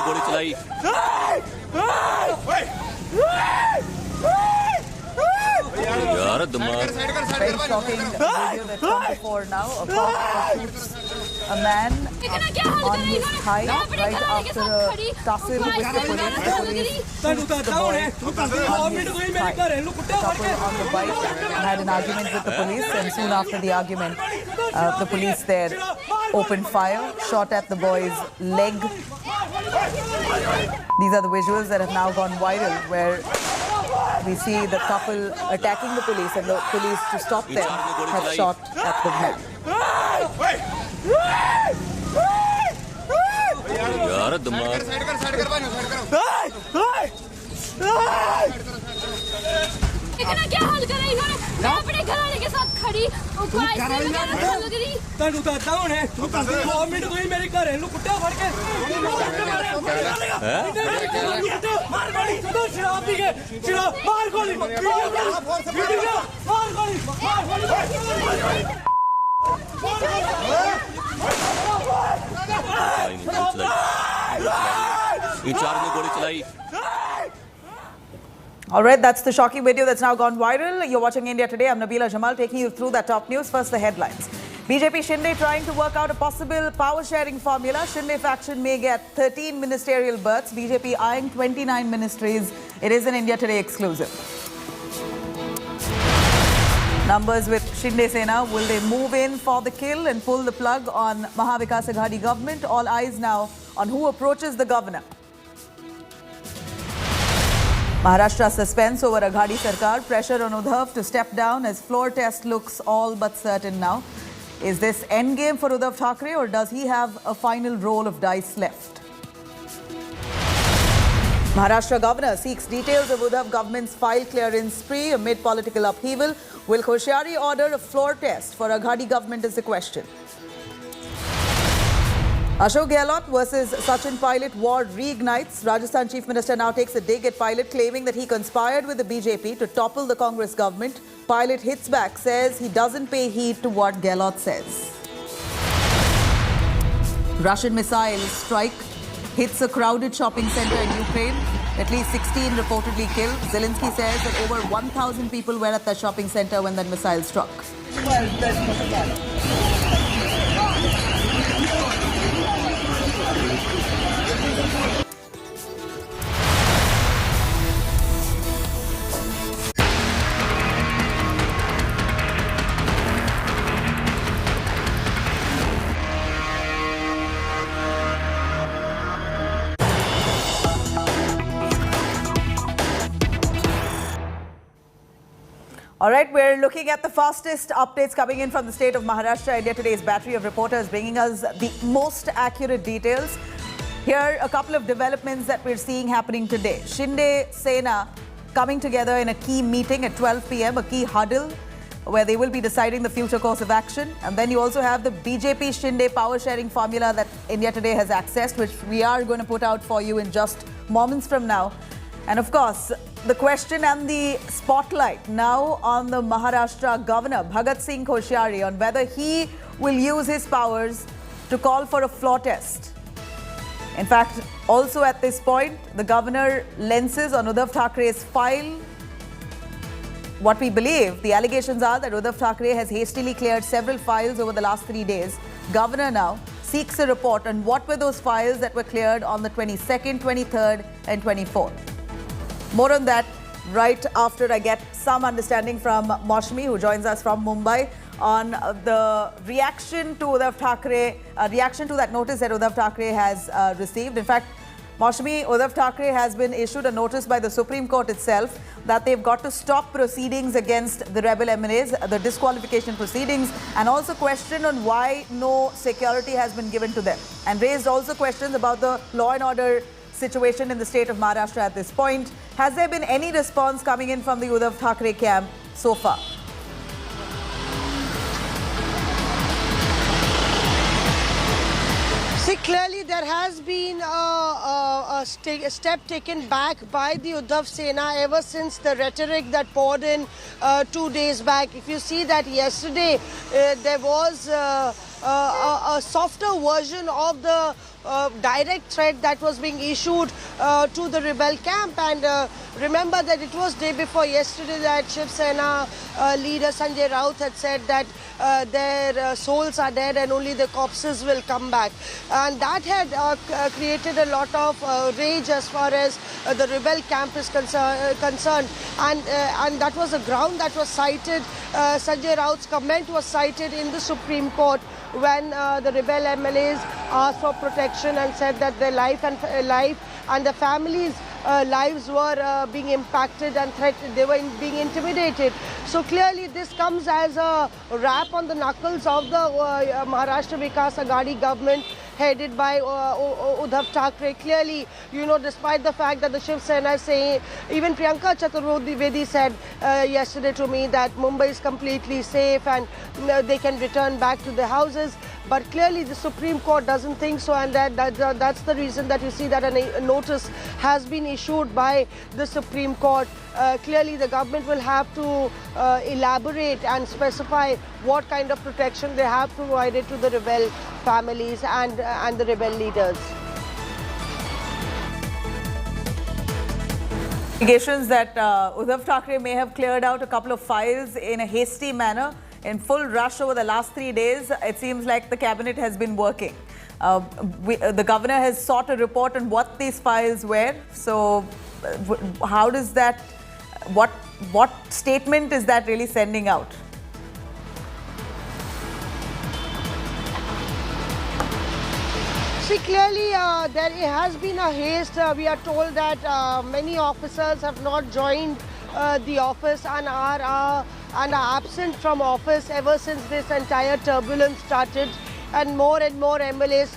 गोली चलाई। यार दिमाग। Very shocking video that's come before now. A cop shoots a man on his thigh right after a tussle with the police. The police shoots the boy on his thigh. The couple on the bike had an argument with the police, and soon after the argument, the police there opened fire, shot at the boy's leg. These are the visuals that have now gone viral, where we see the couple attacking the police, and the police, to stop them, have shot at the man. यार दिमाग। क्या हाल करेगा? मैं अपने घरवाले के साथ खड़ी गोली चलाई। All right, that's the shocking video that's now gone viral. You're watching India Today. I'm Nabila Jamal taking you through that top news. First, the headlines. BJP Shinde trying to work out a possible power-sharing formula. Shinde faction may get 13 ministerial berths. BJP eyeing 29 ministries. It is an India Today exclusive. Numbers with Shiv Sena. Will they move in for the kill and pull the plug on Maha Vikas Aghadi government? All eyes now on who approaches the governor. Maharashtra suspense over Aghadi Sarkar. Pressure on Uddhav to step down as floor test looks all but certain now. Is this endgame for Uddhav Thackeray, or does he have a final roll of dice left? Maharashtra governor seeks details of Uddhav government's file clearance spree amid political upheaval. Will Koshari order a floor test for Aghadi government is the question. Ashok Gehlot versus Sachin Pilot war reignites. Rajasthan Chief Minister now takes a dig at Pilot, claiming that he conspired with the BJP to topple the Congress government. Pilot hits back, says he doesn't pay heed to what Gehlot says. Russian missile strike hits a crowded shopping center in Ukraine. At least 16 reportedly killed. Zelensky says that over 1,000 people were at the shopping center when that missile struck. All right, we're looking at the fastest updates coming in from the state of Maharashtra. India Today's battery of reporters bringing us the most accurate details. Here are a couple of developments that we're seeing happening today. Shinde Sena coming together in a key meeting at 12 p.m., a key huddle where they will be deciding the future course of action. And then you also have the BJP Shinde power sharing formula that India Today has accessed, which we are going to put out for you in just moments from now. And of course, the question and the spotlight now on the Maharashtra governor, Bhagat Singh Koshari, on whether he will use his powers to call for a floor test. In fact, also at this point, the governor lenses on Uddhav Thackeray's file. What we believe, the allegations are that Uddhav Thackeray has hastily cleared several files over the last 3 days. Governor now seeks a report on what were those files that were cleared on the 22nd, 23rd and 24th. More on that right after I get some understanding from Moshmi, who joins us from Mumbai, on the reaction to Uddhav Thackeray, reaction to that notice that Uddhav Thackeray has received. In fact, Moshmi, Uddhav Thackeray has been issued a notice by the Supreme Court itself that they've got to stop proceedings against the rebel MLAs, the disqualification proceedings, and also question on why no security has been given to them, and raised also questions about the law and order situation in the state of Maharashtra at this point. Has there been any response coming in from the Uddhav Thackeray camp so far? See, clearly there has been a step taken back by the Uddhav Sena ever since the rhetoric that poured in 2 days back. If you see that yesterday there was a softer version of the direct threat that was being issued to the rebel camp. And remember that it was day before yesterday that Shiv Sena leader Sanjay Raut had said that their souls are dead and only the corpses will come back. And that had created a lot of rage as far as the rebel camp is concerned. And that was a ground that was cited. Sanjay Raut's comment was cited in the Supreme Court when the rebel MLAs asked for protection and said that their life and the families' lives were being impacted and threatened. They were being intimidated. So clearly this comes as a rap on the knuckles of the Maharashtra Vikas Aghadi government headed by Uddhav Thackeray. Clearly, despite the fact that the Shiv Sena is saying, even Priyanka Chaturvedi said yesterday to me that Mumbai is completely safe and they can return back to their houses. But clearly the Supreme Court doesn't think so, and that's the reason that you see that a notice has been issued by the Supreme Court. Clearly the government will have to elaborate and specify what kind of protection they have provided to the rebel families and the rebel leaders. Allegations that Uddhav Thackeray may have cleared out a couple of files in a hasty manner. In full rush over the last 3 days, it seems like the cabinet has been working. The governor has sought a report on what these files were. So how does that, what statement is that really sending out? See, clearly there has been a haste. We are told that many officers have not joined the office and are absent from office ever since this entire turbulence started, and more MLAs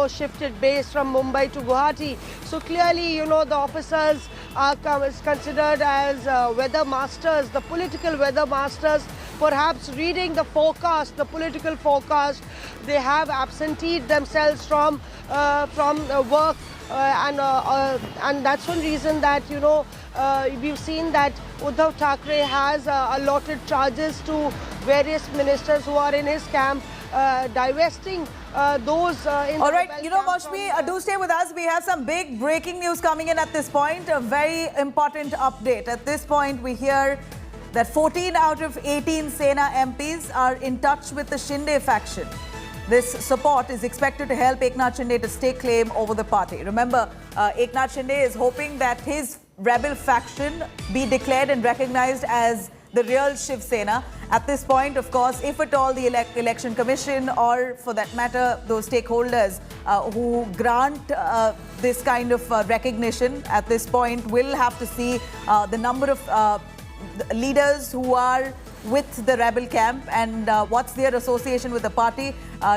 shifted base from Mumbai to Guwahati. So clearly, the officers are considered as weather masters, the political weather masters, perhaps reading the forecast, the political forecast. They have absenteed themselves from work, and that's one reason that we've seen that Uddhav Thackeray has allotted charges to various ministers who are in his camp, divesting those in all right, Maushmi, do stay with us. We have some big breaking news coming in at this point. A very important update. At this point, we hear that 14 out of 18 Sena MPs are in touch with the Shinde faction. This support is expected to help Eknath Shinde to stake claim over the party. Remember, Eknath Shinde is hoping that his rebel faction be declared and recognized as the real Shiv Sena. At this point, of course, if at all the Election Commission, or for that matter, those stakeholders who grant this kind of recognition at this point, will have to see the number of leaders who are with the rebel camp and what's their association with the party,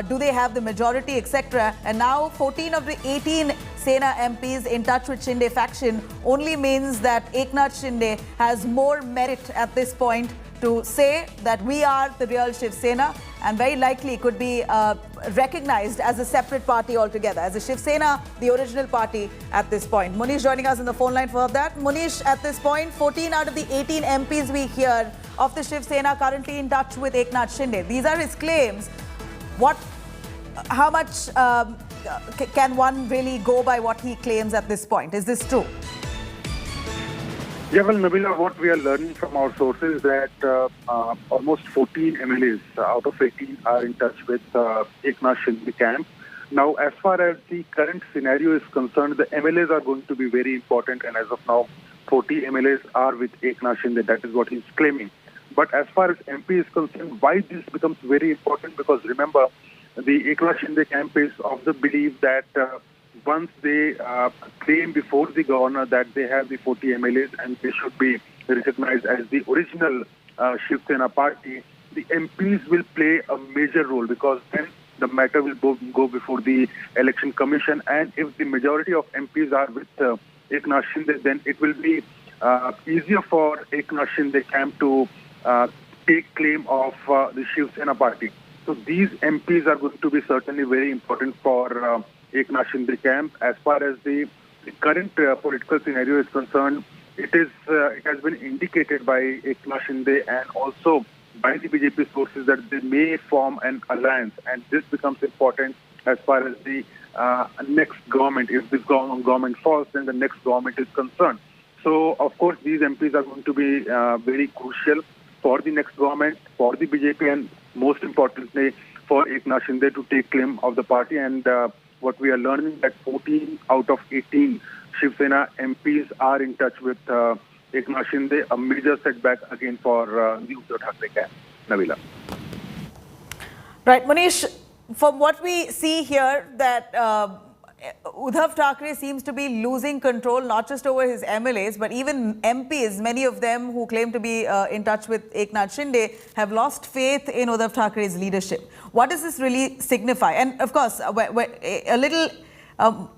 do they have the majority, etc. And now 14 of the 18 Sena MPs in touch with Shinde faction only means that Eknath Shinde has more merit at this point to say that we are the real Shiv Sena, and very likely could be recognized as a separate party altogether, as a Shiv Sena, the original party at this point. Munish joining us on the phone line for that. Munish, at this point, 14 out of the 18 MPs we hear of the Shiv Sena currently in touch with Eknath Shinde. These are his claims. How much can one really go by what he claims at this point? Is this true? Yeah, well, Nabila, what we are learning from our sources is that almost 14 MLAs out of 18 are in touch with Eknath Shinde camp. Now, as far as the current scenario is concerned, the MLAs are going to be very important, and as of now, 40 MLAs are with Eknath Shinde. That is what he's claiming. But as far as MP is concerned, why this becomes very important? Because remember, the Eknath Shinde camp is of the belief that once they claim before the governor that they have the 40 MLAs and they should be recognized as the original Shiv Sena party, the MPs will play a major role, because then the matter will go before the Election Commission, and if the majority of MPs are with Eknath Shinde, then it will be easier for Eknath Shinde camp to take claim of the Shiv Sena party. So these MPs are going to be certainly very important for Eknath Shinde camp. As far as the current political scenario is concerned, it has been indicated by Eknath Shinde and also by the BJP sources that they may form an alliance, and this becomes important as far as the next government. If this government falls, then the next government is concerned. So, of course, these MPs are going to be very crucial for the next government, for the BJP, and most importantly, for Eknath Shinde to take claim of the party. And what we are learning that 14 out of 18 Shiv Sena MPs are in touch with Eknath Shinde, a major setback again for the Uddhav Thackeray camp. Nabila. Right, Manish, from what we see here, that Uddhav Thackeray seems to be losing control, not just over his MLAs, but even MPs, many of them who claim to be in touch with Eknath Shinde, have lost faith in Uddhav Thackeray's leadership. What does this really signify? And of course, a little,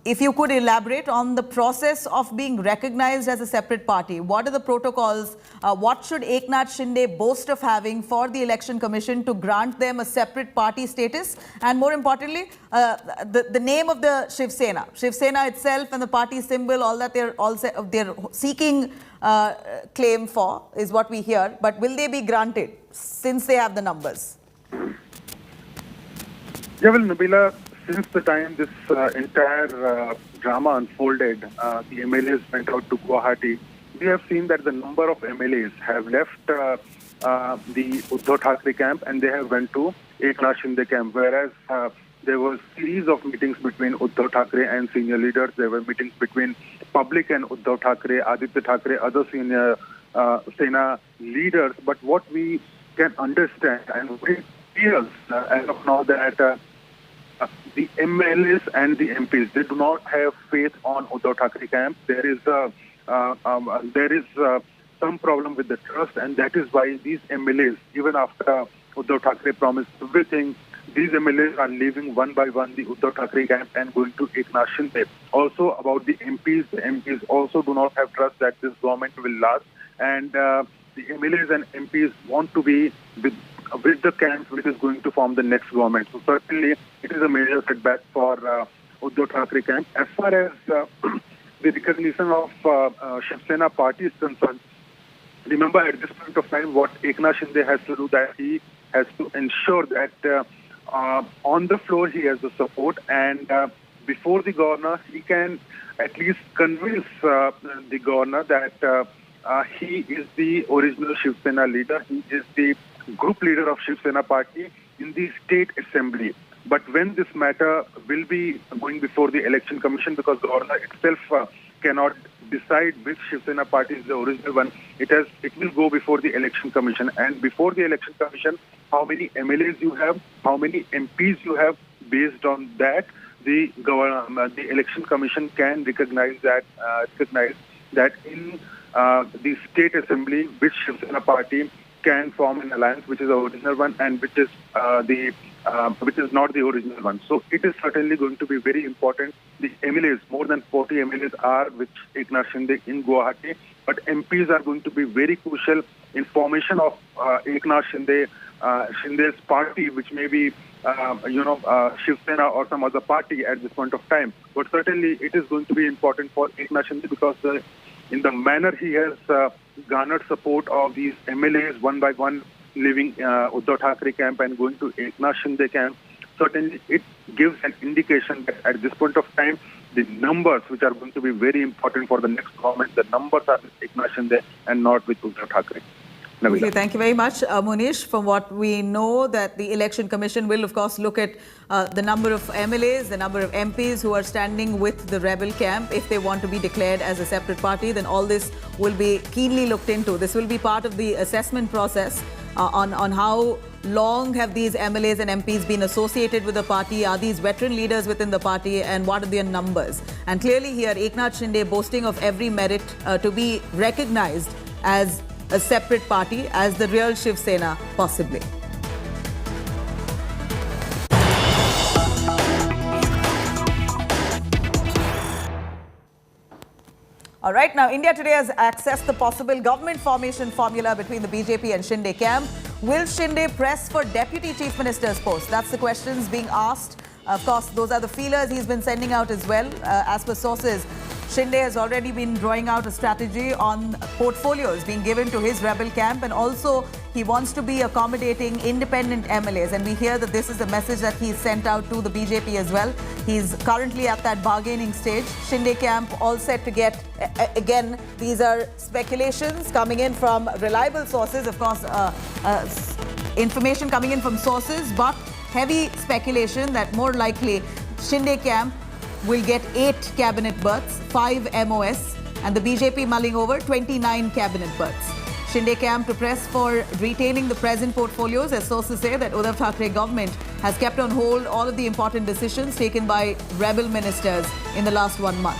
if you could elaborate on the process of being recognized as a separate party. What are the protocols? What should Eknath Shinde boast of having for the Election Commission to grant them a separate party status? And more importantly, the name of the Shiv Sena. Shiv Sena itself and the party symbol, all that they're seeking claim for is what we hear. But will they be granted since they have the numbers? Yeah, well, Nabila, since the time this entire drama unfolded, the MLAs went out to Guwahati. We have seen that the number of MLAs have left the Uddhav Thackeray camp and they have went to Eknath Shinde camp. Whereas there was series of meetings between Uddhav Thackeray and senior leaders. There were meetings between public and Uddhav Thackeray, Aditya Thackeray, other senior Sena leaders. But what we can understand and it feels as of now that the MLAs and the MPs, they do not have faith on Uddhav Thackeray camp. There is some problem with the trust, and that is why these MLAs, even after Uddhav Thackeray promised everything, these MLAs are leaving one by one the Uddhav Thackeray camp and going to Eknath Shinde. Also about the MPs also do not have trust that this government will last, and the MLAs and MPs want to be with the camp which is going to form the next government. So certainly it is a major setback for Uddhav Thackeray camp. As far as the recognition of Shiv Sena party is concerned, remember at this point of time what Eknath Shinde has to do, that he has to ensure that on the floor he has the support, and before the governor he can at least convince the governor that he is the original Shiv Sena leader, he is the group leader of Shiv Sena party in the state assembly. But when this matter will be going before the election commission, because the governor itself cannot decide which Shiv Sena party is the original one, it will go before the election commission. And before the election commission, how many MLAs you have, how many MPs you have, based on that, the election commission can recognize that in the state assembly, which Shiv Sena party can form an alliance which is the original one and which is not the original one. So it is certainly going to be very important. The MLAs, more than 40 MLAs are with Eknath Shinde in Guwahati, but MPs are going to be very crucial in formation of Eknath Shinde's party, which may be Shiv Sena or some other party at this point of time. But certainly it is going to be important for Eknath Shinde because in the manner he has garnered support of these MLAs one by one, leaving Uddhav Thackeray camp and going to Eknath Shinde camp, certainly it gives an indication that at this point of time, the numbers which are going to be very important for the next government, the numbers are with Eknath Shinde and not with Uddhav Thackeray. Okay, thank you very much, Munish. From what we know, that the Election Commission will, of course, look at the number of MLAs, the number of MPs who are standing with the rebel camp. If they want to be declared as a separate party, then all this will be keenly looked into. This will be part of the assessment process on how long have these MLAs and MPs been associated with the party? Are these veteran leaders within the party, and what are their numbers? And clearly here, Eknath Shinde boasting of every merit to be recognized as a separate party, as the real Shiv Sena, possibly. All right, now India today has accessed the possible government formation formula between the BJP and Shinde camp. Will Shinde press for Deputy Chief Minister's post? That's the questions being asked. Of course, those are the feelers he's been sending out as well. As per sources, Shinde has already been drawing out a strategy on portfolios being given to his rebel camp, and also he wants to be accommodating independent MLAs. And we hear that this is the message that he sent out to the BJP as well. He's currently at that bargaining stage. Shinde camp all set to get, again, these are speculations coming in from reliable sources, of course, information coming in from sources, but heavy speculation that more likely Shinde camp will get 8 cabinet berths, 5 MOS, and the BJP mulling over 29 cabinet berths. Shinde camp to press for retaining the present portfolios, as sources say that Uddhav Thackeray government has kept on hold all of the important decisions taken by rebel ministers in the last 1 month.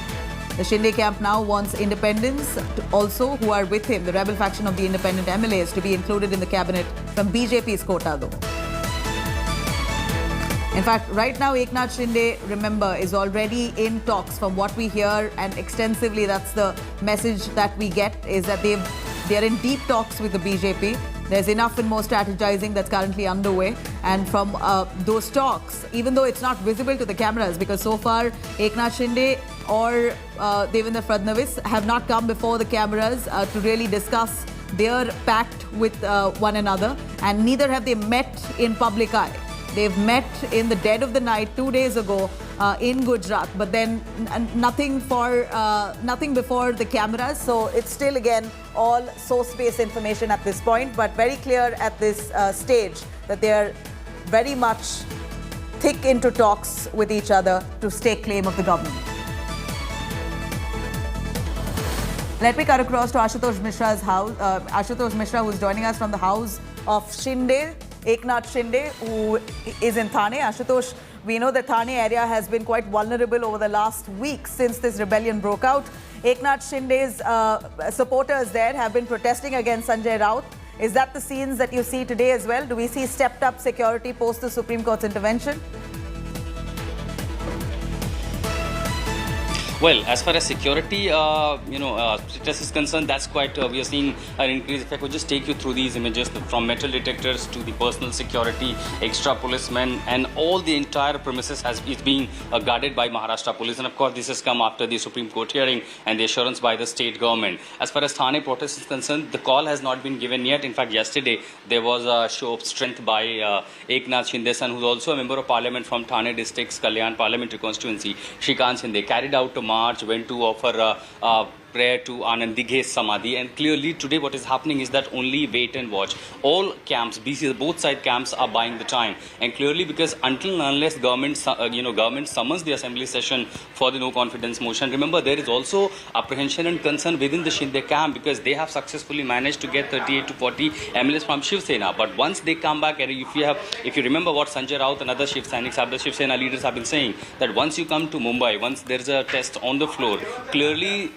The Shinde camp now wants independents also who are with him, the rebel faction of the independent MLAs, to be included in the cabinet from BJP's quota though. In fact, right now, Eknath Shinde, remember, is already in talks from what we hear, and extensively that's the message that we get, is that they're in deep talks with the BJP. There's enough and more strategizing that's currently underway. And from those talks, even though it's not visible to the cameras, because so far Eknath Shinde or Devendra Fadnavis have not come before the cameras to really discuss their pact with one another, and neither have they met in public eye. They've met in the dead of the night 2 days ago in Gujarat, but then nothing before the cameras. So it's still, again, all source-based information at this point, but very clear at this stage that they are very much thick into talks with each other to stake claim of the government. Let me cut across to Ashutosh Mishra's house. Ashutosh Mishra, who's joining us from the house of Shinde, Eknath Shinde, who is in Thane. Ashutosh, we know the Thane area has been quite vulnerable over the last week since this rebellion broke out. Eknath Shinde's supporters there have been protesting against Sanjay Raut. Is that the scenes that you see today as well? Do we see stepped up security post the Supreme Court's intervention? Well, as far as security, status is concerned, that's quite, we are seeing an increase. If I could just take you through these images from metal detectors to the personal security, extra policemen, and all the entire premises is being guarded by Maharashtra police. And of course, this has come after the Supreme Court hearing and the assurance by the state government. As far as Thane protest is concerned, the call has not been given yet. In fact, yesterday, there was a show of strength by Eknath Shinde, who's also a member of parliament from Thane district's Kalyan parliamentary constituency. Shrikant Shinde carried out to march, went to offer prayer to Anand Dighe's Samadhi, and clearly today what is happening is that only wait and watch. All camps, both side camps are buying the time, and clearly because until and unless government summons the assembly session for the no confidence motion. Remember, there is also apprehension and concern within the Shinde camp because they have successfully managed to get 38 to 40 MLAs from Shiv Sena. But once they come back, and if you remember what Sanjay Raut and other Shiv Sena leaders have been saying, that once you come to Mumbai, once there is a test on the floor, clearly,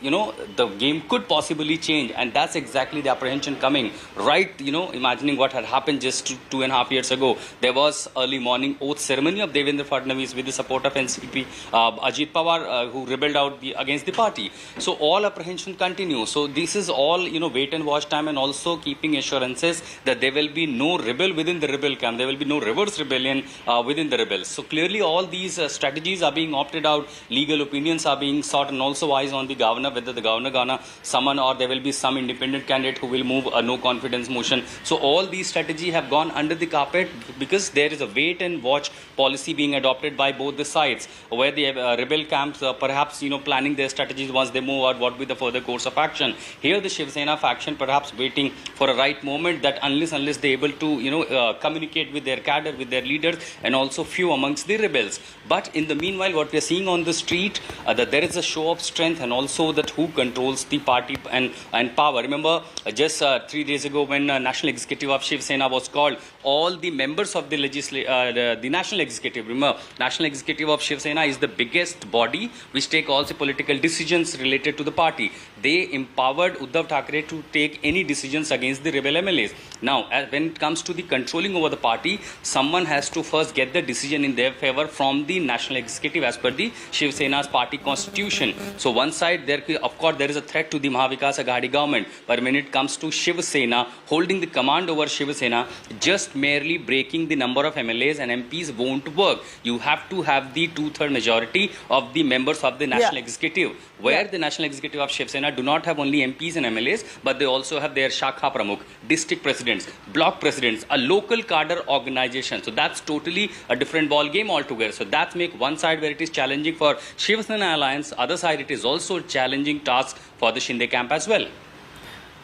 the game could possibly change, and that's exactly the apprehension coming. Right, imagining what had happened just 2.5 years ago. There was early morning oath ceremony of Devendra Fadnavis with the support of NCP, Ajit Pawar, who rebelled out against the party. So all apprehension continues. So this is all, wait and watch time, and also keeping assurances that there will be no rebel within the rebel camp. There will be no reverse rebellion within the rebels. So clearly all these strategies are being opted out. Legal opinions are being sought, and also eyes on the governor, whether the governor gonna summon or there will be some independent candidate who will move a no confidence motion. So all these strategies have gone under the carpet because there is a wait and watch policy being adopted by both the sides, where the rebel camps perhaps planning their strategies once they move out, what will be the further course of action. Here the Shiv Sena faction perhaps waiting for a right moment, that unless they're able to communicate with their cadre, with their leaders, and also few amongst the rebels. But in the meanwhile, what we are seeing on the street, that there is a show of strength, and also that who controls the party and power. Remember, just 3 days ago when National Executive of Shiv Sena was called, all the members of the National Executive, remember, National Executive of Shiv Sena is the biggest body which take all the political decisions related to the party. They empowered Uddhav Thackeray to take any decisions against the rebel MLAs. Now, when it comes to the controlling over the party, someone has to first get the decision in their favor from the National Executive as per the Shiv Sena's party constitution. So one side, there, of course, thought there is a threat to the Maha Vikas Aghadi government. But when it comes to Shiv Sena, holding the command over Shiv Sena, just merely breaking the number of MLAs and MPs won't work. You have to have the two-third majority of the members of the National Executive, where the National Executive of Shiv Sena do not have only MPs and MLAs, but they also have their Shakha Pramukh, district presidents, block presidents, a local cadre organization. So that's totally a different ball game altogether. So that make one side where it is challenging for Shiv Sena alliance, other side it is also a challenging task for the Shinde camp as well.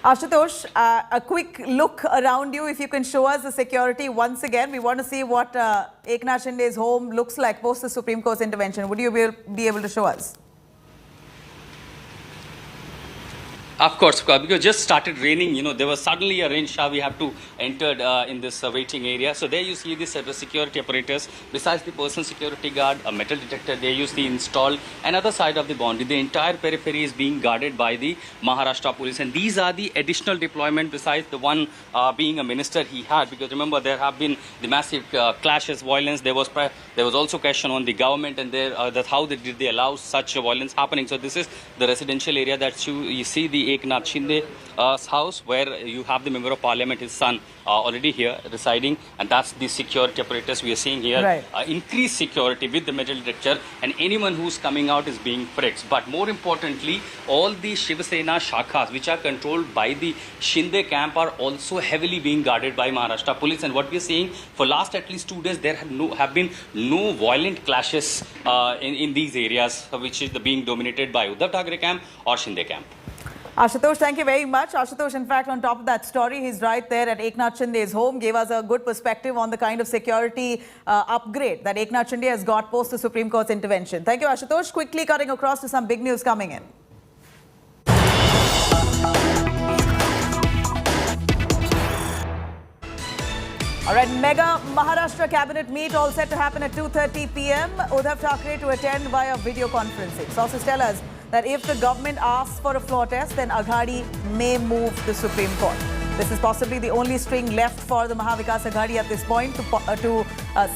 Ashutosh, a quick look around you, if you can show us the security once again. We want to see what Eknath Shinde's home looks like post the Supreme Court's intervention. Would you be able to show us? Of course, because it just started raining, there was suddenly a rain shower. We have to enter in this waiting area. So there you see this security apparatus. Besides the personal security guard, a metal detector, there you see installed. Another side of the boundary, the entire periphery is being guarded by the Maharashtra police. And these are the additional deployment besides the one being a minister he had. Because remember, there have been the massive clashes, violence. There was also question on the government and that how did they allow such violence happening. So this is the residential area that you see the Eknath Shinde's house, where you have the member of parliament, his son, already here residing, and that's the security apparatus we are seeing here. Right. Increased security with the metal detector, and anyone who's coming out is being pricked. But more importantly, all the Shiv Sena shakhas, which are controlled by the Shinde camp, are also heavily being guarded by Maharashtra police. And what we are seeing for last at least 2 days, there have been no violent clashes in these areas, which is being dominated by Uddhav Thackeray camp or Shinde camp. Ashutosh, thank you very much. Ashutosh, in fact, on top of that story, he's right there at Eknath Shinde's home, gave us a good perspective on the kind of security upgrade that Eknath Shinde has got post the Supreme Court's intervention. Thank you, Ashutosh. Quickly cutting across to some big news coming in. All right, mega Maharashtra cabinet meet all set to happen at 2:30 p.m. Uddhav Thackeray to attend via video conferencing. Sources tell us that if the government asks for a floor test, then Aghadi may move the Supreme Court. This is possibly the only string left for the Maha Vikas Aghadi at this point to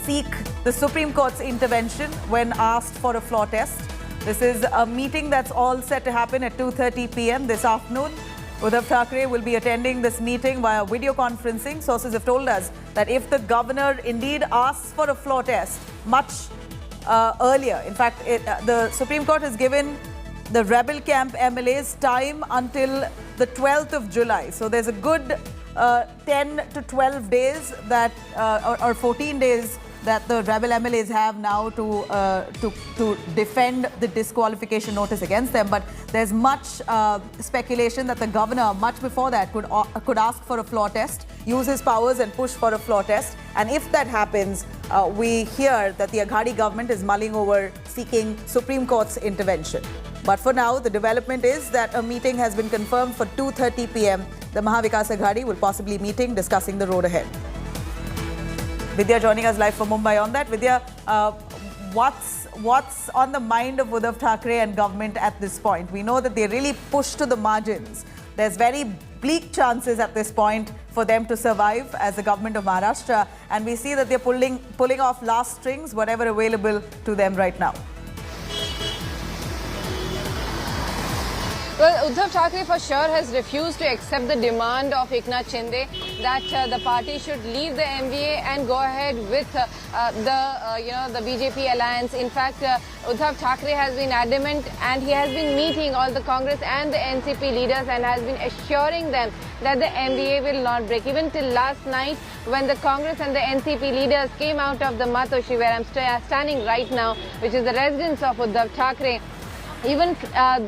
seek the Supreme Court's intervention when asked for a floor test. This is a meeting that's all set to happen at 2:30 p.m. this afternoon. Uddhav Thackeray will be attending this meeting via video conferencing. Sources have told us that if the governor indeed asks for a floor test much earlier, in fact, the Supreme Court has given the rebel camp MLAs time until the 12th of July. So there's a good 10 to 12 days that, or 14 days that the rebel MLAs have now to defend the disqualification notice against them. But there's much speculation that the governor, much before that, could ask for a floor test, use his powers and push for a floor test. And if that happens, we hear that the Aghadi government is mulling over seeking Supreme Court's intervention. But for now, the development is that a meeting has been confirmed for 2:30 p.m. The Maha Vikas Aghadi will possibly meeting, discussing the road ahead. Vidya joining us live from Mumbai on that. Vidya, what's on the mind of Uddhav Thackeray and government at this point? We know that they really push to the margins. There's very bleak chances at this point for them to survive as the government of Maharashtra, and we see that they're pulling off last strings, whatever available to them right now. Well, Uddhav Thackeray for sure has refused to accept the demand of Eknath Shinde that the party should leave the MVA and go ahead with the BJP alliance. In fact, Uddhav Thackeray has been adamant, and he has been meeting all the Congress and the NCP leaders and has been assuring them that the MVA will not break. Even till last night, when the Congress and the NCP leaders came out of the Matoshi, where I'm standing right now, which is the residence of Uddhav Thackeray, even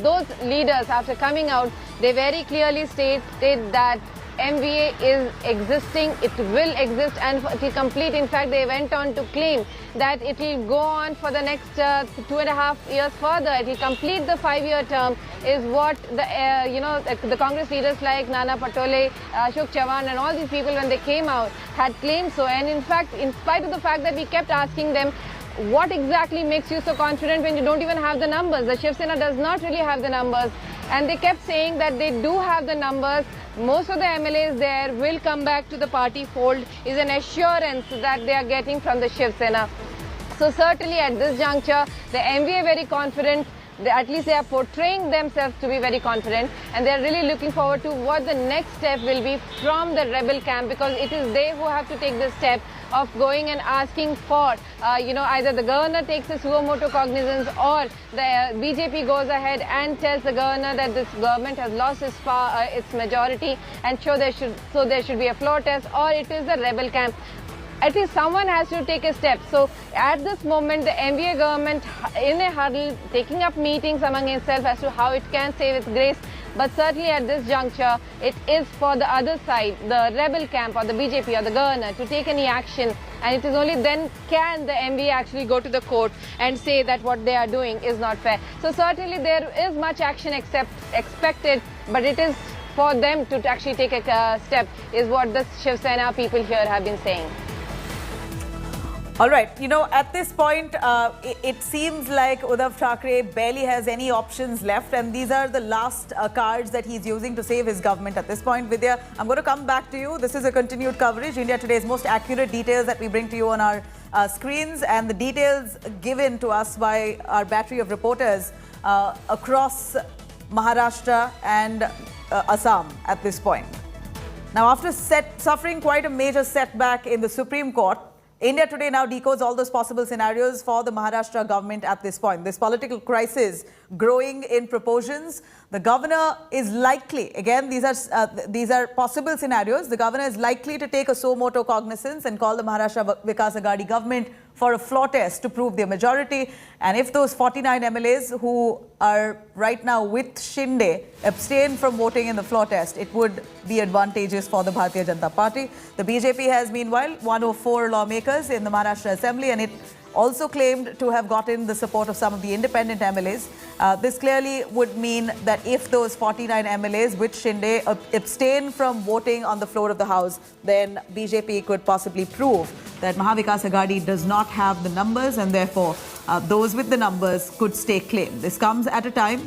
those leaders, after coming out, they very clearly stated that MVA is existing, it will exist, and it will complete. In fact, they went on to claim that it will go on for the next 2.5 years further. It will complete the 5-year term, is what the Congress leaders like Nana Patole, Ashok Chavan, and all these people, when they came out, had claimed so. And in fact, in spite of the fact that we kept asking them, what exactly makes you so confident when you don't even have the numbers? The Shiv Sena does not really have the numbers. And they kept saying that they do have the numbers. Most of the MLAs there will come back to the party fold, is an assurance that they are getting from the Shiv Sena. So certainly at this juncture, the MVA very confident, at least they are portraying themselves to be very confident, and they are really looking forward to what the next step will be from the rebel camp, because it is they who have to take the step of going and asking for, either the governor takes a suo motu cognizance, or the BJP goes ahead and tells the governor that this government has lost its majority, and there should be a floor test, or it is the rebel camp. At least someone has to take a step. So at this moment, the MVA government in a huddle, taking up meetings among itself as to how it can save its grace. But certainly at this juncture, it is for the other side, the rebel camp or the BJP or the governor, to take any action. And it is only then can the MVA actually go to the court and say that what they are doing is not fair. So certainly there is much action expected, but it is for them to actually take a step, is what the Shiv Sena people here have been saying. All right, at this point, it seems like Uddhav Thackeray barely has any options left, and these are the last cards that he's using to save his government at this point. Vidya, I'm going to come back to you. This is a continued coverage. India Today's most accurate details that we bring to you on our screens, and the details given to us by our battery of reporters across Maharashtra and Assam at this point. Now, after suffering quite a major setback in the Supreme Court, India Today now decodes all those possible scenarios for the Maharashtra government at this point. This political crisis growing in proportions. The governor is likely, again, these are possible scenarios. The governor is likely to take a suo motu cognizance and call the Maharashtra Vikas Aghadi government for a floor test to prove their majority. And if those 49 MLAs who are right now with Shinde abstain from voting in the floor test, it would be advantageous for the Bharatiya Janata Party. The BJP has meanwhile 104 lawmakers in the Maharashtra Assembly, and it also claimed to have gotten the support of some of the independent MLAs. This clearly would mean that if those 49 MLAs with Shinde abstain from voting on the floor of the House, then BJP could possibly prove that Maha Vikas Aghadi does not have the numbers, and therefore those with the numbers could stake claim. This comes at a time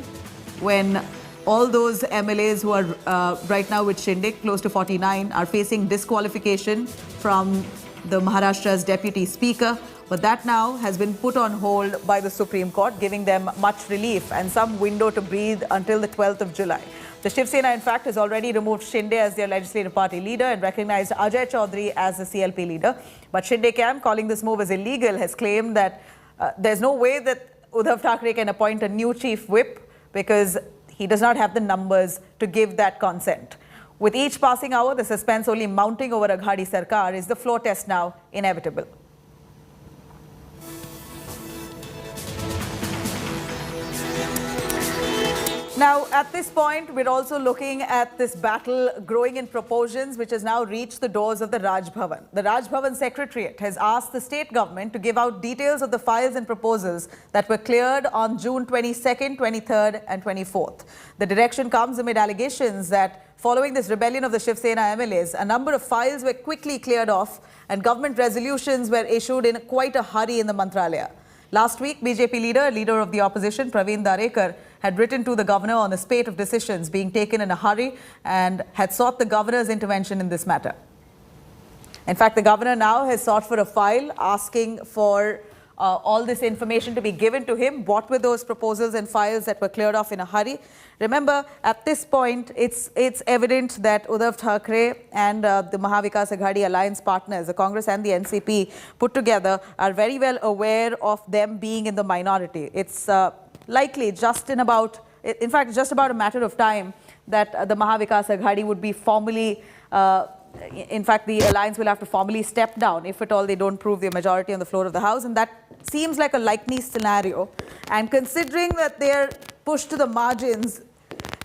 when all those MLAs who are right now with Shinde, close to 49, are facing disqualification from the Maharashtra's Deputy Speaker. But that now has been put on hold by the Supreme Court, giving them much relief and some window to breathe until the 12th of July. The Shiv Sena, in fact, has already removed Shinde as their legislative party leader and recognized Ajay Chaudhary as the CLP leader. But Shinde camp, calling this move as illegal, has claimed that there's no way that Uddhav Thackeray can appoint a new chief whip because he does not have the numbers to give that consent. With each passing hour, the suspense only mounting over Aghadi Sarkar. Is the floor test now inevitable? Now, at this point, we're also looking at this battle growing in proportions, which has now reached the doors of the Raj Bhavan. The Raj Bhavan Secretariat has asked the state government to give out details of the files and proposals that were cleared on June 22nd, 23rd and 24th. The direction comes amid allegations that following this rebellion of the Shiv Sena MLAs, a number of files were quickly cleared off and government resolutions were issued in quite a hurry in the Mantralaya. Last week, BJP leader of the opposition, Praveen Darekar, had written to the governor on a spate of decisions being taken in a hurry and had sought the governor's intervention in this matter. In fact, the governor now has sought for a file asking for all this information to be given to him. What were those proposals and files that were cleared off in a hurry? Remember, at this point, it's evident that Uddhav Thackeray and the Maha Vikas Aghadi alliance partners, the Congress and the NCP put together, are very well aware of them being in the minority. It's likely just about a matter of time that the Maha Vikas Aghadi would be formally in fact, the alliance will have to formally step down if at all they don't prove their majority on the floor of the House. And that seems like a likely scenario. And considering that they're pushed to the margins,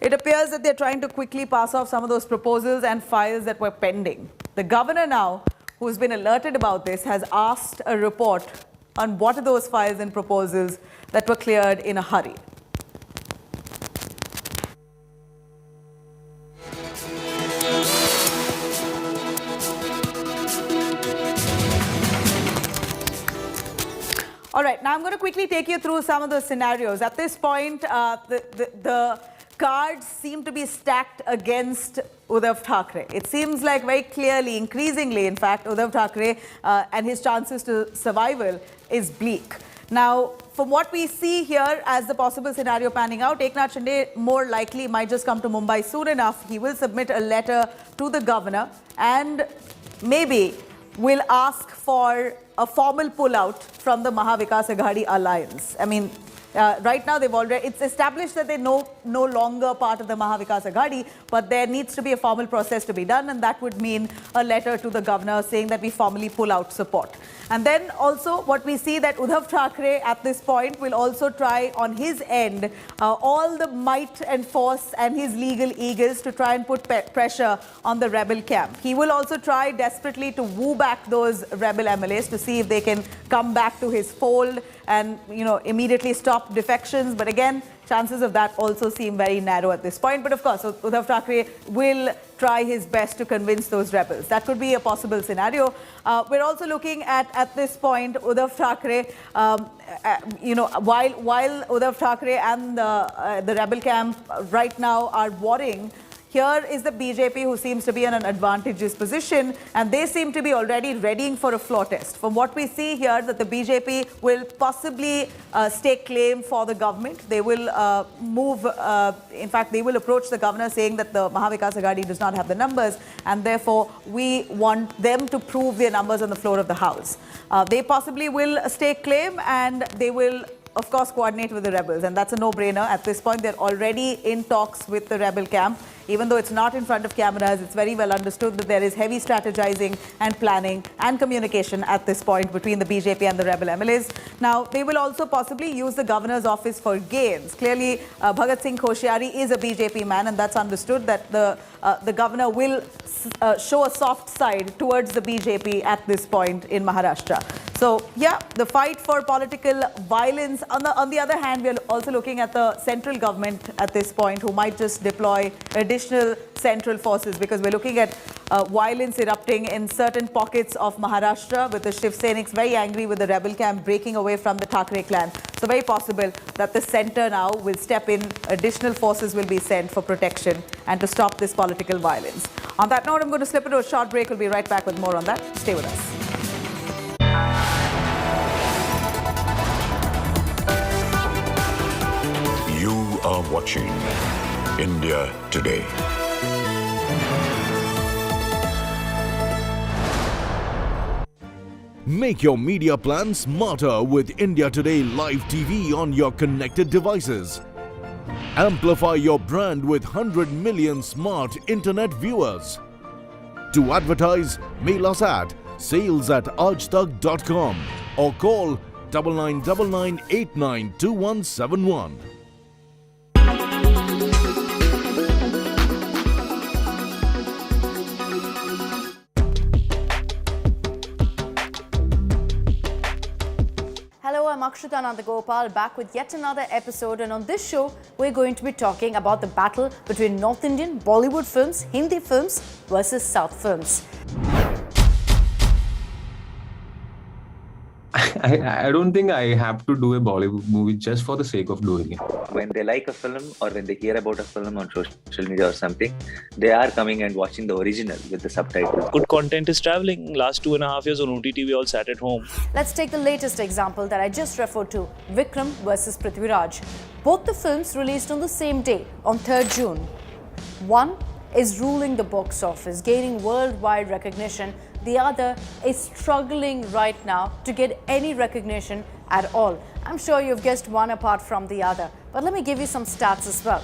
it appears that they're trying to quickly pass off some of those proposals and files that were pending. The governor now, who's been alerted about this, has asked a report on what are those files and proposals that were cleared in a hurry. All right, now I'm going to quickly take you through some of the scenarios. At this point, the cards seem to be stacked against Uddhav Thackeray. It seems like very clearly, increasingly, in fact, Uddhav Thackeray and his chances to survival is bleak. Now, from what we see here as the possible scenario panning out, Eknath Shinde more likely might just come to Mumbai soon enough. He will submit a letter to the governor and maybe will ask for a formal pullout from the Maha Vikas Aghadi alliance. I mean, right now it's established that they're no longer part of the Maha Vikas Aghadi, but there needs to be a formal process to be done, and that would mean a letter to the governor saying that we formally pull out support. And then also what we see that Uddhav Thackeray at this point will also try on his end all the might and force and his legal eagles to try and put pressure on the rebel camp. He will also try desperately to woo back those rebel MLAs to see if they can come back to his fold and, you know, immediately stop defections. But again, chances of that also seem very narrow at this point. But of course, Uddhav Thackeray will try his best to convince those rebels. That could be a possible scenario. We're also looking at this point, Uddhav Thackeray, you know, while Uddhav Thackeray and the rebel camp right now are warring, here is the BJP who seems to be in an advantageous position, and they seem to be already readying for a floor test. From what we see here, that the BJP will possibly stake claim for the government. They will in fact, they will approach the governor saying that the Maha Vikas Aghadi does not have the numbers, and therefore we want them to prove their numbers on the floor of the House. They possibly will stake claim, and they will, of course, coordinate with the rebels, and that's a no-brainer at this point. They're already in talks with the rebel camp. Even though it's not in front of cameras, it's very well understood that there is heavy strategizing and planning and communication at this point between the BJP and the rebel MLAs. Now, they will also possibly use the governor's office for gains. Clearly, Bhagat Singh Khoshyari is a BJP man, and that's understood that the governor will show a soft side towards the BJP at this point in Maharashtra. So, yeah, the fight for political violence. On the other hand, we are also looking at the central government at this point, who might just deploy additional central forces, because we're looking at violence erupting in certain pockets of Maharashtra, with the Shiv Seniks very angry with the rebel camp breaking away from the Thackeray clan. So very possible that the centre now will step in, additional forces will be sent for protection and to stop this political violence. On that note, I'm going to slip into a short break. We'll be right back with more on that. Stay with us. You are watching India Today. Make your media plan smarter with India Today Live TV on your connected devices. Amplify your brand with 100 million smart internet viewers. To advertise, mail us at sales@aajtak.com or call 9999892171. Hello, I'm Akshita Nandagopal, back with yet another episode, and on this show we're going to be talking about the battle between North Indian Bollywood films, Hindi films versus South films. I don't think I have to do a Bollywood movie just for the sake of doing it. When they like a film or when they hear about a film on social media or something, they are coming and watching the original with the subtitles. Good content is traveling. Last 2.5 years on OTT, we all sat at home. Let's take the latest example that I just referred to, Vikram versus Prithviraj. Both the films released on the same day, on 3rd June. One is ruling the box office, gaining worldwide recognition. The other is struggling right now to get any recognition at all. I'm sure you've guessed one apart from the other, but let me give you some stats as well.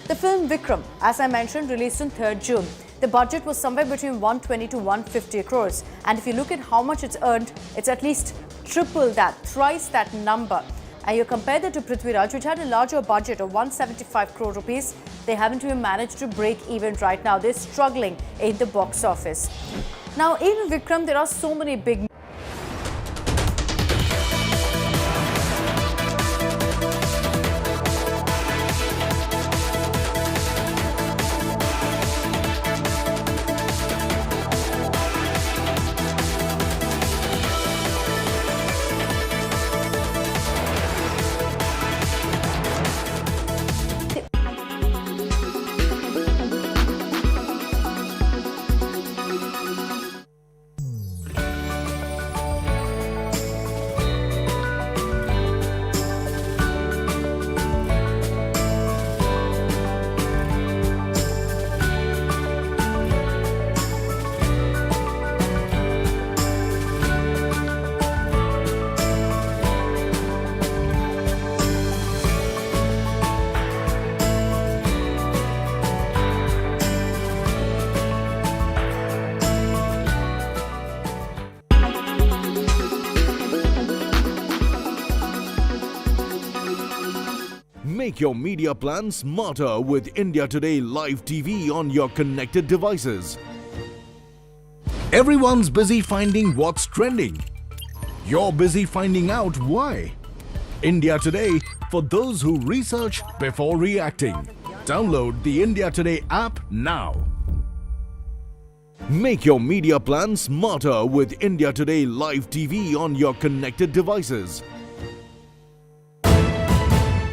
The film Vikram, as I mentioned, released on 3rd June. The budget was somewhere between 120 to 150 crores. And if you look at how much it's earned, it's at least triple that, thrice that number. And you compare that to Prithviraj, which had a larger budget of 175 crore rupees, they haven't even managed to break even right now. They're struggling in the box office. Now, in Vikram, there are so many big Make your media plan smarter with India Today Live TV on your connected devices. Everyone's busy finding what's trending. You're busy finding out why. India Today, for those who research before reacting. Download the India Today app now. Make your media plan smarter with India Today Live TV on your connected devices.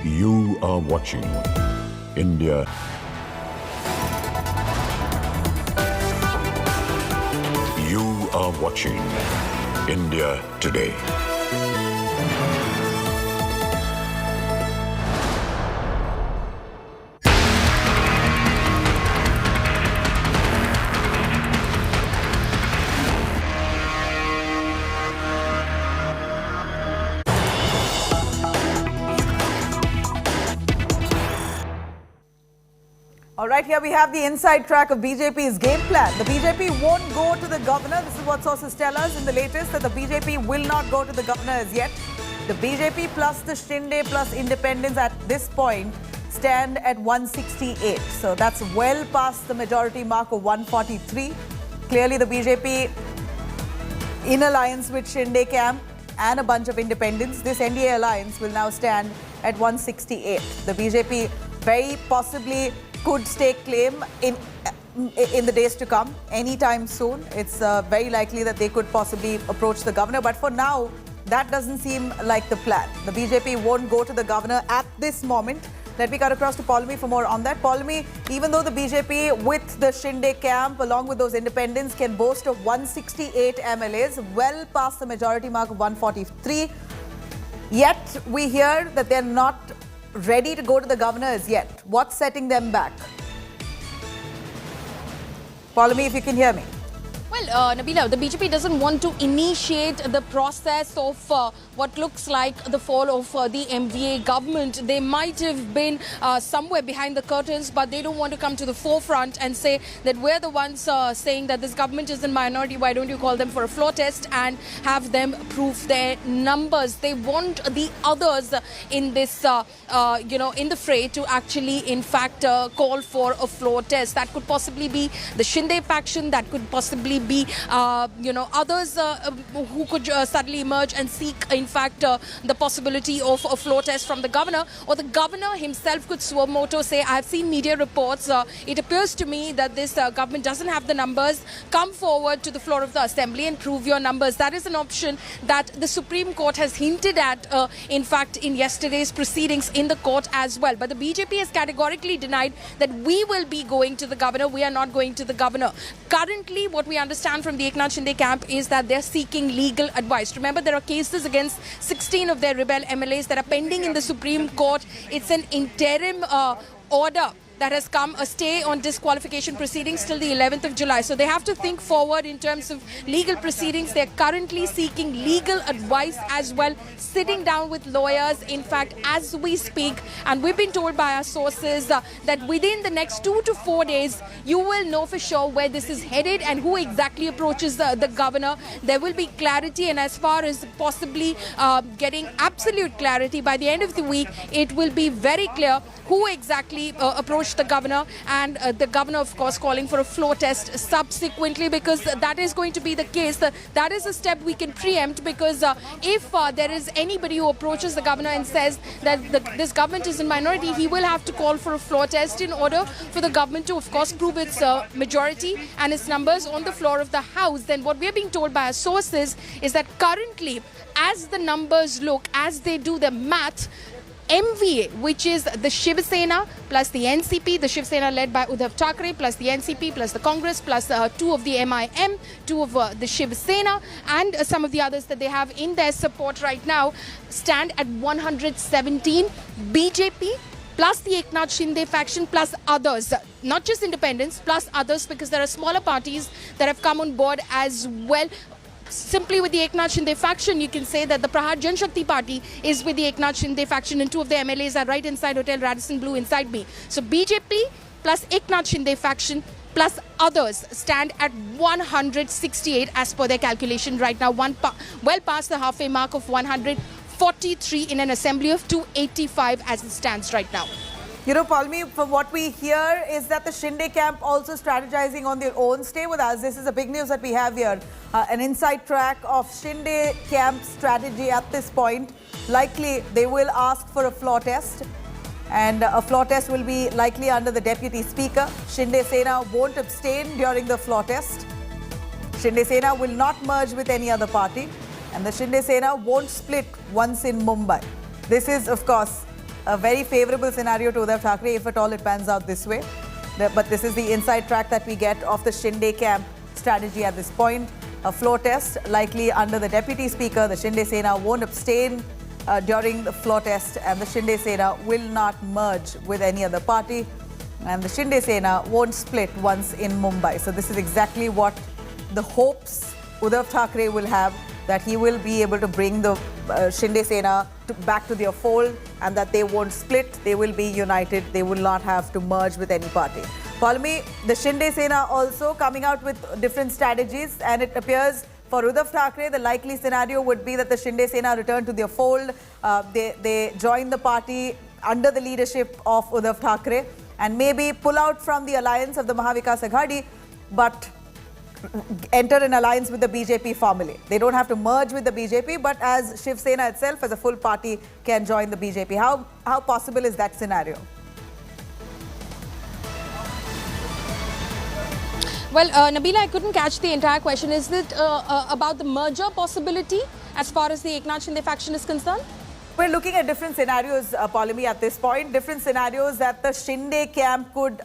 You are watching India. You are watching India Today. All right, here we have the inside track of BJP's game plan. The BJP won't go to the governor. This is what sources tell us in the latest, that the BJP will not go to the governor as yet. The BJP plus the Shinde plus independents at this point stand at 168. So that's well past the majority mark of 143. Clearly the BJP in alliance with Shinde camp and a bunch of independents, this NDA alliance will now stand at 168. The BJP very possibly could stake claim in the days to come, anytime soon. It's very likely that they could possibly approach the governor. But for now, that doesn't seem like the plan. The BJP won't go to the governor at this moment. Let me cut across to Paulami for more on that. Paulami, even though the BJP with the Shinde camp, along with those independents, can boast of 168 MLAs, well past the majority mark of 143, yet we hear that they're not ready to go to the governor as yet. What's setting them back? Paulami, if you can hear me. Well, Nabila, the BJP doesn't want to initiate the process of what looks like the fall of the MVA government. They might have been somewhere behind the curtains, but they don't want to come to the forefront and say that we're the ones saying that this government is in minority. Why don't you call them for a floor test and have them prove their numbers? They want the others in this, in the fray to actually, in fact, call for a floor test. That could possibly be the Shinde faction. That could possibly be, others who could suddenly emerge and seek, in fact, the possibility of a floor test from the governor, or the governor himself could suo moto say, I have seen media reports. It appears to me that this government doesn't have the numbers. Come forward to the floor of the assembly and prove your numbers. That is an option that the Supreme Court has hinted at, in fact, in yesterday's proceedings in the court as well. But the BJP has categorically denied that we will be going to the governor. We are not going to the governor. Currently, what we understand from the Eknath Shinde camp is that they're seeking legal advice. Remember, there are cases against 16 of their rebel MLAs that are pending in the Supreme Court. It's an interim order that has come, a stay on disqualification proceedings till the 11th of July. So they have to think forward in terms of legal proceedings. They're currently seeking legal advice as well, sitting down with lawyers, in fact, as we speak. And we've been told by our sources that within the next 2 to 4 days, you will know for sure where this is headed and who exactly approaches the governor. There will be clarity, and as far as possibly getting absolute clarity by the end of the week, it will be very clear who exactly approached the governor, and the governor, of course, calling for a floor test subsequently, because that is going to be the case. That is a step we can preempt, because if there is anybody who approaches the governor and says that this government is in minority, he will have to call for a floor test in order for the government to, of course, prove its majority and its numbers on the floor of the House. Then what we are being told by our sources is that currently, as the numbers look, as they do the math, MVA, which is the Shiv Sena plus the NCP, the Shiv Sena led by Uddhav Thackeray, plus the NCP, plus the Congress, plus 2 of the MIM, 2 of the Shiv Sena, and some of the others that they have in their support right now, stand at 117. BJP plus the Eknath Shinde faction plus others, not just independents, plus others, because there are smaller parties that have come on board as well. Simply with the Eknath Shinde faction, you can say that the Prahar Jan Shakti party is with the Eknath Shinde faction, and 2 of the MLAs are right inside Hotel Radisson Blu inside me. So BJP plus Eknath Shinde faction plus others stand at 168 as per their calculation right now, well past the halfway mark of 100. 43 in an assembly of 285 as it stands right now. You know, Palmi, from what we hear is that the Shinde camp also strategizing on their own. Stay with us. This is the big news that we have here. An inside track of Shinde camp strategy at this point. Likely, they will ask for a floor test. And a floor test will be likely under the Deputy Speaker. Shinde Sena won't abstain during the floor test. Shinde Sena will not merge with any other party. And the Shinde Sena won't split once in Mumbai. This is, of course, a very favourable scenario to Uddhav Thackeray if at all it pans out this way. But this is the inside track that we get of the Shinde camp strategy at this point. A floor test likely under the Deputy Speaker. The Shinde Sena won't abstain during the floor test, and the Shinde Sena will not merge with any other party. And the Shinde Sena won't split once in Mumbai. So this is exactly what the hopes Uddhav Thackeray will have, that he will be able to bring the Shinde Sena back to their fold, and that they won't split, they will be united, they will not have to merge with any party. Palmi, the Shinde Sena also coming out with different strategies, and it appears for Uddhav Thackeray, the likely scenario would be that the Shinde Sena return to their fold. They join the party under the leadership of Uddhav Thackeray and maybe pull out from the alliance of the Maha Vikas Aghadi, but enter an alliance with the BJP formally. They don't have to merge with the BJP, but as Shiv Sena itself, as a full party, can join the BJP. How possible is that scenario? Well, Nabila, I couldn't catch the entire question. Is it about the merger possibility as far as the Eknath Shinde faction is concerned? We're looking at different scenarios, Paulami, at this point. Different scenarios that the Shinde camp could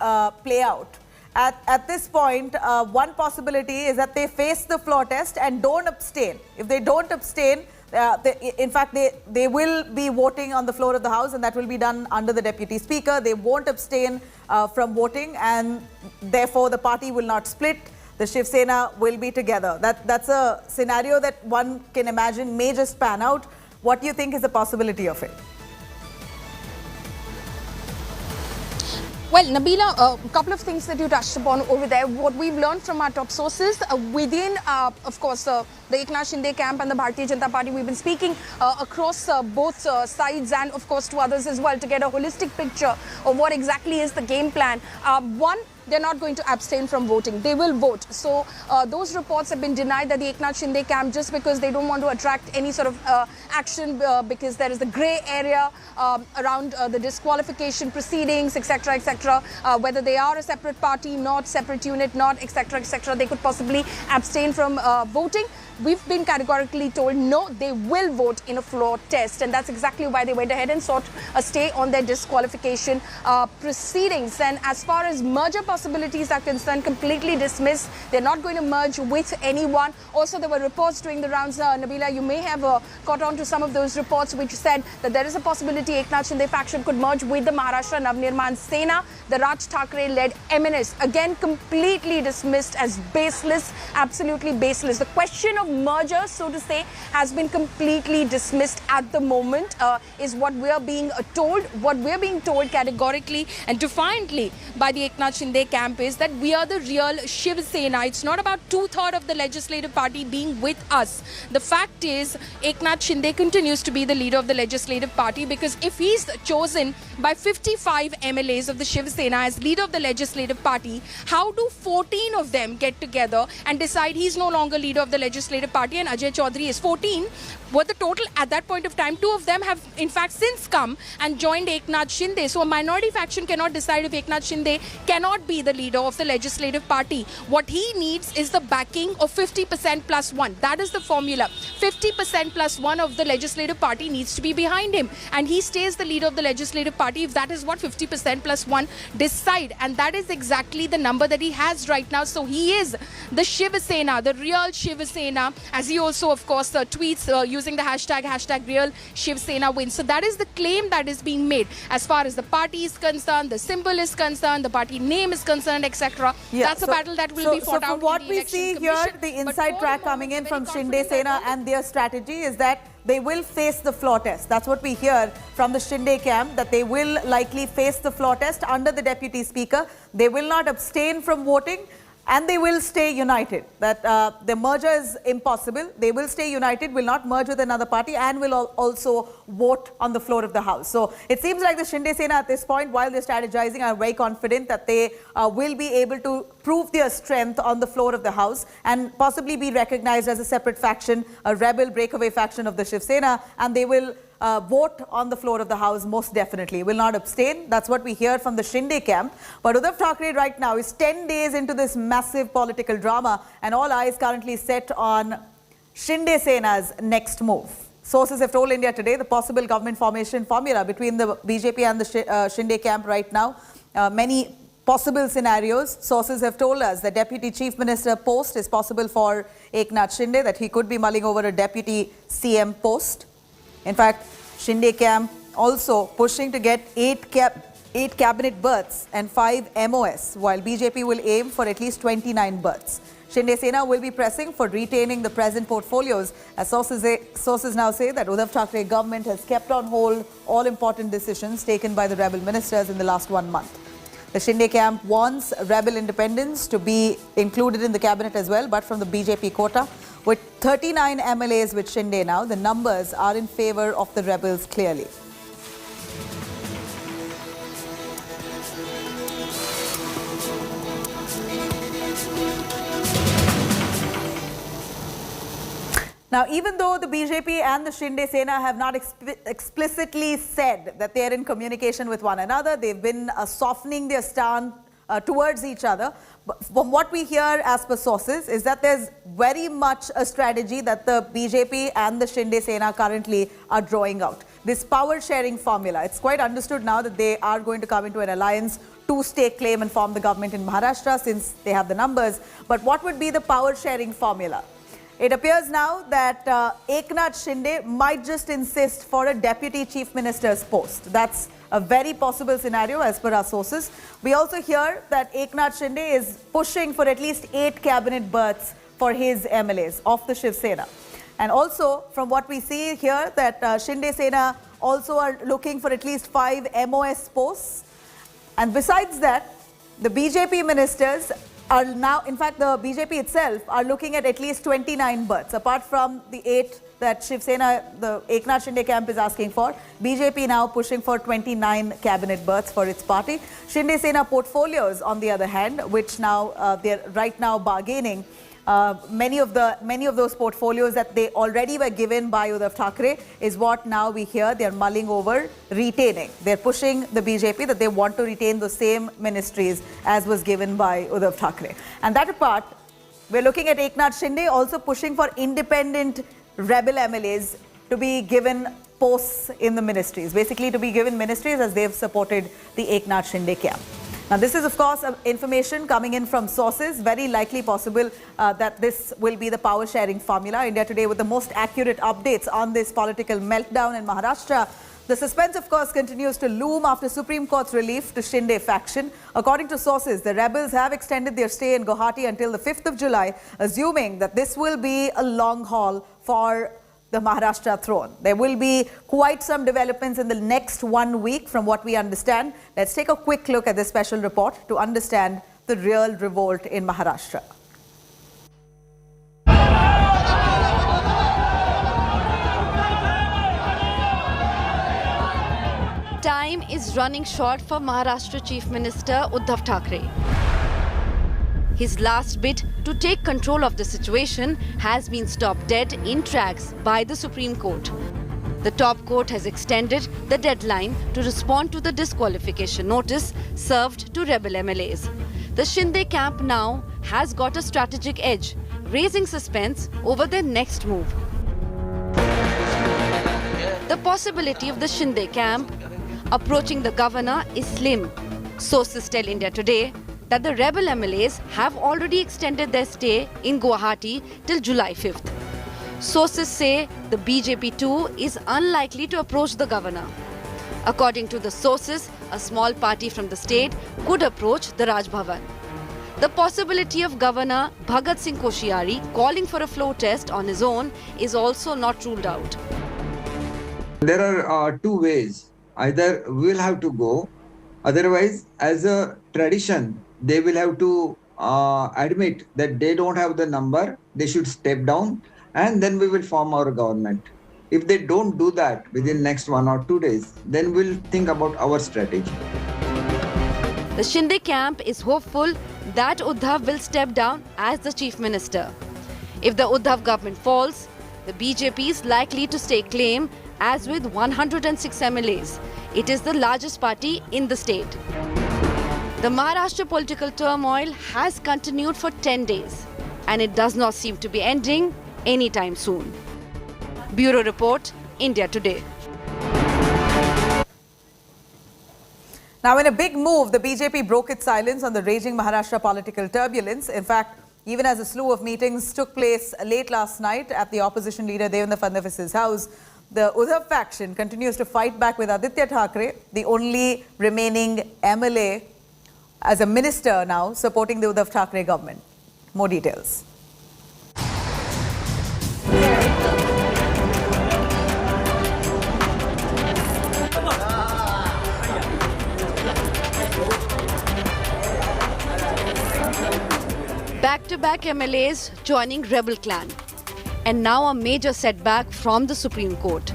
play out. At this point, one possibility is that they face the floor test and don't abstain. If they don't abstain, in fact, they will be voting on the floor of the House, and that will be done under the Deputy Speaker. They won't abstain from voting, and therefore the party will not split. The Shiv Sena will be together. That's a scenario that one can imagine may just pan out. What do you think is the possibility of it? Well, Nabila, a couple of things that you touched upon over there. What we've learned from our top sources within, of course, the Eknath Shinde camp and the Bharatiya Janata Party, we've been speaking across both sides and, of course, to others as well to get a holistic picture of what exactly is the game plan. One, they're not going to abstain from voting. They will vote. So those reports have been denied that the Eknath Shinde camp, just because they don't want to attract any sort of action because there is the grey area around the disqualification proceedings, etc., etc. Whether they are a separate party, not separate unit, not etc., etc. They could possibly abstain from voting. We've been categorically told no, they will vote in a floor test, and that's exactly why they went ahead and sought a stay on their disqualification proceedings. And as far as merger possibilities are concerned, completely dismissed. They're not going to merge with anyone. Also, there were reports during the rounds, Nabila, you may have caught on to some of those reports which said that there is a possibility Eknath Shinde faction could merge with the Maharashtra Navnirman Sena, the Raj Thackeray-led MLAs. Again, completely dismissed as baseless, absolutely baseless. The question of merger, so to say, has been completely dismissed at the moment, is what we are being told. What we are being told categorically and defiantly by the Eknath Shinde camp is that we are the real Shiv Sena. It's not about 2/3 of the legislative party being with us. The fact is, Eknath Shinde continues to be the leader of the legislative party, because if he's chosen by 55 MLAs of the Shiv Sena as leader of the legislative party, how do 14 of them get together and decide he's no longer leader of the legislative party and Ajay Chaudhary is 14? Were the total at that point of time, 2 of them have in fact since come and joined Eknath Shinde. So a minority faction cannot decide if Eknath Shinde cannot be the leader of the legislative party. What he needs is the backing of 50% plus 1. That is the formula. 50% plus 1 of the legislative party needs to be behind him, and he stays the leader of the legislative party if that is what 50% plus 1 decide, and that is exactly the number that he has right now. So he is the Shiv Sena, the real Shiv Sena, as he also of course tweets using the hashtag real Shiv Sena wins. So that is the claim that is being made as far as the party is concerned, the symbol is concerned, the party name is concerned, etc. That's a battle that will be fought out. From what we see here, the inside track coming in from Shinde Sena and their strategy is that they will face the floor test. That's what we hear from the Shinde camp, that they will likely face the floor test under the Deputy Speaker. They will not abstain from voting. and they will stay united. That the merger is impossible. They will stay united, will not merge with another party, and will also vote on the floor of the House. So it seems like the Shinde Sena at this point, while they're strategizing, are very confident that they will be able to prove their strength on the floor of the House and possibly be recognized as a separate faction, a rebel breakaway faction of the Shiv Sena, and they will vote on the floor of the House most definitely, will not abstain. That's what we hear from the Shinde camp. But Uddhav Thackeray right now is 10 days into this massive political drama, and all eyes currently set on Shinde Sena's next move. Sources have told India Today the possible government formation formula between the BJP and the Shinde camp right now. Many possible scenarios. Sources have told us the Deputy Chief Minister post is possible for Eknath Shinde, that he could be mulling over a Deputy CM post. In fact, Shinde camp also pushing to get 8 cabinet berths and 5 MOS, while BJP will aim for at least 29 berths. Shinde Sena will be pressing for retaining the present portfolios, as sources now say that Uddhav Thackeray government has kept on hold all important decisions taken by the rebel ministers in the last 1 month. The Shinde camp wants rebel independents to be included in the cabinet as well, but from the BJP quota. With 39 MLAs with Shinde now, the numbers are in favor of the rebels clearly. Now, even though the BJP and the Shinde Sena have not explicitly said that they are in communication with one another, they've been softening their stance towards each other. But from what we hear as per sources is that there's very much a strategy that the BJP and the Shinde Sena currently are drawing out. This power sharing formula, it's quite understood now that they are going to come into an alliance to stake claim and form the government in Maharashtra since they have the numbers. But what would be the power sharing formula? It appears now that Eknath Shinde might just insist for a Deputy Chief Minister's post. That's a very possible scenario as per our sources. We also hear that Eknath Shinde is pushing for at least 8 cabinet berths for his MLAs of the Shiv Sena. And also, from what we see here, that Shinde Sena also are looking for at least 5 MOS posts. And besides that, the BJP ministers are now, in fact, the BJP itself are looking at least 29 berths, apart from the 8 that Shiv Sena, the Eknath Shinde camp is asking for. BJP now pushing for 29 cabinet berths for its party. Shinde Sena portfolios, on the other hand, which now they're right now bargaining. Many of those portfolios that they already were given by Uddhav Thackeray is what now we hear they're mulling over retaining. They're pushing the BJP that they want to retain the same ministries as was given by Uddhav Thackeray. And that apart, we're looking at Eknath Shinde also pushing for independent rebel MLAs to be given posts in the ministries, basically to be given ministries as they've supported the Eknath Shinde camp. Now, this is, of course, information coming in from sources, very likely possible that this will be the power sharing formula. India Today with the most accurate updates on this political meltdown in Maharashtra. The suspense, of course, continues to loom after Supreme Court's relief to Shinde faction. According to sources, the rebels have extended their stay in Guwahati until the 5th of July, assuming that this will be a long haul for the Maharashtra throne. There will be quite some developments in the next 1 week from what we understand. Let's take a quick look at this special report to understand the real revolt in Maharashtra. Time is running short for Maharashtra Chief Minister Uddhav Thackeray. His last bid to take control of the situation has been stopped dead in tracks by the Supreme Court. The top court has extended the deadline to respond to the disqualification notice served to rebel MLAs. The Shinde camp now has got a strategic edge, raising suspense over their next move. The possibility of the Shinde camp approaching the governor is slim. Sources tell India Today that the rebel MLAs have already extended their stay in Guwahati till July 5th. Sources say the BJP too is unlikely to approach the governor. According to the sources, a small party from the state could approach the Raj Bhavan. The possibility of Governor Bhagat Singh Koshyari calling for a floor test on his own is also not ruled out. There are 2 ways. Either we will have to go, otherwise as a tradition they will have to admit that they don't have the number, they should step down, and then we will form our government. If they don't do that within next 1 or 2 days, then we'll think about our strategy. The Shinde camp is hopeful that Uddhav will step down as the chief minister. If the Uddhav government falls, the BJP is likely to stake claim, as with 106 MLAs. It is the largest party in the state. The Maharashtra political turmoil has continued for 10 days, and it does not seem to be ending anytime soon. Bureau Report, India Today. Now, in a big move, the BJP broke its silence on the raging Maharashtra political turbulence. In fact, even as a slew of meetings took place late last night at the opposition leader Devendra Fadnavis' house, the Uddhav faction continues to fight back with Aditya Thackeray, the only remaining MLA as a minister now supporting the Uddhav Thackeray government. More details. Back-to-back MLAs joining rebel clan. And now a major setback from the Supreme Court.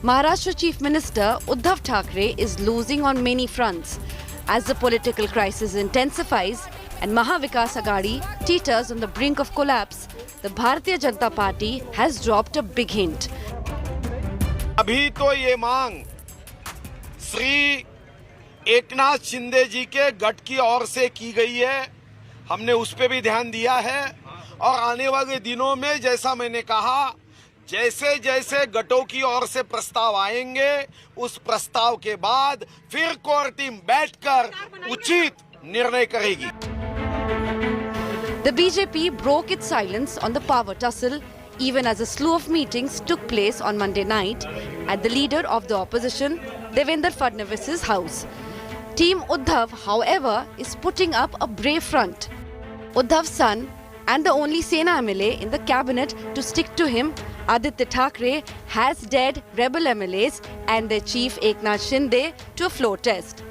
Maharashtra Chief Minister Uddhav Thackeray is losing on many fronts as the political crisis intensifies and Maha Vikas Aghadi teeters on the brink of collapse. The Bharatiya Janata Party has dropped a big hint. अभी तो ये मांग श्री एकनाथ शिंदे जी के गट की ओर से की गई है, हमने उस पे भी ध्यान दिया है और आने वाले दिनों में जैसा मैंने कहा, जैसे जैसे गटों की ओर से प्रस्ताव आएंगे, उस प्रस्ताव के बाद फिर कोर टीम बैठकर उचित निर्णय करेगी. The BJP broke its silence on the power tussle even as a slew of meetings took place on Monday night at the leader of the opposition, Devendra Fadnavis' house. Team Uddhav, however, is putting up a brave front. Uddhav's son and the only Sena MLA in the cabinet to stick to him, Aditya Thackeray, has dared rebel MLAs and their chief Eknath Shinde to a floor test.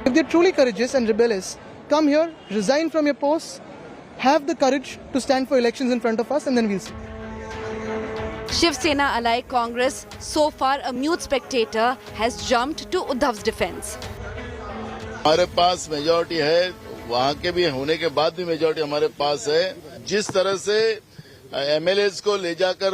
If they're truly courageous and rebellious, come here, resign from your posts, have the courage to stand for elections in front of us, and then we'll see. Shiv Sena allied Congress, so far a mute spectator, has jumped to Uddhav's defense. हमारे पास majority है, वहाँ के भी होने के बाद भी majority हमारे पास है. जिस तरह से एमएलएस को ले जाकर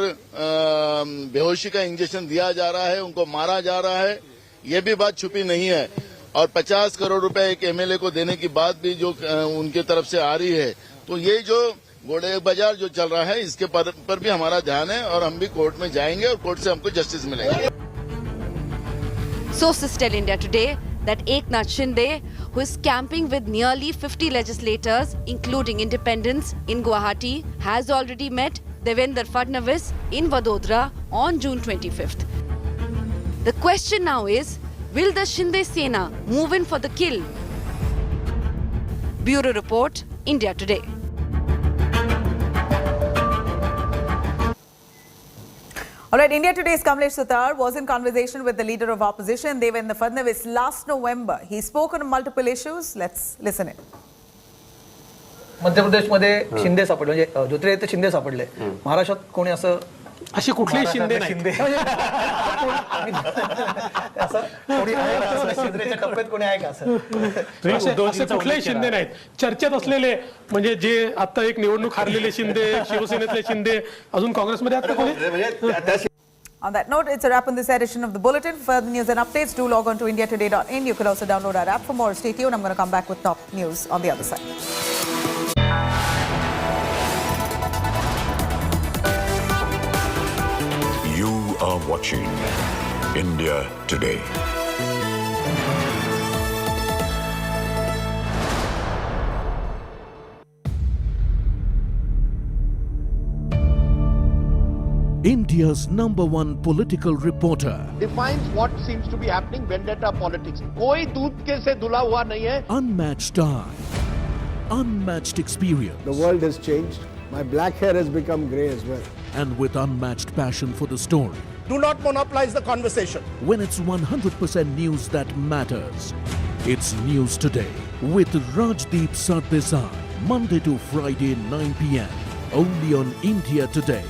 बेहोशी का इंजेक्शन दिया जा रहा है, उनको मारा जा रहा है, ये भी बात छुपी नहीं है. और 50 करोड़ रुपए एक एमएलए को देने की बात भी जो उनके तरफ से आ रही है, तो ये जो घोड़े बाजार जो चल रहा है, इसके पर भी हमारा ध्यान है और हम भी कोर्ट में जाएंगे और कोर्ट से हमको जस्टिस मिलेगा. Sources tell India Today that Eknath Shinde, who is camping with nearly 50 legislators, including independents, in Guwahati, has already met Devendra Fadnavis in Vadodara on June 25th. The question now is, will the Shinde Sena move in for the kill? Bureau Report, India Today. All right, India Today's Kamlesh Sutar was in conversation with the leader of opposition, Devendra Fadnavis, last November. He spoke on multiple issues. Let's listen in. मध्य प्रदेशमध्ये शिंदे सापडले, म्हणजे ज्योतिरादित्य शिंदे सापडले. महाराष्ट्रात कोणी असं अशी कुठलीही शिंदे नाही. असं कोणी आहे का, असं शिंदेच्या टप्प्यात कोणी आहे का असं? असे कुठलेही शिंदे नाहीत. चर्चेत असलेले म्हणजे जे आता एक निवडणूक हारलेले शिंदे, शिवसेनेतले शिंदे, अजून काँग्रेसमध्ये आहेत का कोणी? On that note, it's a wrap on this edition of the Bulletin. For further news and updates, do log on to indiatoday.in. You can also download our app for more. Stay tuned. I'm going to come back with top news on the other side. You are watching India Today. India's #1 political reporter. Defines what seems to be happening, vendetta politics. कोई दूध के से धुला हुआ नहीं है. Unmatched eye, unmatched experience. The world has changed. My black hair has become grey as well. And with unmatched passion for the story. Do not monopolize the conversation. When it's 100% news that matters. It's News Today with Rajdeep Sardesai, Monday to Friday 9 p.m. only on India Today.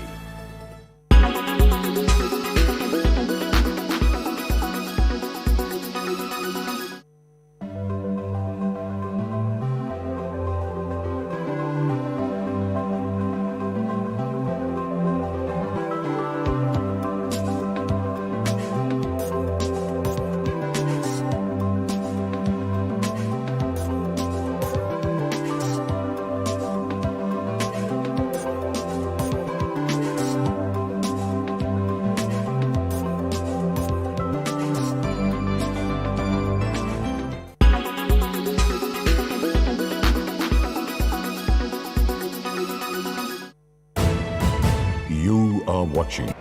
You are watching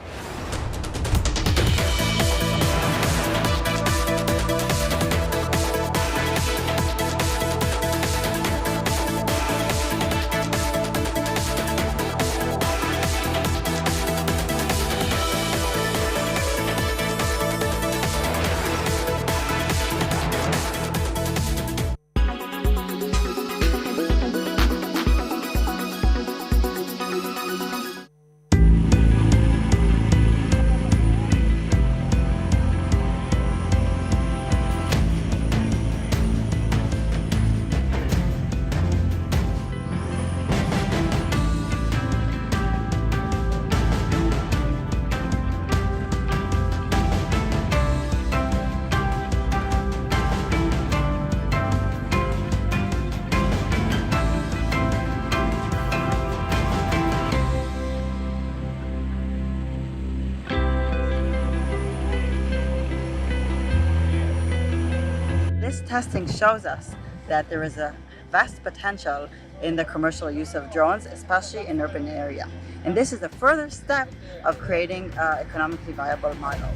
This testing shows us that there is a vast potential in the commercial use of drones, especially in urban area. And this is a further step of creating an economically viable model.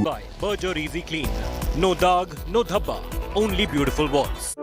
By Berger Easy Clean. No dog, no dhabba, only beautiful walls.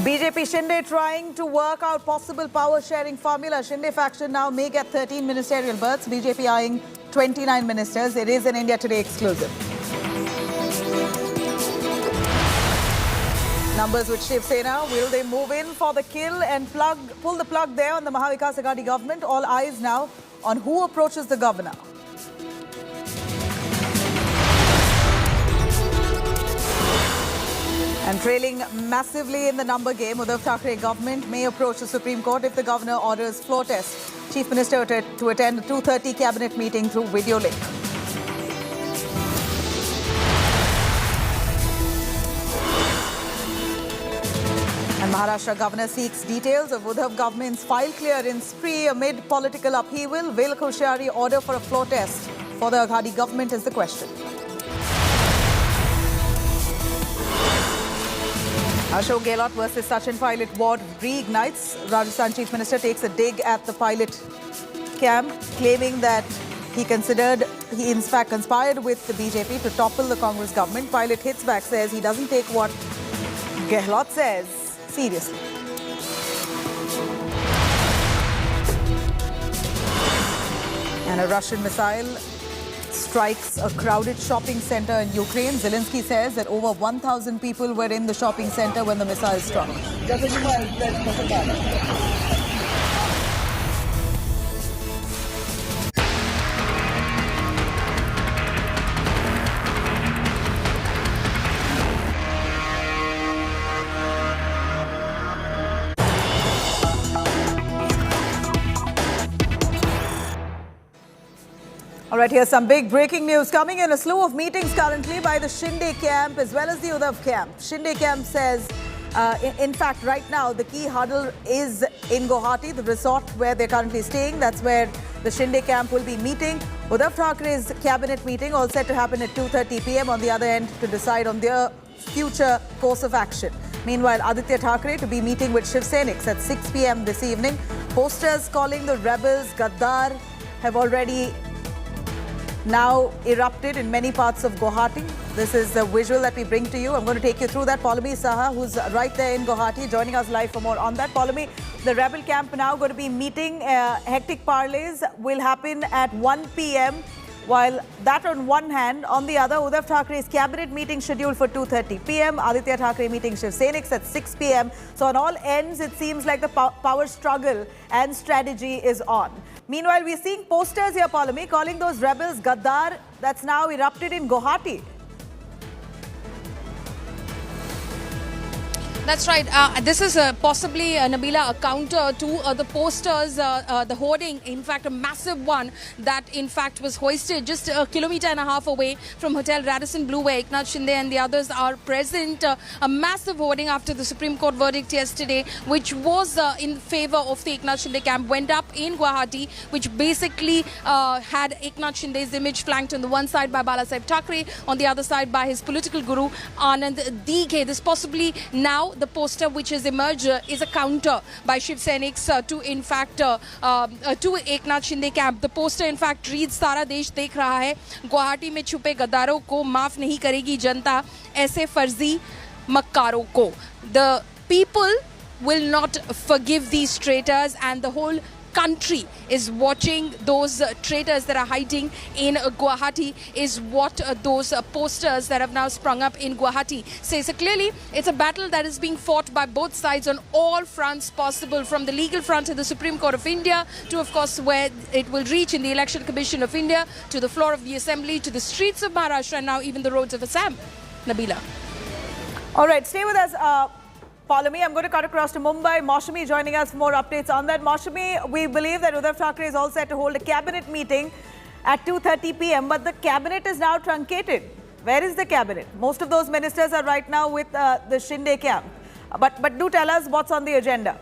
BJP Shinde trying to work out possible power sharing formula. Shinde faction now may get 13 ministerial berths. BJP eyeing 29 ministers. It is an India Today exclusive. Numbers with Shiv Sena. Will they move in for the kill and pull the plug there on the Maha Vikas Aghadi government? All eyes now on who approaches the governor. And trailing massively in the number game, Uddhav Thackeray government may approach the Supreme Court if the governor orders floor test. Chief Minister to attend a 2:30 cabinet meeting through video link. And Maharashtra governor seeks details of Uddhav government's file clearance spree amid political upheaval. Will Koshyari order for a floor test for the Aghadi government is the question. Ashok Gehlot versus Sachin pilot war reignites. Rajasthan Chief Minister takes a dig at the pilot camp, claiming that he in fact conspired with the BJP to topple the Congress government. Pilot hits back, says he doesn't take what Gehlot says seriously. And a Russian missile strikes a crowded shopping center in Ukraine. Zelensky says that over 1,000 people were in the shopping center when the missile struck. All right, here's some big breaking news coming in. A slew of meetings currently by the Shinde camp as well as the Uddhav camp. Shinde camp says, in fact, right now, the key huddle is in Guwahati, the resort where they're currently staying. That's where the Shinde camp will be meeting. Uddhav Thackeray's cabinet meeting, all set to happen at 2:30 p.m. on the other end to decide on their future course of action. Meanwhile, Aditya Thackeray to be meeting with Shiv Sena at 6 p.m. this evening. Posters calling the rebels Gaddar have already now erupted in many parts of Guwahati. This is the visual that we bring to you. I'm going to take you through that. Paulami Saha, who's right there in Guwahati, joining us live for more on that. Paulami, the rebel camp now going to be meeting. Hectic parleys will happen at 1 p.m. While that on one hand, on the other, Uddhav Thackeray's cabinet meeting scheduled for 2:30 p.m. Aditya Thackeray meeting Shiv Sena at 6 p.m. So on all ends, it seems like the power struggle and strategy is on. Meanwhile, we're seeing posters here, Paulami, calling those rebels Gaddar. That's now erupted in Guwahati. That's right. This is possibly, Nabila, a counter to the posters, the hoarding, in fact, a massive one that, in fact, was hoisted just a kilometre and a half away from Hotel Radisson Blu, where Eknath Shinde and the others are present. A massive hoarding after the Supreme Court verdict yesterday, which was in favour of the Eknath Shinde camp, went up in Guwahati, which basically had Eknath Shinde's image flanked on the one side by Balasaheb Thackeray, on the other side by his political guru, Anand Dighe. This possibly now the poster which has emerged is a counter by Shiv Sena to, in fact, to Eknath Shinde camp. The poster, in fact, reads, "सारा देश देख रहा है, गुवाहाटी में छुपे गद्दारों को माफ नहीं करेगी जनता, ऐसे फर्जी मक्कारों को." The people will not forgive these traitors, and the whole country is watching those traitors that are hiding in Guwahati, is what those posters that have now sprung up in Guwahati say. So clearly, it's a battle that is being fought by both sides on all fronts possible, from the legal front in the Supreme Court of India to, of course, where it will reach in the Election Commission of India, to the floor of the Assembly, to the streets of Maharashtra, and now even the roads of Assam. Nabila. All right, stay with us. Paulami, I'm going to cut across to Mumbai. Maushami joining us for more updates on that. Maushami, we believe that Uddhav Thackeray is all set to hold a cabinet meeting at 2:30 p.m. But the cabinet is now truncated. Where is the cabinet? Most of those ministers are right now with the Shinde camp. But do tell us what's on the agenda.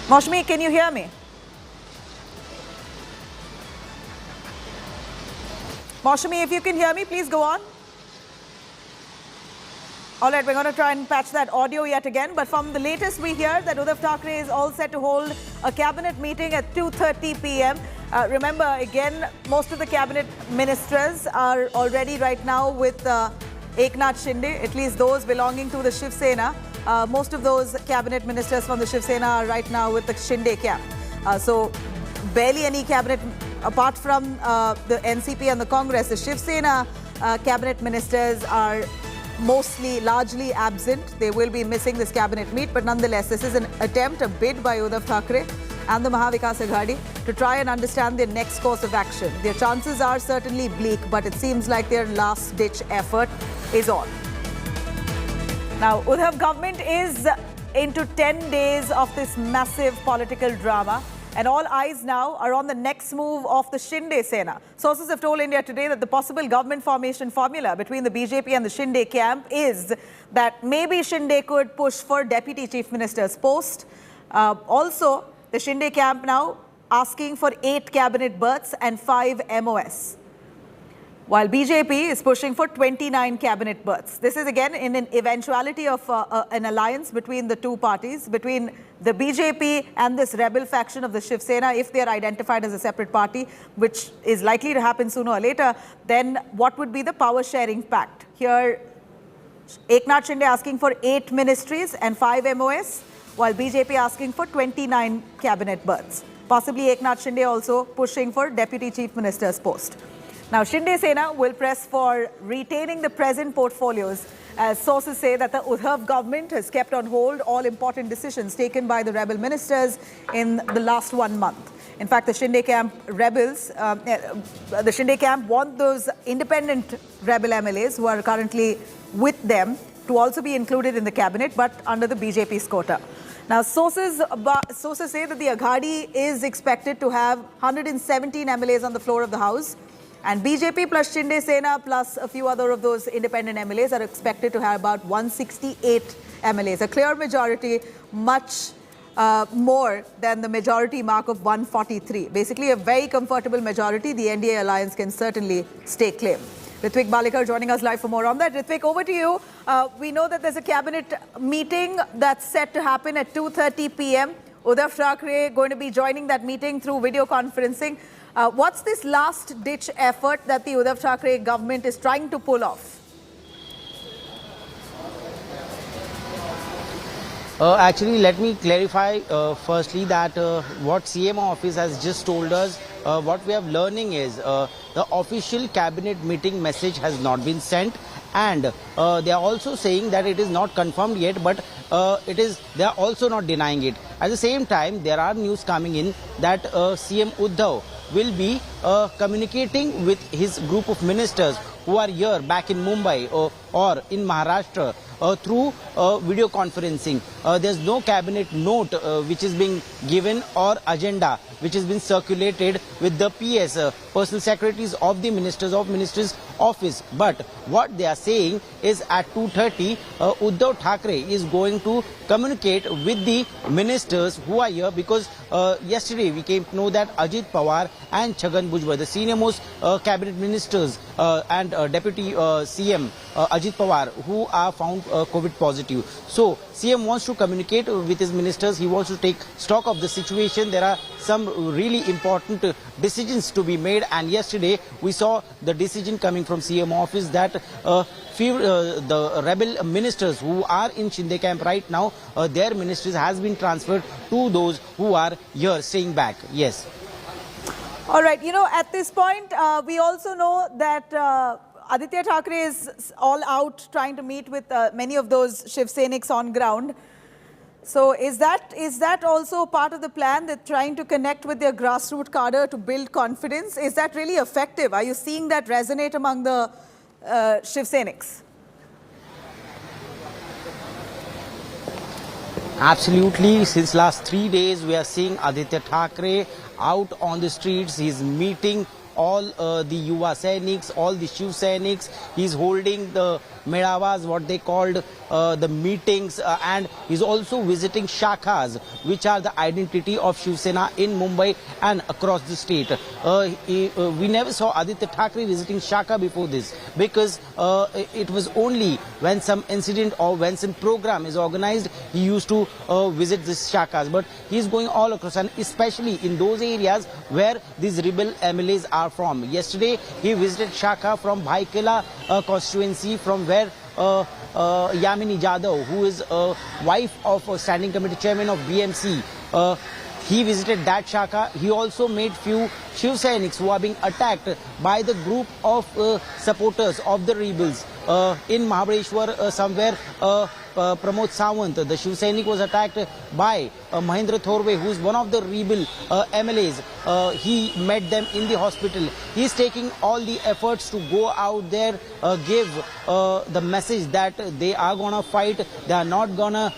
Maushami, can you hear me? Maushami, if you can hear me, please go on. All right, we're going to try and patch that audio yet again. But from the latest, we hear that Uddhav Thackeray is all set to hold a cabinet meeting at 2:30 p.m. Remember, again, most of the cabinet ministers are already right now with Eknath Shinde, at least those belonging to the Shiv Sena. Most of those cabinet ministers from the Shiv Sena are right now with the Shinde camp. So barely any cabinet, apart from the NCP and the Congress. The Shiv Sena cabinet ministers are largely absent. They will be missing this cabinet meet, but nonetheless, this is an attempt, a bid by Uddhav Thackeray and the Maha Vikas Aghadi to try and understand their next course of action. Their chances are certainly bleak, but it seems like their last-ditch effort is on. Now, Uddhav government is into 10 days of this massive political drama. And all eyes now are on the next move of the Shinde Sena. Sources have told India Today that the possible government formation formula between the BJP and the Shinde camp is that maybe Shinde could push for Deputy Chief Minister's post. Also, the Shinde camp now asking for 8 cabinet berths and 5 MOS, while BJP is pushing for 29 cabinet berths. This is again in an eventuality of an alliance between the two parties, between the BJP and this rebel faction of the Shiv Sena. If they are identified as a separate party, which is likely to happen sooner or later, then what would be the power sharing pact? Here, Eknath Shinde asking for 8 ministries and 5 MOS, while BJP asking for 29 cabinet berths. Possibly Eknath Shinde also pushing for Deputy Chief Minister's post. Now, Shinde Sena will press for retaining the present portfolios, as sources say that the Uddhav government has kept on hold all important decisions taken by the rebel ministers in the last 1 month. In fact, the Shinde camp rebels, the Shinde camp want those independent rebel MLAs who are currently with them to also be included in the cabinet, but under the BJP's quota. Now, sources say that the Aghadi is expected to have 117 MLAs on the floor of the House. And BJP plus Shinde Sena plus a few other of those independent MLAs are expected to have about 168 MLAs, a clear majority, much more than the majority mark of 143. Basically, a very comfortable majority. The NDA alliance can certainly stake claim. Ritvik Balikar joining us live for more on that. Ritvik, over to you. We know that there's a cabinet meeting that's set to happen at 2:30 p.m. Uddhav Thackeray going to be joining that meeting through video conferencing. What's this last-ditch effort that the Uddhav Thackeray government is trying to pull off? Actually, let me clarify firstly that what CM office has just told us, what we are learning is the official cabinet meeting message has not been sent, and they are also saying that it is not confirmed yet, but they are also not denying it. At the same time, there are news coming in that CM Uddhav will be communicating with his group of ministers who are here back in Mumbai or in Maharashtra through video conferencing. There's no cabinet note which is being given or agenda which has been circulated with the PS, personal secretaries of the ministers office. But what they are saying is at 2:30, Uddhav Thackeray is going to communicate with the ministers who are here, because yesterday we came to know that Ajit Pawar and Chhagan Bhujbal, the senior most cabinet ministers and Deputy CM Ajit Pawar, who are found COVID positive. So CM wants to communicate with his ministers. He wants to take stock of the situation. There are some really important decisions to be made, and yesterday we saw the decision coming from CM office that the rebel ministers who are in Shinde camp right now, their ministries has been transferred to those who are here staying back. Yes. All right. You know, at this point, we also know that Aditya Thackeray is all out trying to meet with many of those Shiv Senics on ground. So is that also part of the plan, that trying to connect with their grassroots cadre to build confidence? Is that really effective? Are you seeing that resonate among the Shiv Senics? Absolutely. Since last 3 days, we are seeing Aditya Thackeray out on the streets. He's meeting all the Yuva Sainiks, all the Shiv Sainiks. He's holding the Medavas, what they called the meetings, and he's also visiting shakhas, which are the identity of Shiv Sena in Mumbai and across the state. We never saw Aditya Thackeray visiting shakha before this, because it was only when some incident or when some program is organized, he used to visit these shakhas. But he's going all across, and especially in those areas where these rebel MLAs are from. Yesterday, he visited shakha from Bhaikela constituency, from where Yamini Jadhav, who is wife of a standing committee chairman of BMC, he visited that shaka. He also met few Shiv Senics who are being attacked by the group of supporters of the rebels in Mahabaleshwar somewhere. Pramod Sawant, the Shiv Sainik, was attacked by Mahendra Thorve, who is one of the rebel MLAs. He met them in the hospital. He is taking all the efforts to go out there, give the message that they are gonna fight. They are not gonna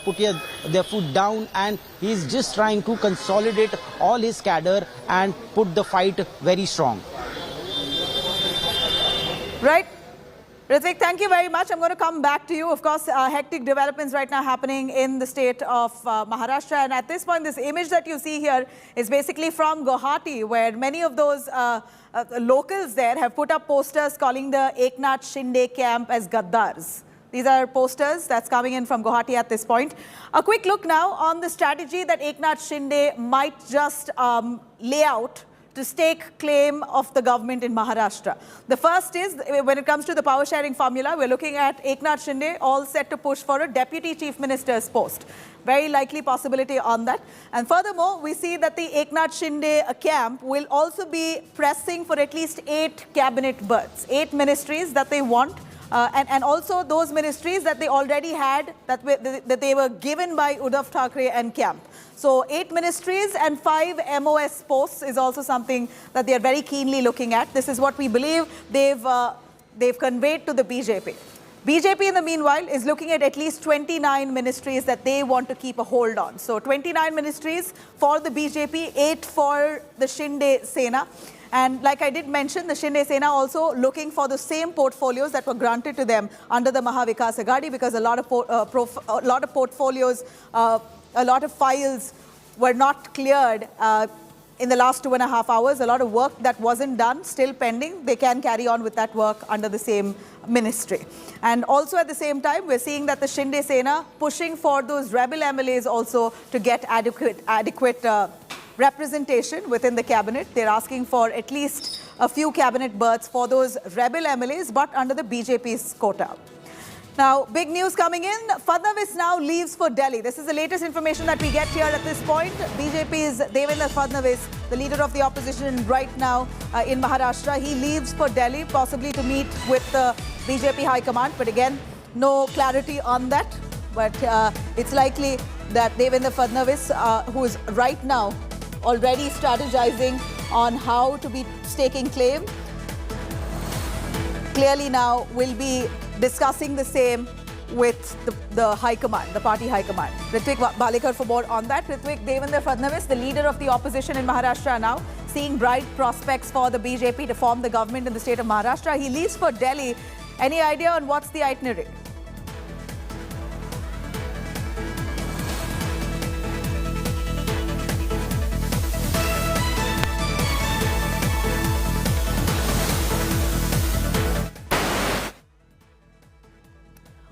put their foot down, and he is just trying to consolidate all his cadre and put the fight very strong. Right. Ritvik, thank you very much. I'm going to come back to you. Of course, hectic developments right now happening in the state of Maharashtra. And at this point, this image that you see here is basically from Guwahati, where many of those locals there have put up posters calling the Eknath Shinde camp as Gaddars. These are posters that's coming in from Guwahati at this point. A quick look now on the strategy that Eknath Shinde might just lay out to stake claim of the government in Maharashtra. The first is, when it comes to the power sharing formula, we're looking at Eknath Shinde all set to push for a deputy chief minister's post. Very likely possibility on that. And furthermore, we see that the Eknath Shinde camp will also be pressing for at least 8 cabinet berths, 8 ministries that they want. And also those ministries that they already had, that they were given by Uddhav Thackeray and camp. So 8 ministries and 5 MOS posts is also something that they are very keenly looking at. This is what we believe they've conveyed to the BJP. BJP, in the meanwhile, is looking at least 29 ministries that they want to keep a hold on. So 29 ministries for the BJP, 8 for the Shinde Sena. And like I did mention, the Shinde Sena also looking for the same portfolios that were granted to them under the Maha Vikas Aghadi, because a lot of portfolios, a lot of files were not cleared in the last 2.5 hours. A lot of work that wasn't done, still pending. They can carry on with that work under the same ministry. And also at the same time, we're seeing that the Shinde Sena pushing for those rebel MLAs also to get adequate representation within the cabinet. They're asking for at least a few cabinet berths for those rebel MLAs, but under the BJP's quota. Now, big news coming in. Fadnavis now leaves for Delhi. This is the latest information that we get here at this point. BJP's Devendra Fadnavis, the leader of the opposition right now in Maharashtra, he leaves for Delhi, possibly to meet with the BJP High Command. But again, no clarity on that. But it's likely that Devendra Fadnavis, who is right now already strategizing on how to be staking claim, clearly now will be discussing the same with the High Command, the party High Command. Ritvik Balekar for more on that. Ritvik, Devendra Fadnavis, the leader of the opposition in Maharashtra now, seeing bright prospects for the BJP to form the government in the state of Maharashtra. He leaves for Delhi. Any idea on what's the itinerary?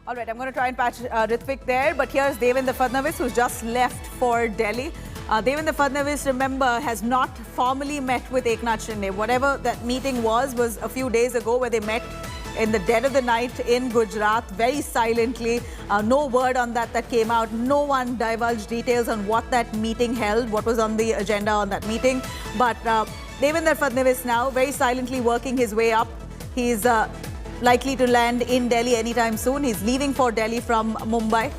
All right, I'm going to try and patch Ritvik there, but here's Devendra Fadnavis, who's just left for Delhi. Devendra Fadnavis, remember, has not formally met with Eknath Shinde. Whatever that meeting was a few days ago, where they met in the dead of the night in Gujarat, very silently. No word on that came out. No one divulged details on what that meeting held, what was on the agenda on that meeting. But Devendra Fadnavis now very silently working his way up. He's likely to land in Delhi anytime soon. He's leaving for Delhi from Mumbai.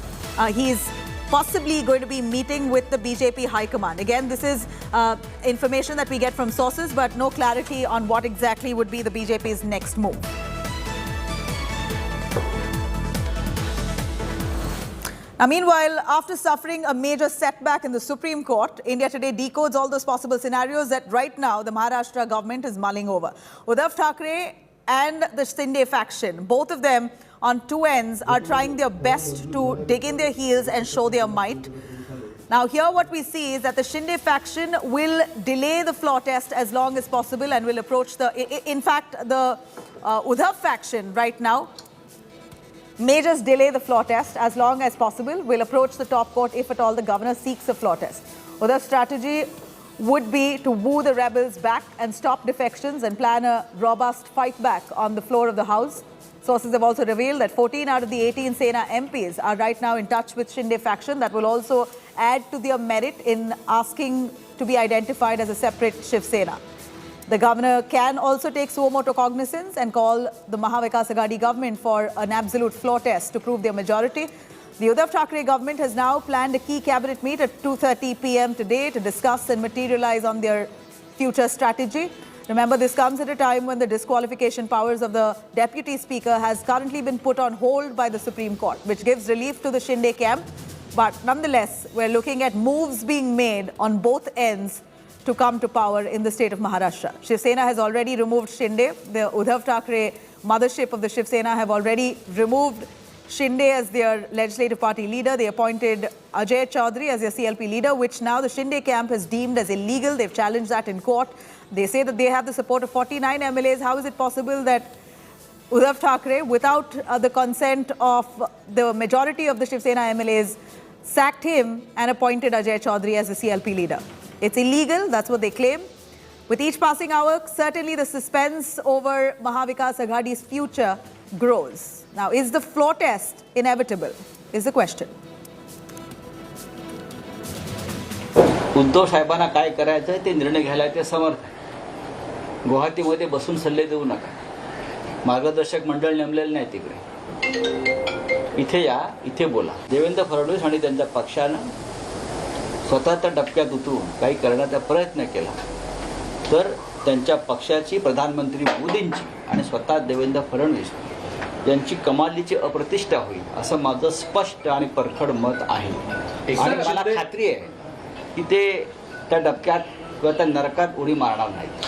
He's possibly going to be meeting with the BJP High Command. Again, this is information that we get from sources, but no clarity on what exactly would be the BJP's next move. Now, meanwhile, after suffering a major setback in the Supreme Court, India Today decodes all those possible scenarios that right now the Maharashtra government is mulling over. Uddhav Thackeray and the Shinde faction, both of them on two ends, are trying their best to dig in their heels and show their might. Now, here what we see is that the Shinde faction will delay the floor test as long as possible and will approach in fact, the Uddhav faction right now may just delay the floor test as long as possible, will approach the top court if at all the governor seeks a floor test. Uddhav's strategy would be to woo the rebels back and stop defections and plan a robust fight back on the floor of the House. Sources have also revealed that 14 out of the 18 Sena MPs are right now in touch with Shinde faction. That will also add to their merit in asking to be identified as a separate Shiv Sena. The governor can also take suo motu cognizance and call the Maha Vikas Aghadi government for an absolute floor test to prove their majority. The Uddhav Thackeray government has now planned a key cabinet meet at 2:30 p.m. today to discuss and materialize on their future strategy. Remember, this comes at a time when the disqualification powers of the Deputy Speaker has currently been put on hold by the Supreme Court, which gives relief to the Shinde camp. But nonetheless, we're looking at moves being made on both ends to come to power in the state of Maharashtra. Shiv Sena has already removed Shinde. The Uddhav Thackeray mothership of the Shiv Sena have already removed Shinde as their legislative party leader. They appointed Ajay Chaudhary as their CLP leader, which now the Shinde camp has deemed as illegal. They've challenged that in court. They say that they have the support of 49 MLAs. How is it possible that Uddhav Thackeray, without the consent of the majority of the Shiv Sena MLAs, sacked him and appointed Ajay Chaudhary as the CLP leader? It's illegal, that's what they claim. With each passing hour, certainly the suspense over Maha Vikas Aghadi's future grows. Now, is the floor test inevitable, is the question. Uddhav साहेबांना काय करायचं ते निर्णय घ्यायला ते समर्थ आहे. गुवाहाटीमध्ये बसून सल्ले देऊ नका. मार्गदर्शक मंडळ नेमलेलं नाही तिकडे. इथे या, इथे बोला. देवेंद्र फडणवीस आणि त्यांच्या पक्षानं स्वतःच्या डबक्यात उतरून काही करण्याचा प्रयत्न केला तर त्यांच्या पक्षाची, प्रधानमंत्री मोदींची आणि स्वतः देवेंद्र फडणवीस यांची कमालीची अप्रतिष्ठा होईल असं माझं स्पष्ट आणि परखड मत आहे. आणि मला खात्री आहे की ते त्या डबक्यात किंवा त्या नरकात उडी मारणार नाहीत.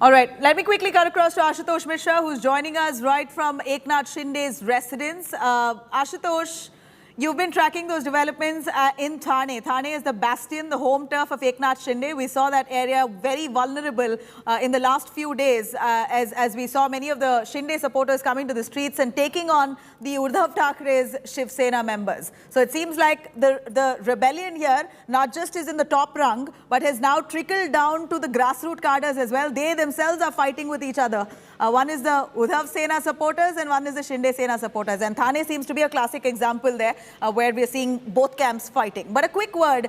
All right, let me quickly cut across to Ashutosh Mishra, who's joining us right from Eknath Shinde's residence. Ashutosh, you've been tracking those developments in Thane. Thane is the bastion, the home turf of Eknath Shinde. We saw that area very vulnerable in the last few days as we saw many of the Shinde supporters coming to the streets and taking on the Uddhav Thackeray's Shiv Sena members. So it seems like the rebellion here not just is in the top rung, but has now trickled down to the grassroots cadres as well. They themselves are fighting with each other. One is the Uddhav Sena supporters and one is the Shinde Sena supporters. And Thane seems to be a classic example there where we are seeing both camps fighting. But a quick word,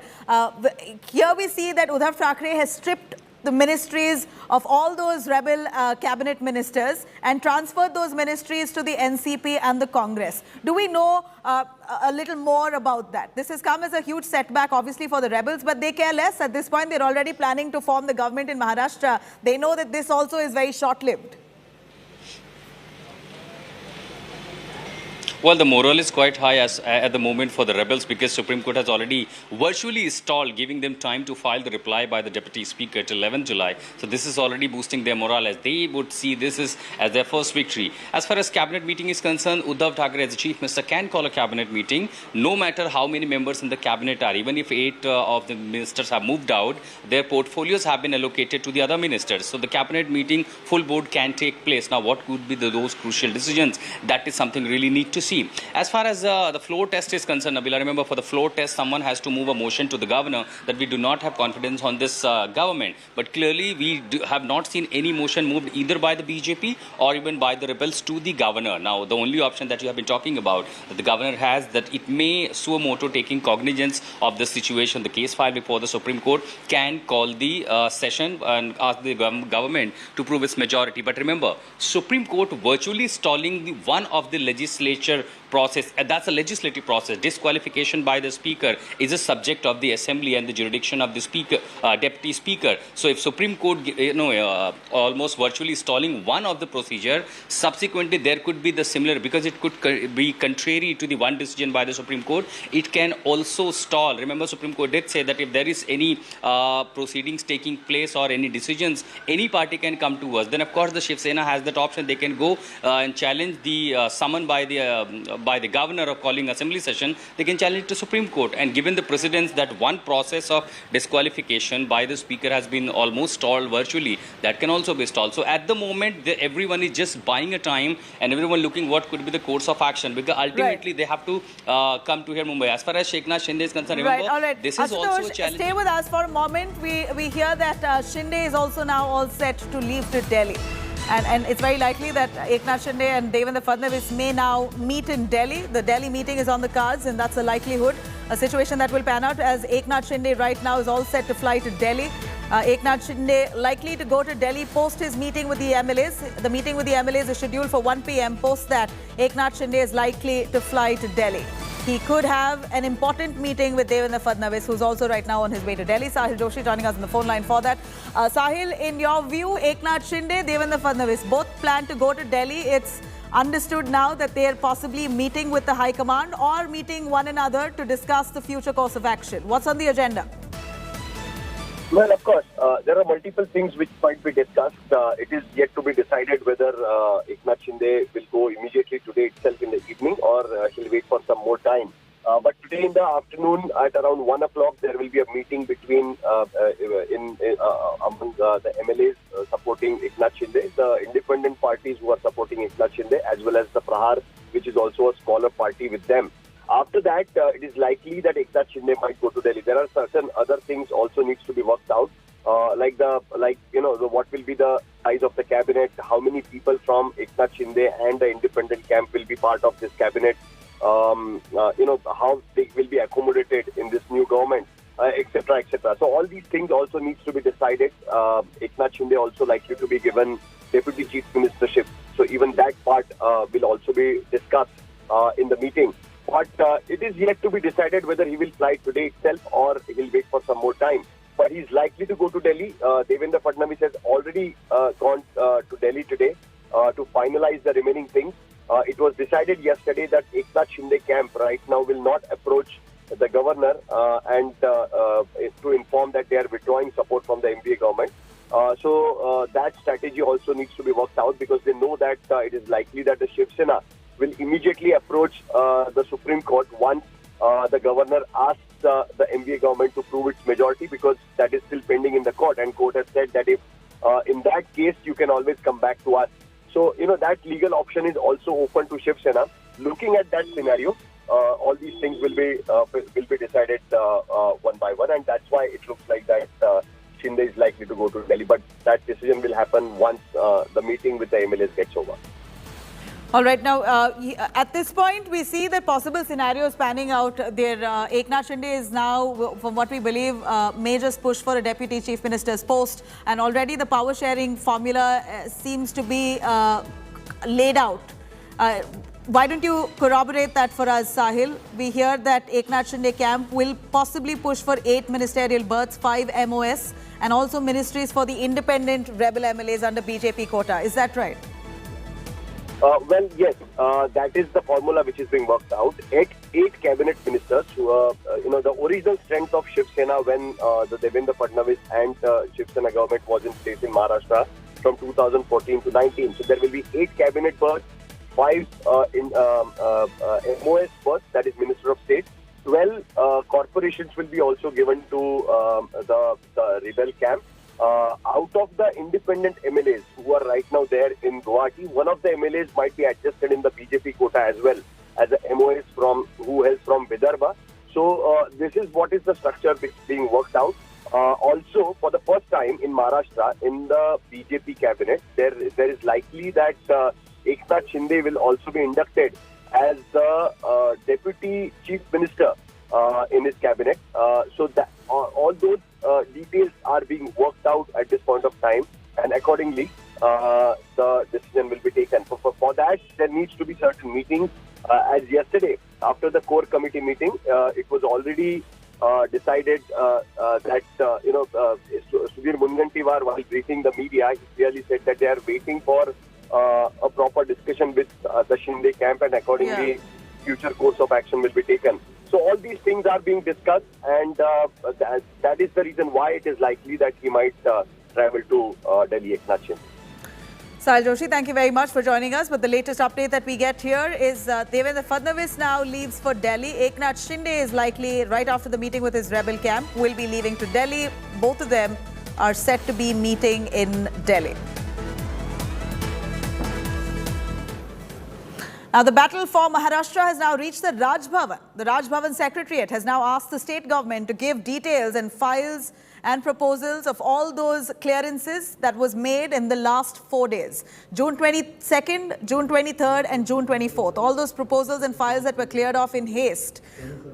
here we see that Uddhav Thackeray has stripped the ministries of all those rebel cabinet ministers and transferred those ministries to the NCP and the Congress. Do we know a little more about that? This has come as a huge setback, obviously, for the rebels, but they care less. At this point, they're already planning to form the government in Maharashtra. They know that this also is very short-lived. Well, the morale is quite high at the moment for the rebels because Supreme Court has already virtually stalled, giving them time to file the reply by the Deputy Speaker till 11 July. So this is already boosting their morale as they would see this as their first victory. As far as cabinet meeting is concerned, Uddhav Thackeray as the Chief Minister can call a cabinet meeting no matter how many members in the cabinet are. Even if 8 of the ministers have moved out, their portfolios have been allocated to the other ministers. So the cabinet meeting, full board can take place. Now, what could be those crucial decisions? That is something really need to see. As far as the floor test is concerned, Nabila, remember for the floor test, someone has to move a motion to the governor that we do not have confidence on this government. But clearly, we have not seen any motion moved either by the BJP or even by the rebels to the governor. Now, the only option that you have been talking about, that the governor has, that it may suo motu taking cognizance of the situation, the case filed before the Supreme Court, can call the session and ask the government to prove its majority. But remember, Supreme Court virtually stalling one of the legislature process, that's a legislative process. Disqualification by the Speaker is a subject of the Assembly and the jurisdiction of the Speaker, Deputy Speaker. So if Supreme Court, almost virtually stalling one of the procedure, subsequently there could be the similar, because it could be contrary to the one decision by the Supreme Court, it can also stall. Remember, Supreme Court did say that if there is any proceedings taking place or any decisions, any party can come to us. Then of course the Shiv Sena has that option. They can go and challenge the summon by the governor of calling assembly session. They can challenge it to Supreme Court. And given the precedence that one process of disqualification by the Speaker has been almost stalled virtually, that can also be stalled. So at the moment, everyone is just buying a time and everyone looking what could be the course of action, because ultimately they have to come to here Mumbai. As far as Eknath Shinde is concerned, remember, this is also a challenge. Stay with us for a moment. We hear that Shinde is also now all set to leave to Delhi. And it's very likely that Eknath Shinde and Devendra Fadnavis may now meet in Delhi. The Delhi meeting is on the cards, and that's a likelihood. A situation that will pan out as Eknath Shinde right now is all set to fly to Delhi. Eknath Shinde likely to go to Delhi post his meeting with the MLAs. The meeting with the MLAs is scheduled for 1 p.m. Post that, Eknath Shinde is likely to fly to Delhi. He could have an important meeting with Devendra Fadnavis, who's also right now on his way to Delhi. Sahil Joshi joining us on the phone line for that. Sahil, in your view, Eknath Shinde, Devendra Fadnavis, both plan to go to Delhi. It's understood now that they are possibly meeting with the High Command or meeting one another to discuss the future course of action. What's on the agenda? Well, of course, there are multiple things which might be discussed. It is yet to be decided whether Eknath Shinde will go immediately today itself in the evening or he'll wait for some more time. But today in the afternoon at around 1 o'clock, there will be a meeting between among the MLAs supporting Eknath Shinde, the independent parties who are supporting Eknath Shinde, as well as the Prahar, which is also a smaller party with them. After that, it is likely that Eknath Shinde might go to Delhi. There are certain other things also needs to be worked out, what will be the size of the cabinet, how many people from Eknath Shinde and the independent camp will be part of this cabinet, how they will be accommodated in this new government, etc., etc. So all these things also needs to be decided. Eknath Shinde also likely to be given deputy chief ministership. So even that part will also be discussed in the meeting. But it is yet to be decided whether he will fly today itself or he will wait for some more time. But he is likely to go to Delhi. Devendra Fadnavis has already gone to Delhi today to finalize the remaining things. It was decided yesterday that Eknath Shinde camp right now will not approach the governor and to inform that they are withdrawing support from the MVA government. So that strategy also needs to be worked out because they know that it is likely that the Shiv Sena will immediately approach the Supreme Court once the governor asks the MVA government to prove its majority, because that is still pending in the court, and court has said that if in that case you can always come back to us. So that legal option is also open to Shiv Sena. Looking at that scenario, all these things will be decided one by one, and that's why it looks like that Shinde is likely to go to Delhi. But that decision will happen once the meeting with the MLAs gets over. All right. Now, at this point, we see that possible scenarios panning out there. Eknath Shinde is now, from what we believe, may just push for a deputy chief minister's post. And already the power sharing formula seems to be laid out. Why don't you corroborate that for us, Sahil? We hear that Eknath Shinde camp will possibly push for 8 ministerial berths, 5 MOS, and also ministries for the independent rebel MLAs under BJP quota. Is that right? Well, yes, that is the formula which is being worked out. 8 cabinet ministers, the original strength of Shiv Sena when the Devendra Fadnavis and Shiv Sena government was in place in Maharashtra from 2014 to 19. So there will be 8 cabinet berths, 5 MOS berths, that is Minister of State. 12 corporations will be also given to the rebel camp. Out of the independent MLAs who are right now there in Guwahati, one of the MLAs might be adjusted in the BJP quota as well as a MOS who hails from Vidarbha. So this is what is the structure which is being worked out. Also, for the first time in Maharashtra, in the BJP cabinet, there is likely that Eknath Shinde will also be inducted as the deputy chief minister in his cabinet. So that all those details are being worked out at this point of time, and accordingly the decision will be taken. For that, there needs to be certain meetings. As yesterday, after the core committee meeting, it was already decided that Sudhir Mungantiwar, while briefing the media, he clearly said that they are waiting for a proper discussion with the Shinde camp, and accordingly future course of action will be taken. So all these things are being discussed, and that is the reason why it is likely that he might travel to Delhi, Eknath Shinde. Sahil Joshi, thank you very much for joining us. But the latest update that we get here is Devendra Fadnavis now leaves for Delhi. Eknath Shinde is likely, right after the meeting with his rebel camp, will be leaving to Delhi. Both of them are set to be meeting in Delhi. Now, the battle for Maharashtra has now reached the Raj Bhavan. The Raj Bhavan Secretariat has now asked the state government to give details and files and proposals of all those clearances that was made in the last 4 days. June 22nd, June 23rd and June 24th. All those proposals and files that were cleared off in haste.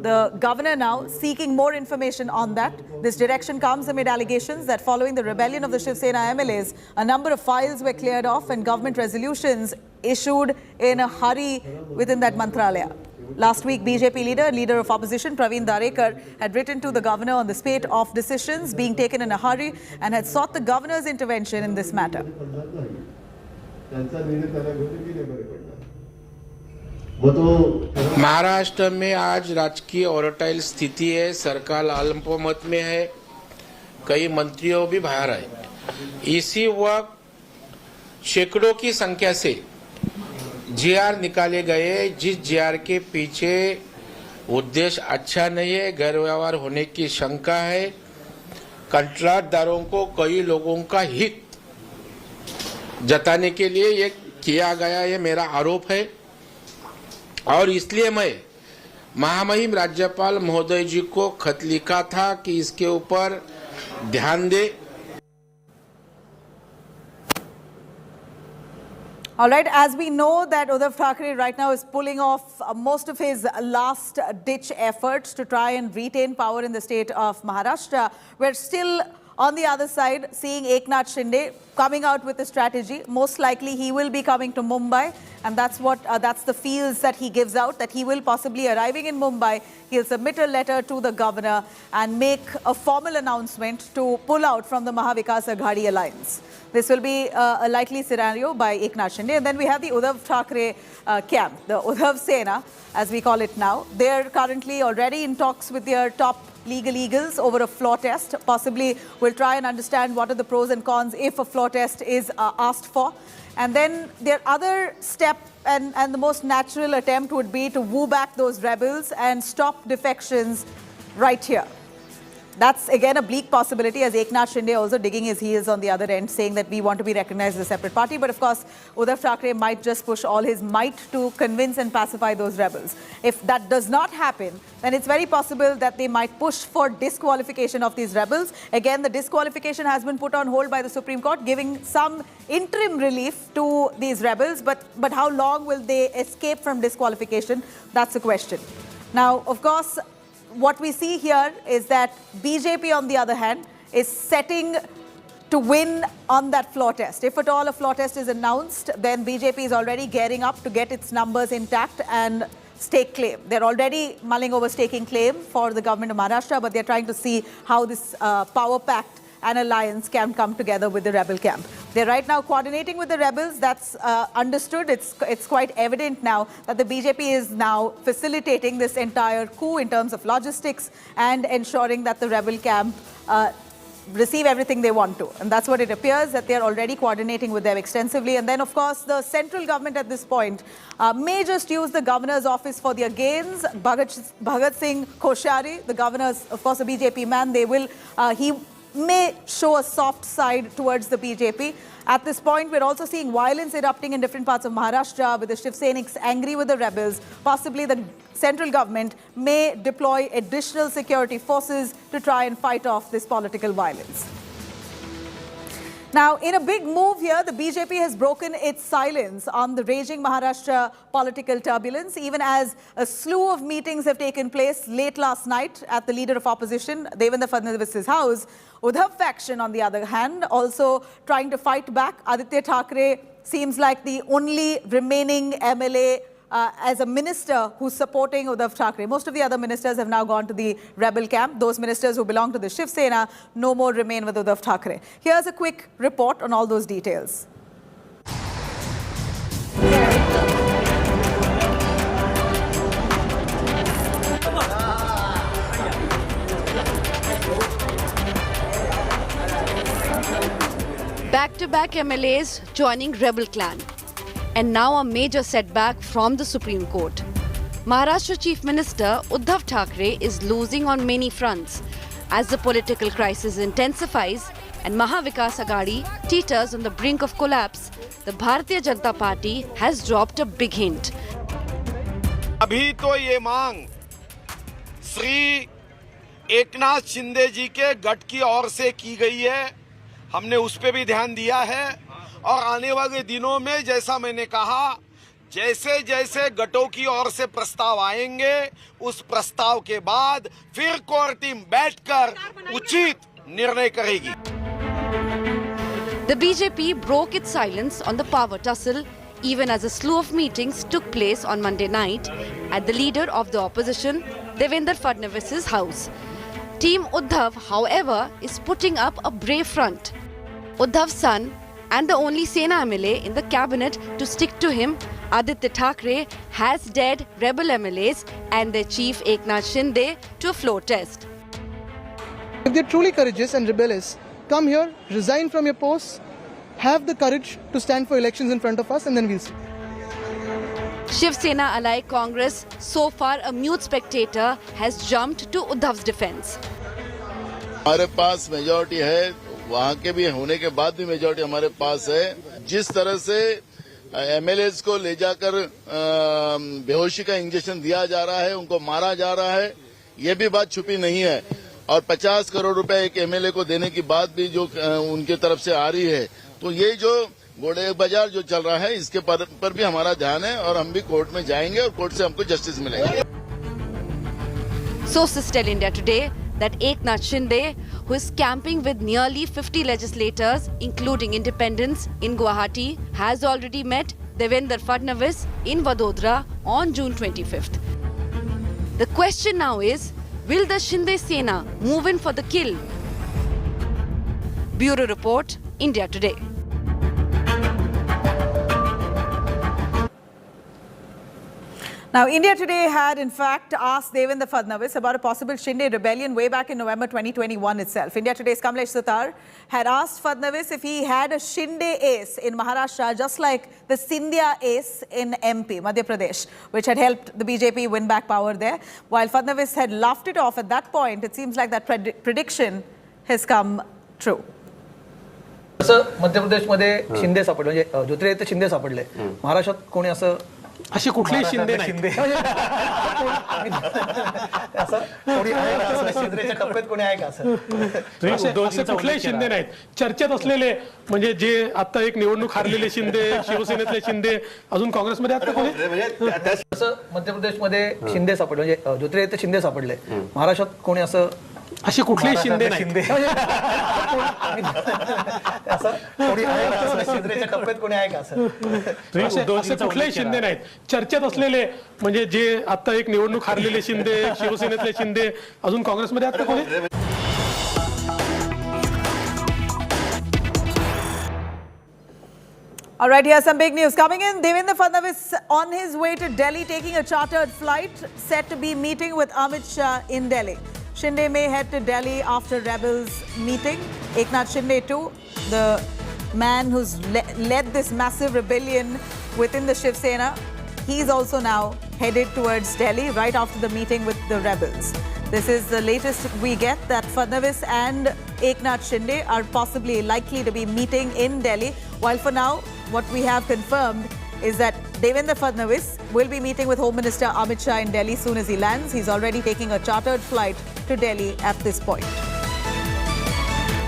The governor now seeking more information on that. This direction comes amid allegations that following the rebellion of the Shiv Sena MLAs, a number of files were cleared off and government resolutions issued in a hurry within that mantralaya. Last week, BJP leader of opposition, Praveen Darekar, had written to the governor on the spate of decisions being taken in a hurry and had sought the governor's intervention in this matter. Maharashtra में आज राजकीय ऑरटाइल स्थिति है, सरकार अल्पमत में है, कई मंत्रियों भी बाहर आए। इसी वक्त सैकड़ों की संख्या से जीआर निकाले गए, जिस जीआर के पीछे उद्देश्य अच्छा नहीं है, गैरव्यवहार होने की शंका है, कंट्राटदारों को कई लोगों का हित जताने के लिए ये किया गया, ये मेरा आरोप है और इसलिए मैं महामहिम राज्यपाल महोदय जी को खत लिखा था कि इसके ऊपर ध्यान दे। All right, as we know that Uddhav Thackeray right now is pulling off most of his last-ditch efforts to try and retain power in the state of Maharashtra, we're still on the other side seeing Eknath Shinde coming out with a strategy. Most likely he will be coming to Mumbai, and that's the feels that he gives out, that he will possibly arriving in Mumbai. He'll submit a letter to the governor and make a formal announcement to pull out from the Maha Vikas Aghadi alliance. This will be a likely scenario by Eknath Shinde. And then we have the Uddhav Thackeray camp, the Uddhav Sena, as we call it now. They're currently already in talks with their top legal eagles over a floor test. Possibly we'll try and understand what are the pros and cons if a floor test is asked for. And then their other step and the most natural attempt would be to woo back those rebels and stop defections right here. That's again a bleak possibility, as Eknath Shinde also digging his heels on the other end, saying that we want to be recognized as a separate party. But of course, Uddhav Thackeray might just push all his might to convince and pacify those rebels. If that does not happen, then it's very possible that they might push for disqualification of these rebels. Again, the disqualification has been put on hold by the Supreme Court, giving some interim relief to these rebels. But how long will they escape from disqualification? That's the question. Now, of course, what we see here is that BJP, on the other hand, is setting to win on that floor test. If at all a floor test is announced, then BJP is already gearing up to get its numbers intact and stake claim. They're already mulling over staking claim for the government of Maharashtra, but they're trying to see how this power pact and alliance can come together with the rebel camp. They're right now coordinating with the rebels. That's understood. It's quite evident now that the BJP is now facilitating this entire coup in terms of logistics and ensuring that the rebel camp receive everything they want to. And that's what it appears, that they're already coordinating with them extensively. And then, of course, the central government at this point may just use the governor's office for their gains. Bhagat Singh Koshari, the governor's, of course, a BJP man, he may show a soft side towards the BJP. At this point, we're also seeing violence erupting in different parts of Maharashtra, with the Shiv Seniks angry with the rebels. Possibly the central government may deploy additional security forces to try and fight off this political violence. Now, in a big move here, the BJP has broken its silence on the raging Maharashtra political turbulence, even as a slew of meetings have taken place late last night at the leader of opposition, Devendra Fadnavis' house. Uddhav faction, on the other hand, also trying to fight back. Aditya Thackeray seems like the only remaining MLA as a minister who's supporting Uddhav Thackeray. Most of the other ministers have now gone to the rebel camp. Those ministers who belong to the Shiv Sena no more remain with Uddhav Thackeray. Here's a quick report on all those details. Back-to-back MLAs joining rebel clan. And now a major setback from the Supreme Court. Maharashtra Chief Minister Uddhav Thackeray is losing on many fronts as the political crisis intensifies and Maha Vikas Aghadi teeters on the brink of collapse. The Bharatiya Janata Party has dropped a big hint. अभी तो ये मांग श्री एकनाथ शिंदे जी के गठ की ओर से की गई है। हमने उस पर भी ध्यान दिया है और आने वाले दिनों में जैसा मैंने कहा, जैसे जैसे गठों की ओर से प्रस्ताव आएंगे, उस प्रस्ताव के बाद फिर कोर टीम बैठकर उचित निर्णय करेगी। The BJP broke its silence on the power tussle even as a slew of meetings took place on Monday night at the leader of the opposition, Devendra Fadnavis's house. Team Uddhav, however, is putting up a brave front. Uddhav's son and the only Sena MLA in the cabinet to stick to him, Aditya Thackeray, has dared rebel MLAs and their chief Eknath Shinde to a floor test. If they're truly courageous and rebellious, come here, resign from your posts, have the courage to stand for elections in front of us, and then we'll see. Shiv Sena ally Congress, so far a mute spectator, has jumped to Uddhav's defense. हमारे पास majority है, वहाँ के भी होने के बाद भी majority हमारे पास है। जिस तरह से MLAs को ले जाकर बेहोशी का इंजेक्शन दिया जा रहा है, उनको मारा जा रहा है, ये भी बात छुपी नहीं है। और 50 करोड़ रुपए एक MLA को देने की बात भी जो उनके तरफ से आ रही है, तो ये जो घोड़े बाजार जो चल रहा है, इसके पर भी हमारा ध्यान है और हम भी कोर्ट में जाएंगे और कोर्ट से हमको जस्टिस मिलेगा। Sources tell India Today that Eknath Shinde, who is camping with nearly 50 legislators, including independents, in Guwahati, has already met Devendra Fadnavis in Vadodara on June 25th. The question now is, will the Shinde Sena move in for the kill? Bureau Report, India Today. Now, India Today had, in fact, asked Devendra Fadnavis about a possible Shinde rebellion way back in November 2021 itself. India Today's Kamlesh Sutar had asked Fadnavis if he had a Shinde ace in Maharashtra, just like the Scindia ace in MP, Madhya Pradesh, which had helped the BJP win back power there. While Fadnavis had laughed it off at that point, it seems like that prediction has come true. असं मध्य प्रदेशमध्ये शिंदे सापडले, म्हणजे ज्योतिरादित्य शिंदे सापडले. महाराष्ट्रात कोणी असं असे कुठलेही शिंदे नाही. असं कोणी आहे का, असं शिंदेच्या टप्प्यात कोणी आहे का, असं असे कुठलेही शिंदे नाहीत. चर्चेत असलेले म्हणजे जे आता एक निवडणूक हारलेले शिंदे, शिवसेनेतले शिंदे, अजून काँग्रेसमध्ये आता कोणी असं मध्य प्रदेशमध्ये शिंदे सापडले, म्हणजे ज्योतिरादित्य शिंदे सापडले. महाराष्ट्रात कोणी असं असे कुठलेही शिंदे नाही. असं कोणी आहे का, असं शिंदेच्या टप्प्यात कोणी आहे का, असं असे कुठलेही शिंदे नाहीत. चर्चेत असलेले म्हणजे जे आता एक निवडणूक हारलेले शिंदे, शिवसेनेतले शिंदे, अजून काँग्रेसमध्ये आता कोणी. All right, here's some big news coming in. Devendra Fadnavis on his way to Delhi, taking a chartered flight, set to be meeting with Amit Shah in Delhi. Shinde may head to Delhi after rebels meeting. Eknath Shinde too, the man who's led this massive rebellion within the Shiv Sena, he's also now headed towards Delhi right after the meeting with the rebels. This is the latest we get, that Fadnavis and Eknath Shinde are possibly likely to be meeting in Delhi. While for now, what we have confirmed is that Devendra Fadnavis will be meeting with Home Minister Amit Shah in Delhi soon as he lands. He's already taking a chartered flight to Delhi at this point.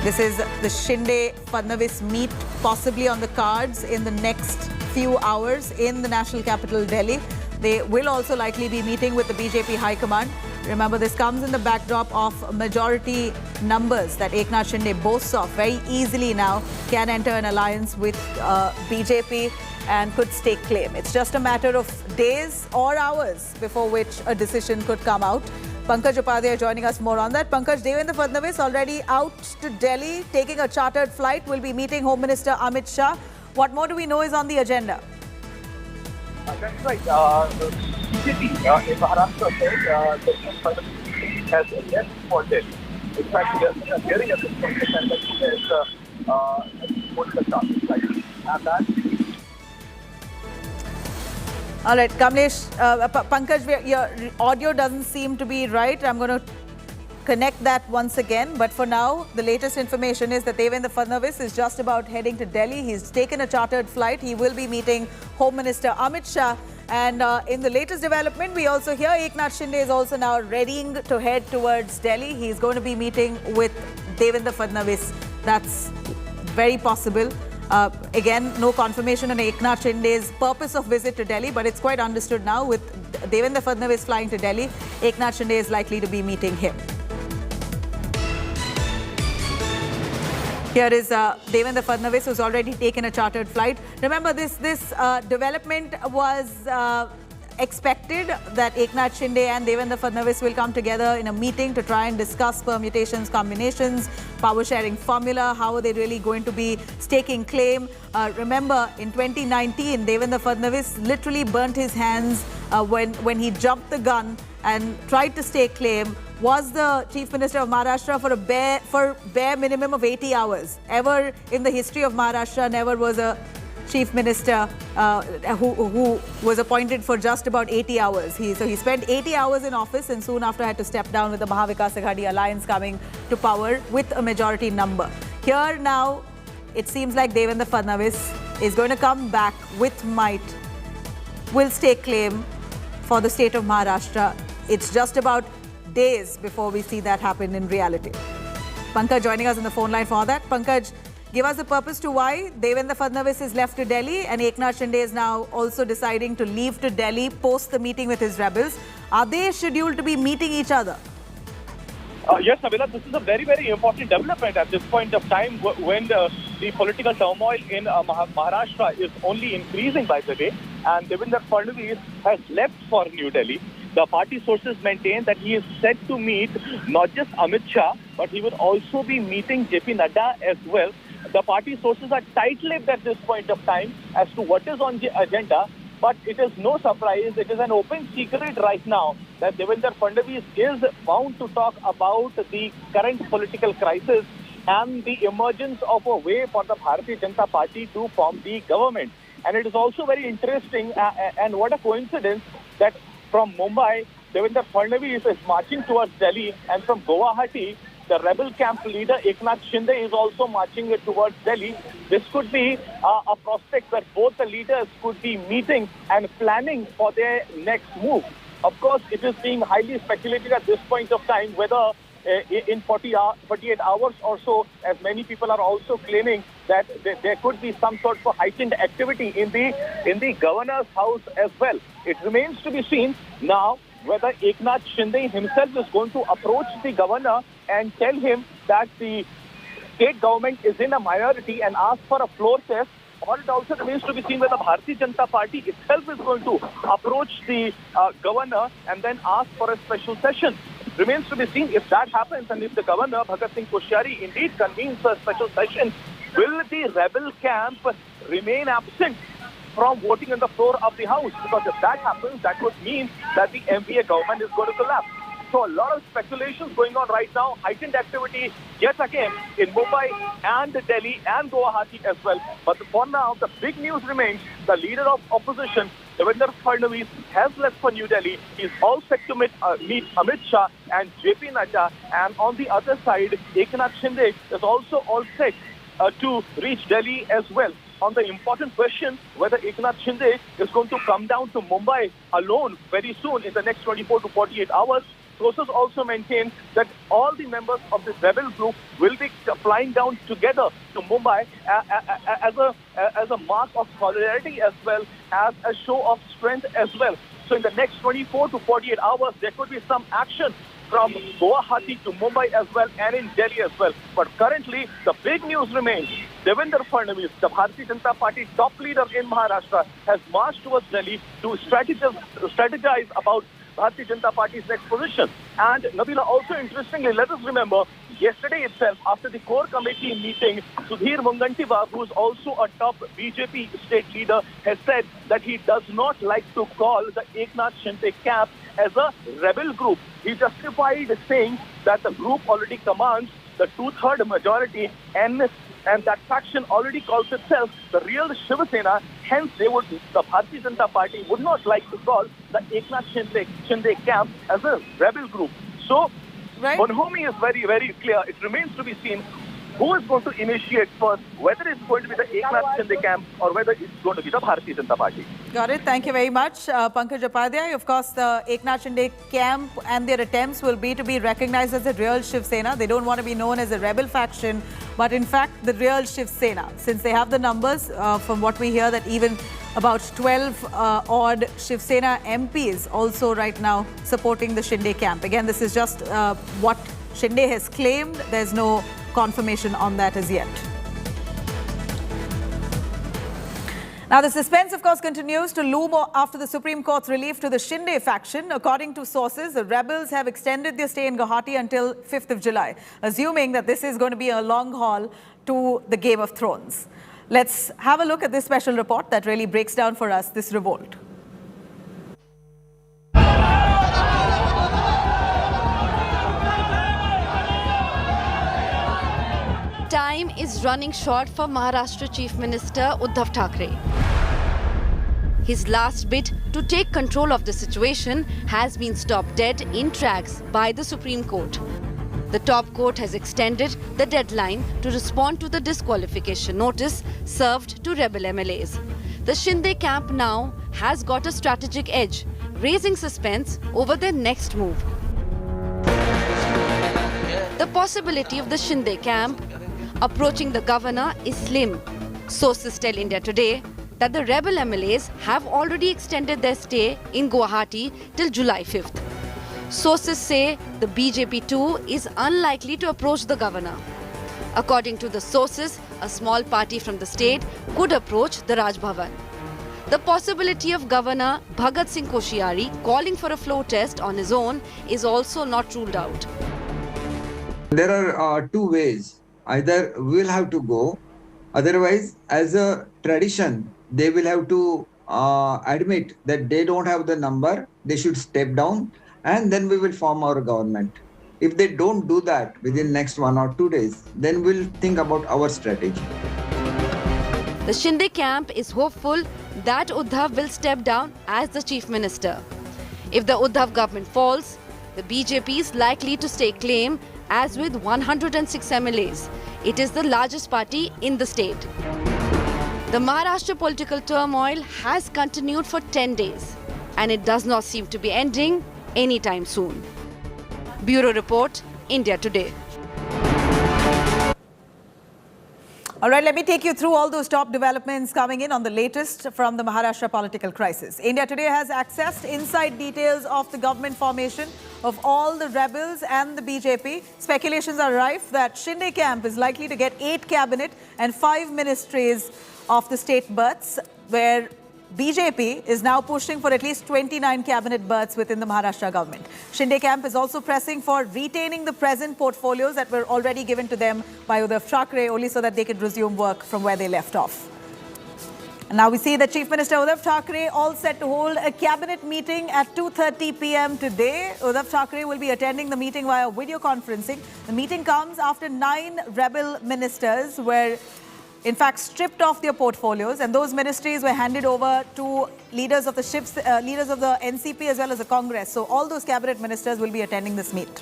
This is the Shinde-Fadnavis meet possibly on the cards in the next few hours in the national capital, Delhi. They will also likely be meeting with the BJP High Command. Remember, this comes in the backdrop of majority numbers that Eknath Shinde boasts of. Very easily now can enter an alliance with BJP and could stake claim. It's just a matter of days or hours before which a decision could come out. Pankaj Upadhyay joining us more on that. Pankaj, Devendra Fadnavis already out to Delhi, taking a chartered flight, will be meeting Home Minister Amit Shah. What more do we know is on the agenda? That's right. The BJP in Maharashtra said that has yet responded. In fact, we are hearing a response and that he has put the chartered flight. And that. All right, Kamlesh, Pankaj, your audio doesn't seem to be right. I'm going to connect that once again. But for now, the latest information is that Devendra Fadnavis is just about heading to Delhi. He's taken a chartered flight. He will be meeting Home Minister Amit Shah And in the latest development, we also hear Eknath Shinde is also now readying to head towards Delhi. He's going to be meeting with Devendra Fadnavis. That's very possible. Again, no confirmation on Eknath Shinde's purpose of visit to Delhi, but it's quite understood now with Devendra Fadnavis flying to Delhi, Eknath Shinde is likely to be meeting him. Here is Devendra Fadnavis, who's already taken a chartered flight. Remember, this development was expected that Eknath Shinde and Devendra Fadnavis will come together in a meeting to try and discuss permutations, combinations, power sharing formula, how are they really going to be staking claim. Remember, in 2019, Devendra Fadnavis literally burnt his hands when he jumped the gun and tried to stake claim. Was the Chief Minister of Maharashtra for bare minimum of 80 hours. Ever in the history of Maharashtra, never was a Chief Minister who was appointed for just about 80 hours. So he spent 80 hours in office and soon after had to step down with the Maha Vikas Aghadi alliance coming to power with a majority number. Here now, it seems like Devendra Fadnavis is going to come back with might, will stake claim for the state of Maharashtra. It's just about days before we see that happen in reality. Pankaj joining us on the phone line for that. Pankaj, give us the purpose to why Devendra Fadnavis is left to Delhi and Eknath Shinde is now also deciding to leave to Delhi post the meeting with his rebels. Are they scheduled to be meeting each other? Yes, Nabila, this is a very, very important development at this point of time when the political turmoil in Maharashtra is only increasing by the day, and Devendra Fadnavis has left for New Delhi. The party sources maintain that he is set to meet not just Amit Shah, but he will also be meeting JP Nadda as well. The party sources are tight-lipped at this point of time as to what is on the agenda, but it is no surprise, it is an open secret right now that Devendra Fadnavis is bound to talk about the current political crisis and the emergence of a way for the Bharatiya Janata Party to form the government. And it is also very interesting, and what a coincidence, that from Mumbai, Devendra Fadnavis is marching towards Delhi, and from Guwahati, the rebel camp leader Eknath Shinde is also marching towards Delhi. This could be a prospect where both the leaders could be meeting and planning for their next move. Of course, it is being highly speculated at this point of time whether in 48 hours or so, as many people are also claiming that there could be some sort of heightened activity in the governor's house as well. It remains to be seen now whether Eknath Shinde himself is going to approach the governor and tell him that the state government is in a minority and ask for a floor test, or it also remains to be seen whether Bharatiya Janata Party itself is going to approach the governor and then ask for a special session. Remains to be seen if that happens, and if the governor, Bhagat Singh Koshyari, indeed convenes a special session, will the rebel camp remain absent from voting on the floor of the House? Because if that happens, that would mean that the MVA government is going to collapse. So a lot of speculations going on right now, heightened activity yet again in Mumbai and Delhi and Guwahati as well. But for now, the big news remains the leader of opposition, Devendra Fadnavis, has left for New Delhi. He's all set to meet Amit Shah and JP Nadda. And on the other side, Eknath Shinde is also all set to reach Delhi as well. On the important question whether Eknath Shinde is going to come down to Mumbai alone very soon in the next 24 to 48 hours, sources also maintain that all the members of this rebel group will be flying down together to Mumbai as a mark of solidarity as well as a show of strength as well. So in the next 24 to 48 hours, there could be some action from Guwahati to Mumbai as well and in Delhi as well. But currently, the big news remains Devendra Fadnavis, the Bharatiya Janata Party top leader in Maharashtra, has marched towards Delhi to strategize about Bharatiya Janata Party's next position. And Nabila, also interestingly, let us remember, yesterday itself, after the core committee meeting, Sudhir Mungantiwar, who is also a top BJP state leader, has said that he does not like to call the Eknath Shinde camp as a rebel group. He justified saying that the group already commands the two-third majority and that faction already calls itself the real Shiv Sena. Hence, the Bharatiya Janata Party would not like to call the Eknath Shinde camp as a rebel group. So, Bonhomi is very, very clear. It remains to be seen who is going to initiate first, whether it's going to be the Eknath Shinde camp or whether it's going to be the Bharatiya Janata Party. Got it. Thank you very much, Pankaj Upadhyay. Of course, the Eknath Shinde camp and their attempts will be to be recognized as a real Shiv Sena. They don't want to be known as a rebel faction, but in fact, the real Shiv Sena. Since they have the numbers, from what we hear, that even about 12 odd Shiv Sena MPs also right now supporting the Shinde camp. Again, this is just what Shinde has claimed. There's no confirmation on that as yet. Now, the suspense, of course, continues to loom after the Supreme Court's relief to the Shinde faction. According to sources, the rebels have extended their stay in Guwahati until 5th of July, assuming that this is going to be a long haul to the Game of Thrones. Let's have a look at this special report that really breaks down for us this revolt. Time is running short for Maharashtra Chief Minister Uddhav Thackeray. His last bid to take control of the situation has been stopped dead in tracks by the Supreme Court. The top court has extended the deadline to respond to the disqualification notice served to rebel MLAs. The Shinde camp now has got a strategic edge, raising suspense over their next move. The possibility of the Shinde camp approaching the governor is slim. Sources tell India Today that the rebel MLAs have already extended their stay in Guwahati till July 5th. Sources say the BJP too is unlikely to approach the governor. According to the sources, a small party from the state could approach the Raj Bhavan. The possibility of Governor Bhagat Singh Koshyari calling for a floor test on his own is also not ruled out. There are two ways. Either we'll have to go, otherwise, as a tradition, they will have to admit that they don't have the number, they should step down, and then we will form our government. If they don't do that within next 1 or 2 days, then we'll think about our strategy. The Shinde camp is hopeful that Uddhav will step down as the chief minister. If the Uddhav government falls, the BJP is likely to stake claim. As with 106 MLAs, it is the largest party in the state. The Maharashtra political turmoil has continued for 10 days, and it does not seem to be ending anytime soon. Bureau Report, India Today. All right, let me take you through all those top developments coming in on the latest from the Maharashtra Political Crisis. India Today has accessed inside details of the government formation of all the rebels and the BJP. Speculations are rife that Shinde camp is likely to get 8 cabinet and 5 ministries of the state berths, where BJP is now pushing for at least 29 cabinet berths within the Maharashtra government. Shinde camp is also pressing for retaining the present portfolios that were already given to them by Uddhav Thackeray, only so that they could resume work from where they left off. And now we see that Chief Minister Uddhav Thackeray all set to hold a cabinet meeting at 2:30 p.m. today. Uddhav Thackeray will be attending the meeting via video conferencing. The meeting comes after 9 rebel ministers were in fact stripped off their portfolios, and those ministries were handed over to leaders of the leaders of the NCP as well as the Congress. So all those cabinet ministers will be attending this meet.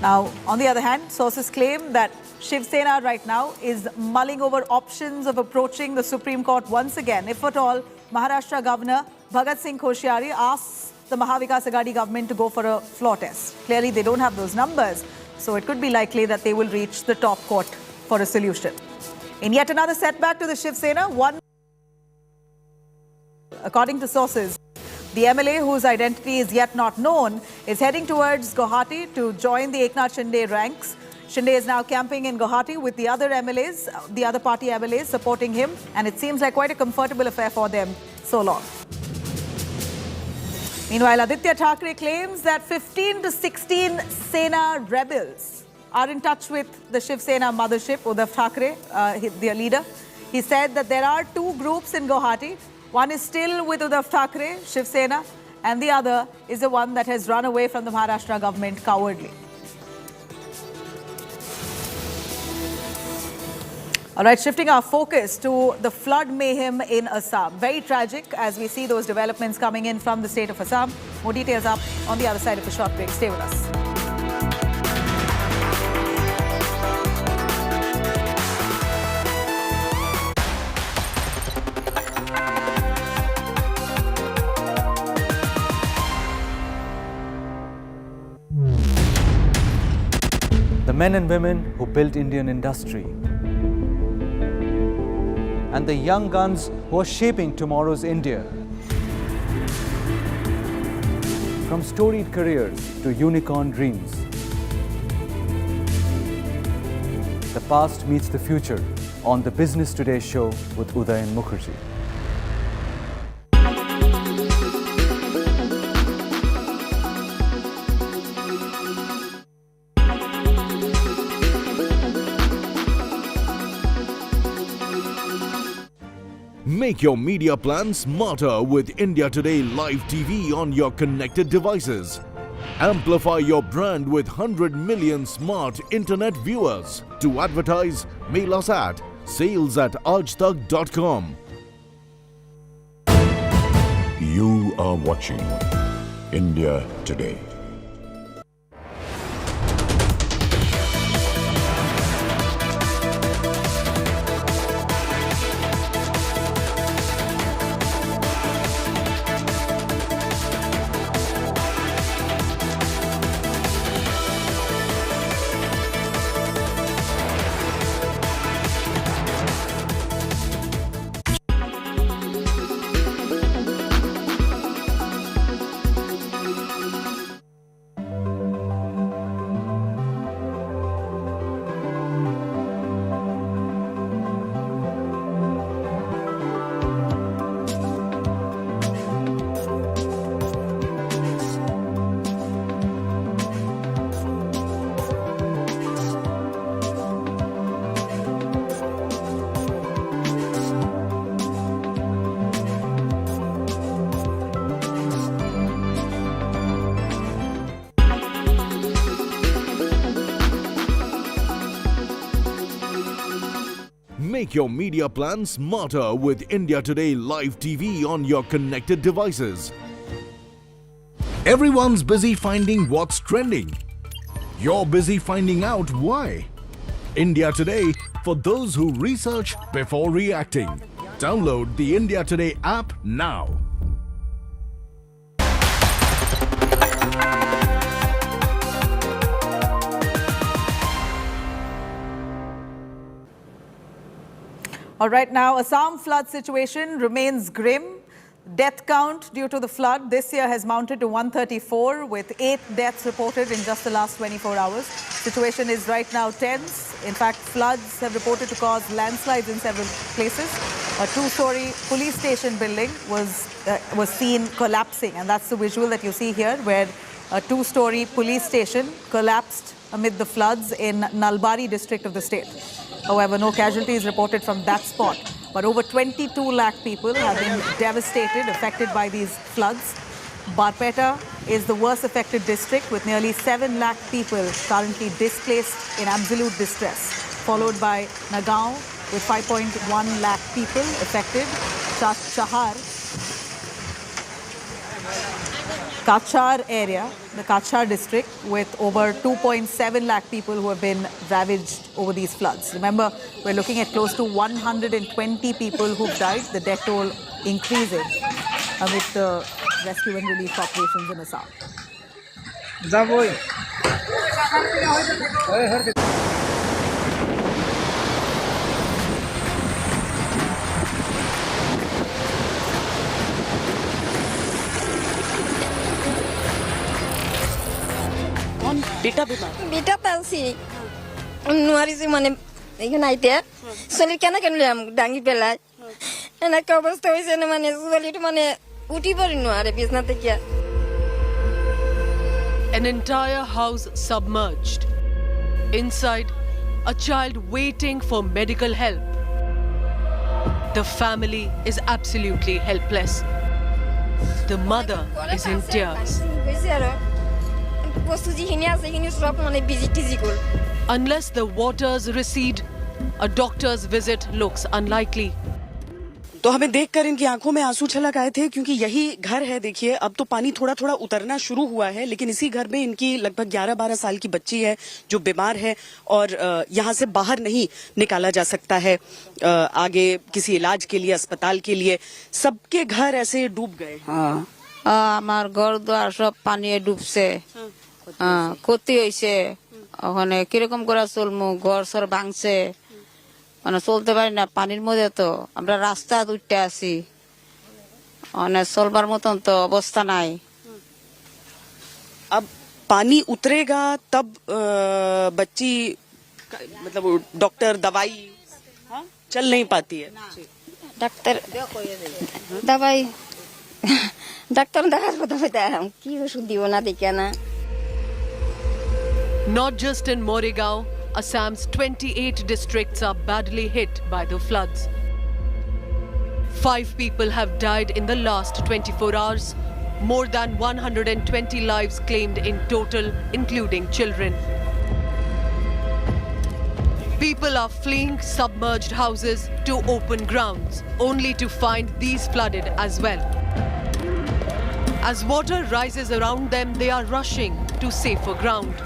Now, on the other hand, sources claim that Shiv Sena right now is mulling over options of approaching the Supreme Court once again, if at all Maharashtra Governor Bhagat Singh Koshyari asks the Maha Vikas Aghadi government to go for a floor test. Clearly, they don't have those numbers, so it could be likely that they will reach the top court for a solution. In yet another setback to the Shiv Sena, according to sources, the MLA, whose identity is yet not known, is heading towards Guwahati to join the Eknath Shinde ranks. Shinde is now camping in Guwahati with the other MLAs, the other party MLAs supporting him, and it seems like quite a comfortable affair for them so long. Meanwhile, Aditya Thackeray claims that 15 to 16 Sena rebels are in touch with the Shiv Sena mothership, Uddhav Thackeray, their leader. He said that there are 2 groups in Guwahati. One is still with Uddhav Thackeray, Shiv Sena, and the other is the one that has run away from the Maharashtra government cowardly. All right, shifting our focus to the flood mayhem in Assam. Very tragic as we see those developments coming in from the state of Assam. More details up on the other side of a short break. Stay with us. men and women who built Indian industry, and the young guns who are shaping tomorrow's India. From storied careers to unicorn dreams, the past meets the future on the Business Today show with Uday and Mukherjee. Make your media plan smarter with India Today Live TV on your connected devices. Amplify your brand with 100 million smart internet viewers. To advertise, mail us at sales@aajtak.com. You are watching India Today. Make your media plan smarter with India Today Live TV on your connected devices. Everyone's busy finding what's trending. You're busy finding out why. India Today, for those who research before reacting. Download the India Today app now. All right, now Assam flood situation remains grim. Death count due to the flood this year has mounted to 134, with 8 deaths reported in just the last 24 hours. Situation is right now tense. In fact, floods have reported to cause landslides in several places. A 2-story police station building was seen collapsing, and that's the visual that you see here, where a 2-story police station collapsed amid the floods in Nalbari district of the state. However, no casualties reported from that spot. But over 22 lakh people have been devastated, affected by these floods. Barpeta is the worst affected district, with nearly 7 lakh people currently displaced in absolute distress, followed by Nagaon with 5.1 lakh people affected. Kachar area, the Kachar district, with over 2.7 lakh people who have been ravaged over these floods. Remember, we're looking at close to 120 people who've died, the death toll increasing amid the rescue and relief operations in Assam. बेटा palsy नुहारी से मने एखन आइते सोली केना केनले डांगी पेला एना के अवस्था होइसे न माने सोली माने उठी परि नुहारे बिसना ते क्या. An entire house submerged. Inside, a child waiting for medical help. The family is absolutely helpless. The mother is in tears. Unless the waters recede, a doctor's visit looks unlikely. तो हमें देखकर इनकी आंखों में आंसू छलक आए थे, क्योंकि यही घर है. देखिए, अब तो पानी थोड़ा थोड़ा उतरना शुरू हुआ है, लेकिन इसी घर में इनकी लगभग 11-12 साल की बच्ची है जो बीमार है और यहाँ से बाहर नहीं निकाला जा सकता है आगे किसी इलाज के लिए, अस्पताल के लिए. सबके घर ऐसे डूब गए. हमार घर द्वार सब पानी डूब से ক্ষতি হয়েছে ওখানে কিরকম করে চলমু ঘর সর ভাঙছে মানে চলতে পারি না পানির মধ্যে তো আমরা রাস্তা উঠতে আছি মানে চলবার মতন তো অবস্থা নাই अब पानी उतरेगा तब बच्ची मतलब डॉक्टर दवाई चल नहीं पाती है ডাক্তার দাবাই ডাক্তার দেখার কথা বলতাম কি ওষুধ দিব না দেখে না Not just in Moregaon, Assam's 28 districts are badly hit by the floods. 5 people have died in the last 24 hours. More than 120 lives claimed in total, including children. People are fleeing submerged houses to open grounds, only to find these flooded as well. As water rises around them, they are rushing to safer ground.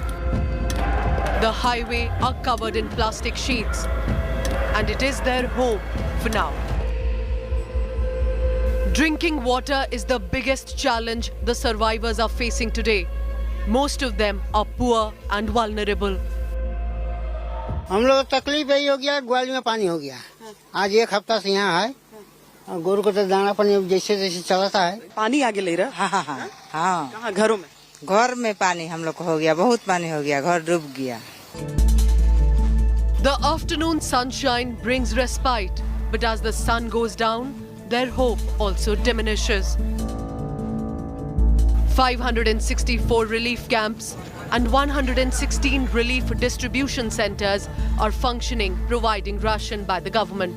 The highway are covered in plastic sheets, and it is their home for now. Drinking water is the biggest challenge the survivors are facing today. Most of them are poor and vulnerable. हम लोग तकलीफ यही हो गया ग्वाली में पानी हो गया आज 1 हफ्ता से यहाँ है गोरू को तो दाना पानी जैसे जैसे चलाता है पानी आगे ले रहा हाँ हाँ हाँ हाँ कहाँ घरों में घर में पानी हम लोग को हो गया बहुत पानी हो गया घर डूब गया The afternoon sunshine brings respite, but as the sun goes down, their hope also diminishes. 564 relief camps and 116 relief distribution centers are functioning, providing ration by the government.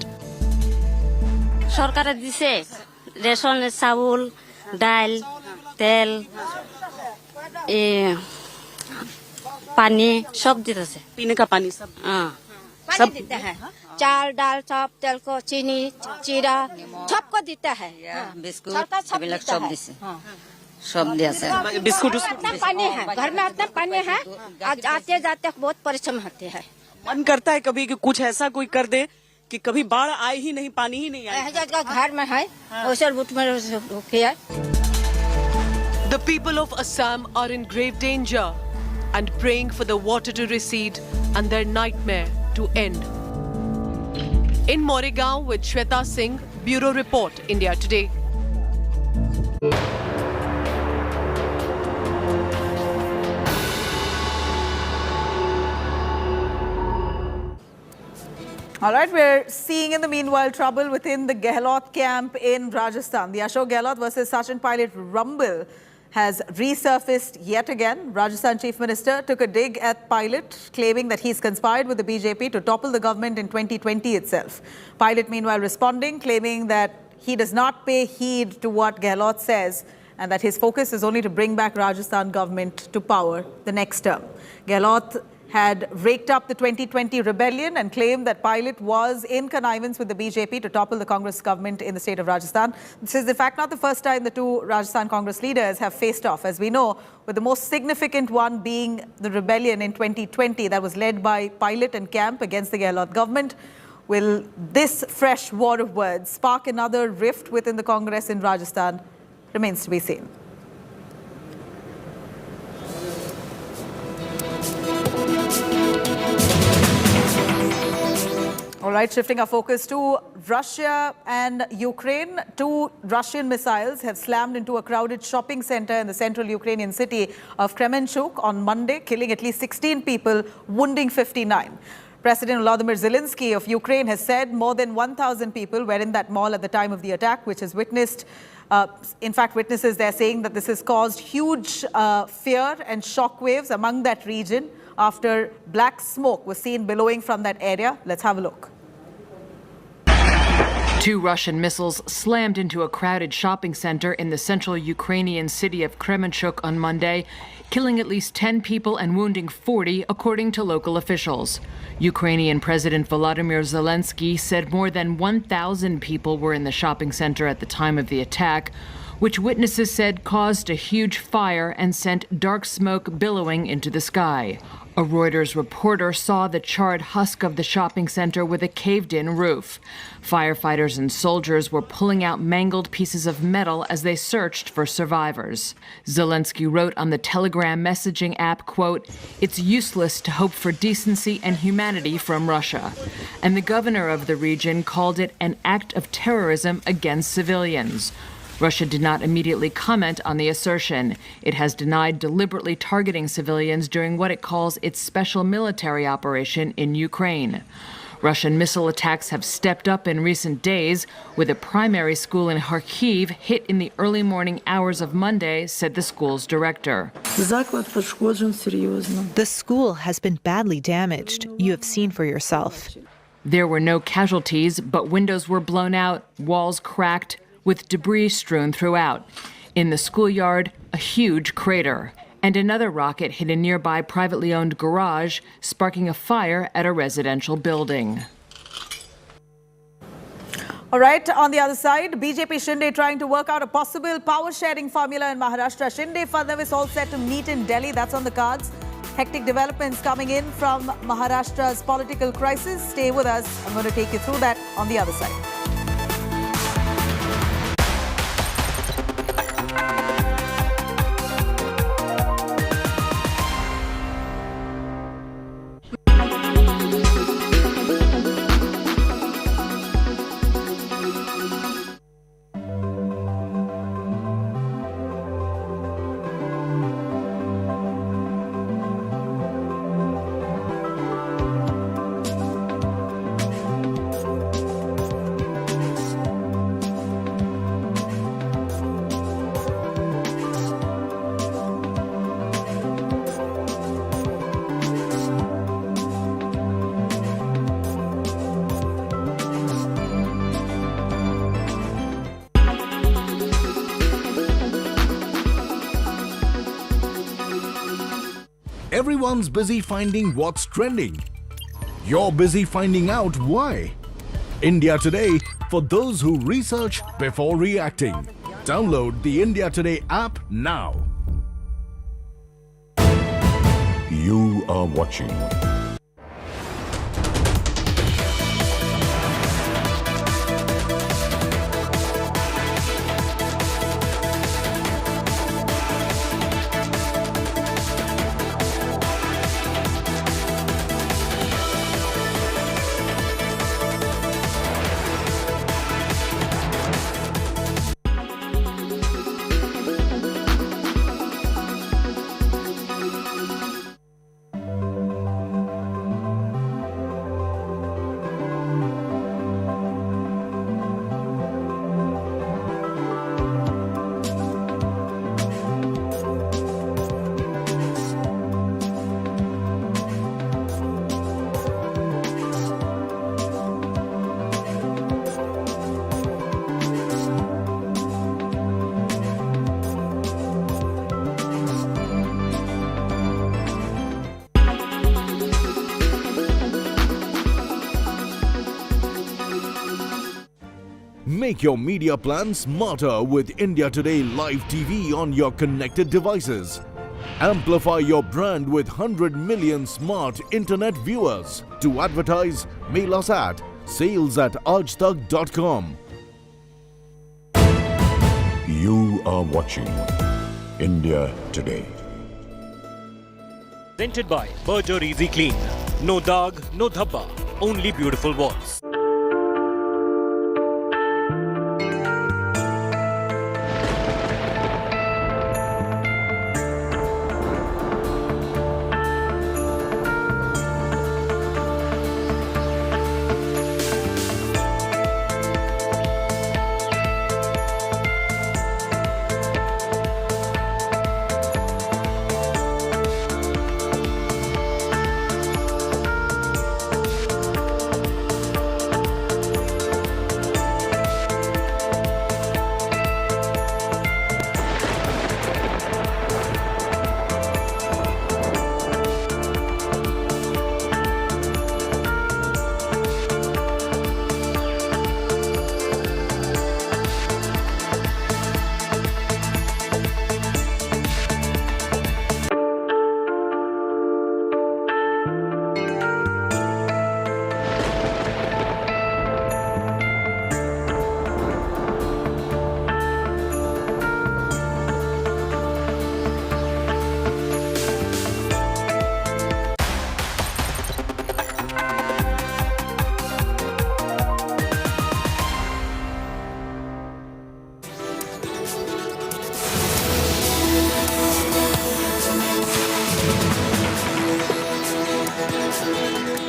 সরকারে দিছে রেশনের চাউল ডাল তেল পানি সব দিতেছে पीने का पानी सब सब देता है चाल दाल सब तेल को चीनी जीरा सबको देता है बिस्कुट सब दिसे सब दिया से बिस्कुट इतना पानी है घर में इतना पानी है आज आते जाते बहुत परेशान होते हैं मन करता है कभी कि कुछ ऐसा कोई कर दे कि कभी बाढ़ आए ही नहीं पानी ही नहीं आए घर में है वैसे बुट में किया The people of Assam are in grave danger and praying for the water to recede and their nightmare to end. In Moregaon with Shweta Singh, Bureau Report, India Today. All right, we're seeing in the meanwhile trouble within the Gehlot camp in Rajasthan. The Ashok Gehlot versus Sachin Pilot rumble has resurfaced yet again. Rajasthan Chief Minister took a dig at Pilot, claiming that he's conspired with the BJP to topple the government in 2020 itself. Pilot, meanwhile, responding, claiming that he does not pay heed to what Gehlot says and that his focus is only to bring back Rajasthan government to power the next term. Gehlot had raked up the 2020 rebellion and claimed that Pilot was in connivance with the BJP to topple the Congress government in the state of Rajasthan. This is in fact not the first time the two Rajasthan Congress leaders have faced off, as we know, with the most significant one being the rebellion in 2020 that was led by Pilot and camp against the Gehlot government. Will this fresh war of words spark another rift within the Congress in Rajasthan? Remains to be seen. All right, shifting our focus to Russia and Ukraine. 2 Russian missiles have slammed into a crowded shopping center in the central Ukrainian city of Kremenchuk on Monday, killing at least 16 people, wounding 59. President Volodymyr Zelensky of Ukraine has said more than 1,000 people were in that mall at the time of the attack, which has witnessed, in fact, witnesses they're saying that this has caused huge fear and shockwaves among that region after black smoke was seen billowing from that area. Let's have a look. 2 Russian missiles slammed into a crowded shopping center in the central Ukrainian city of Kremenchuk on Monday, killing at least 10 people and wounding 40, according to local officials. Ukrainian President Volodymyr Zelensky said more than 1,000 people were in the shopping center at the time of the attack. which witnesses said caused a huge fire and sent dark smoke billowing into the sky. A Reuters reporter saw the charred husk of the shopping center with a caved-in roof. Firefighters and soldiers were pulling out mangled pieces of metal as they searched for survivors. Zelensky wrote on the Telegram messaging app, quote, "It's useless to hope for decency and humanity from Russia." And the governor of the region called it an act of terrorism against civilians. Russia did not immediately comment on the assertion. It has denied deliberately targeting civilians during what it calls its special military operation in Ukraine. Russian missile attacks have stepped up in recent days, with a primary school in Kharkiv hit in the early morning hours of Monday, said the school's director. The school has been badly damaged. You have seen for yourself. There were no casualties, but windows were blown out, walls cracked, with debris strewn throughout. In the schoolyard, a huge crater. And another rocket hit a nearby privately owned garage, sparking a fire at a residential building. All right, on the other side, BJP Shinde trying to work out a possible power-sharing formula in Maharashtra. Shinde, Fadnavis all set to meet in Delhi. That's on the cards. Hectic developments coming in from Maharashtra's political crisis. Stay with us. I'm going to take you through that on the other side. Everyone's busy finding what's trending. You're busy finding out why. India Today, for those who research before reacting. Download the India Today app now. You are watching Make your media plan smarter with India Today Live TV on your connected devices. Amplify your brand with 100 million smart internet viewers. To advertise, mail us at sales@aajtak.com. You are watching India Today. Presented by Berger Easy Clean. No dag, no dhabba, only beautiful walls.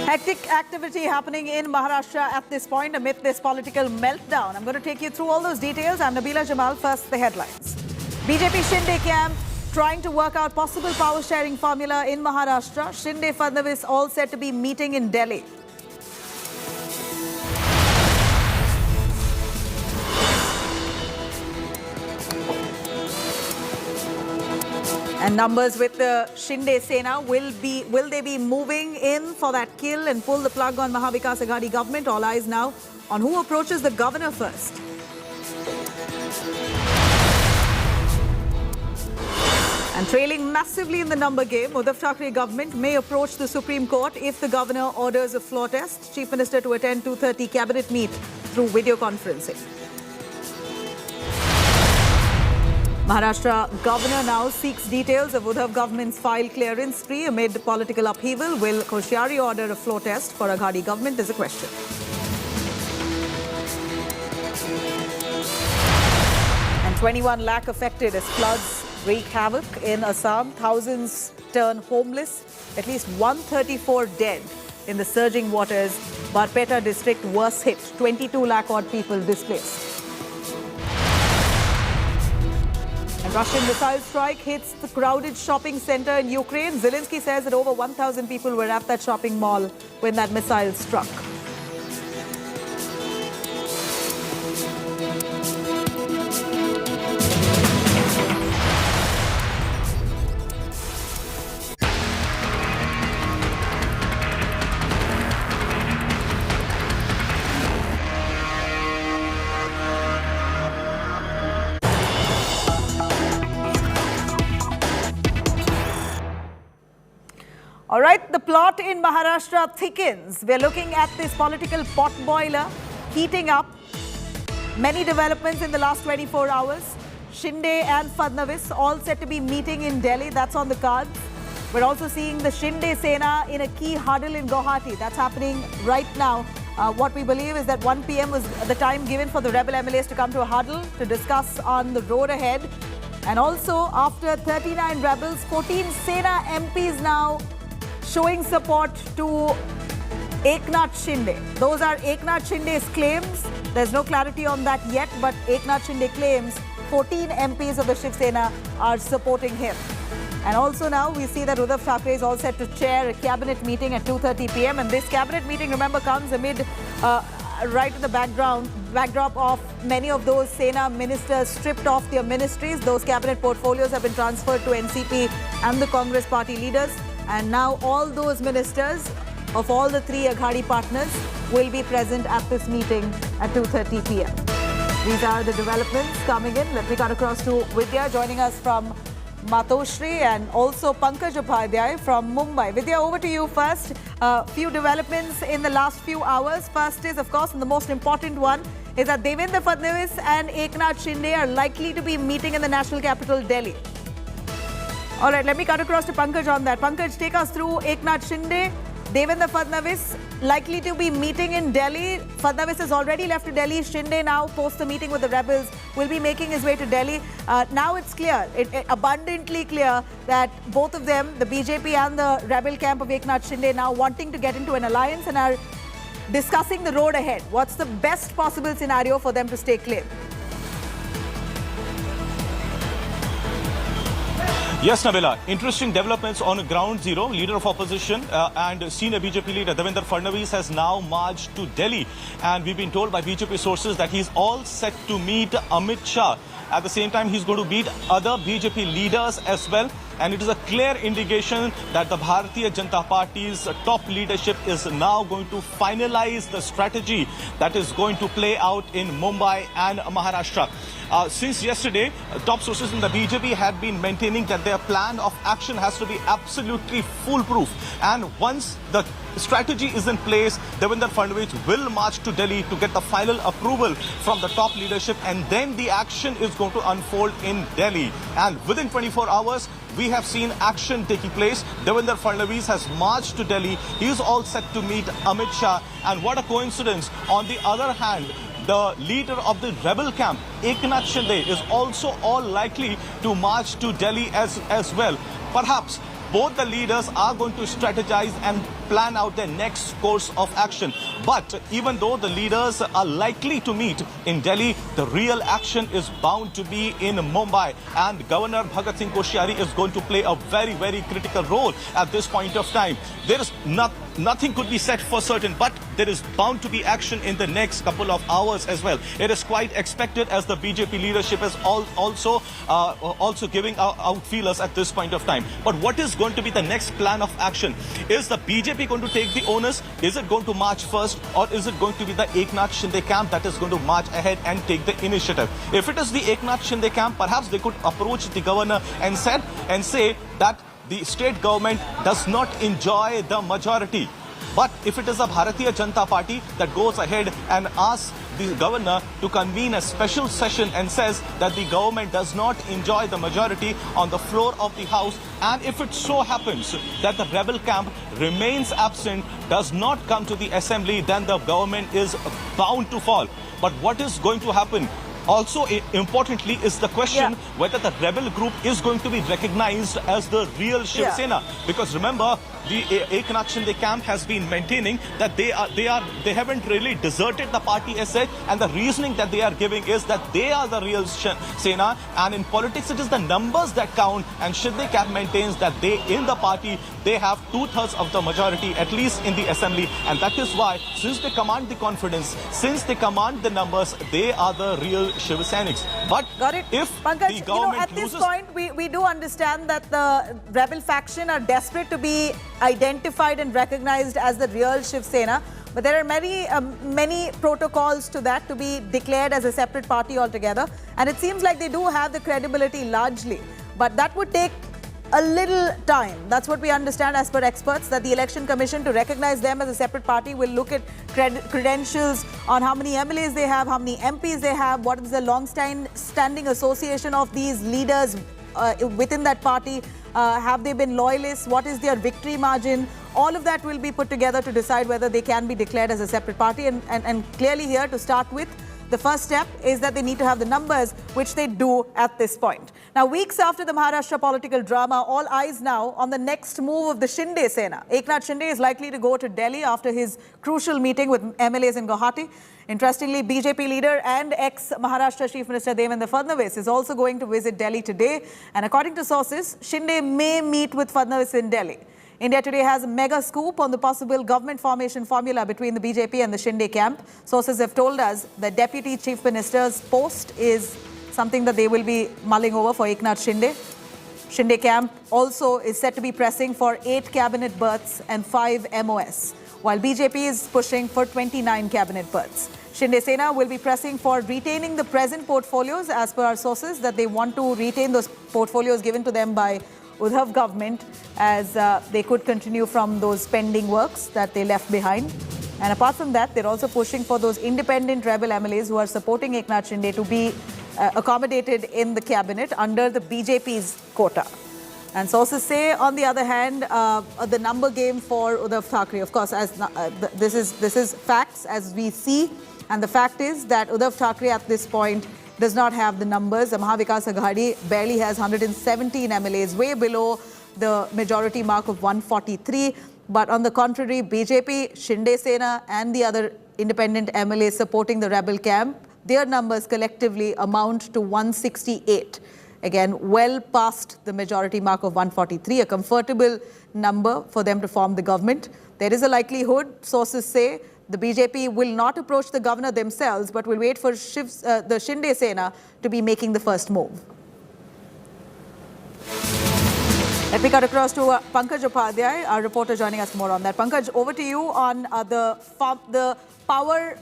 Hectic activity happening in Maharashtra at this point amid this political meltdown. I'm going to take you through all those details. I'm Nabila Jamal. First, the headlines. BJP Shinde camp trying to work out possible power sharing formula in Maharashtra. Shinde, Fadnavis all said to be meeting in Delhi. And numbers with the Shinde Sena, will they be moving in for that kill and pull the plug on Maha Vikas Aghadi government? All eyes now on who approaches the governor first. And trailing massively in the number game, Uddhav Thackeray government may approach the Supreme Court if the governor orders a floor test. Chief Minister to attend 2:30 cabinet meet through video conferencing. Maharashtra governor now seeks details of Uddhav government's file clearance spree amid political upheaval. Will Koshyari order a floor test for Aghadi government is a question. And 21 lakh affected as floods wreak havoc in Assam. Thousands turn homeless. At least 134 dead in the surging waters. Barpeta district worst hit. 22 lakh odd people displaced. And Russian missile strike hits the crowded shopping center in Ukraine. Zelensky says that over 1,000 people were at that shopping mall when that missile struck. All right, the plot in Maharashtra thickens. We're looking at this political pot boiler heating up. Many developments in the last 24 hours. Shinde and Fadnavis all said to be meeting in Delhi. That's on the cards. We're also seeing the Shinde Sena in a key huddle in Guwahati. That's happening right now. What we believe is that 1 p.m. was the time given for the rebel MLAs to come to a huddle to discuss on the road ahead. And also, after 39 rebels, 14 Sena MPs now showing support to Eknath Shinde. Those are Eknath Shinde's claims. There's no clarity on that yet, but Eknath Shinde claims 14 MPs of the Shiv Sena are supporting him. And also now we see that Uddhav Thackeray is all set to chair a cabinet meeting at 2:30 p.m. And this cabinet meeting, remember, comes amid right in the backdrop of many of those Sena ministers stripped off their ministries. Those cabinet portfolios have been transferred to NCP and the Congress party leaders. And now all those ministers of all the three Aghadi partners will be present at this meeting at 2:30 p.m. These are the developments coming in. Let me cut across to Vidya joining us from Matoshri and also Pankaj Upadhyay from Mumbai. Vidya, over to you first. Few developments in the last few hours. First is, of course, and the most important one is that Devendra Fadnavis and Eknath Shinde are likely to be meeting in the national capital, Delhi. All right, let me cut across to Pankaj on that. Pankaj, take us through Eknath Shinde, Devendra Fadnavis likely to be meeting in Delhi. Fadnavis has already left to Delhi. Shinde now, post the meeting with the rebels, will be making his way to Delhi. Now it's clear, abundantly clear that both of them, the BJP and the rebel camp of Eknath Shinde, now wanting to get into an alliance and are discussing the road ahead. What's the best possible scenario for them to stay clear? Yes, Nabila. Interesting developments on ground zero. Leader of opposition and senior BJP leader Devendra Fadnavis has now marched to Delhi. And we've been told by BJP sources that he's all set to meet Amit Shah. At the same time, he's going to meet other BJP leaders as well. And it is a clear indication that the Bharatiya Janata Party's top leadership is now going to finalize the strategy that is going to play out in Mumbai and Maharashtra. Since yesterday, top sources in the BJP had been maintaining that their plan of action has to be absolutely foolproof. And once the strategy is in place, Devendra Fadnavis will march to Delhi to get the final approval from the top leadership, and then the action is going to unfold in Delhi. And within 24 hours, we have seen action taking place. Devendra Fadnavis has marched to Delhi. He is all set to meet Amit Shah. And what a coincidence. On the other hand, the leader of the rebel camp, Eknath Shinde, is also all likely to march to Delhi as well. Perhaps both the leaders are going to strategize and plan out their next course of action. But even though the leaders are likely to meet in Delhi, the real action is bound to be in Mumbai, and Governor Bhagat Singh Koshyari is going to play a very, very critical role at this point of time. There is nothing could be said for certain, but there is bound to be action in the next couple of hours as well. It is quite expected, as the BJP leadership is also giving out feelers at this point of time. But what is going to be the next plan of action? Is the BJP going to take the onus? Is it going to march first, or is it going to be the Eknath Shinde camp that is going to march ahead and take the initiative? If it is the Eknath Shinde camp, perhaps they could approach the governor and say that the state government does not enjoy the majority. But if it is a Bharatiya Janata Party that goes ahead and asks the governor to convene a special session and says that the government does not enjoy the majority on the floor of the house, and if it so happens that the rebel camp remains absent, does not come to the assembly, then the government is bound to fall. But what is going to happen? Also, importantly, is the question whether the rebel group is going to be recognized as the real Shiv Sena. Because remember, the Eknath Shinde camp has been maintaining that they haven't really deserted the party as such, and the reasoning that they are giving is that they are the real Sena, and in politics it is the numbers that count, and Shinde camp maintains that they in the party, they have 2/3 of the majority, at least in the assembly, and that is why, since they command the confidence, since they command the numbers, they are the real Shiv Senics. But if Pankaj, the government at this point, we do understand that the rebel faction are desperate to be identified and recognized as the real Shiv Sena. But there are many protocols to that, to be declared as a separate party altogether. And it seems like they do have the credibility largely. But that would take a little time. That's what we understand as per experts, that the Election Commission, to recognize them as a separate party, will look at credentials on how many MLAs they have, how many MPs they have, what is the long-standing association of these leaders within that party, have they been loyalists, what is their victory margin. All of that will be put together to decide whether they can be declared as a separate party. And clearly here, to start with, the first step is that they need to have the numbers, which they do at this point. Now, weeks after the Maharashtra political drama, all eyes now on the next move of the Shinde Sena. Eknath Shinde is likely to go to Delhi after his crucial meeting with MLAs in Guwahati. Interestingly, BJP leader and ex-Maharashtra Chief Minister Devendra Fadnavis is also going to visit Delhi today. And according to sources, Shinde may meet with Fadnavis in Delhi. India Today has a mega scoop on the possible government formation formula between the BJP and the Shinde camp. Sources have told us the Deputy Chief Minister's post is something that they will be mulling over for Eknath Shinde. Shinde camp also is set to be pressing for 8 cabinet berths and 5 MOS, while BJP is pushing for 29 cabinet berths. Shinde Sena will be pressing for retaining the present portfolios, as per our sources, that they want to retain those portfolios given to them by Uddhav government, as they could continue from those pending works that they left behind. And apart from that, they're also pushing for those independent rebel MLAs who are supporting Eknath Shinde to be accommodated in the cabinet under the BJP's quota. And sources say, on the other hand, the number game for Uddhav Thackeray. Of course, as this is facts as we see, and the fact is that Uddhav Thackeray at this point does not have the numbers. The Maha Vikas Aghadi barely has 117 MLAs, way below the majority mark of 143. But on the contrary, BJP, Shinde Sena and the other independent MLAs supporting the rebel camp, their numbers collectively amount to 168. Again, well past the majority mark of 143, a comfortable number for them to form the government. There is a likelihood, sources say, the BJP will not approach the governor themselves, but will wait for the Shinde Sena to be making the first move. Let me cut across to Pankaj Upadhyay, our reporter joining us more on that. Pankaj, over to you on the power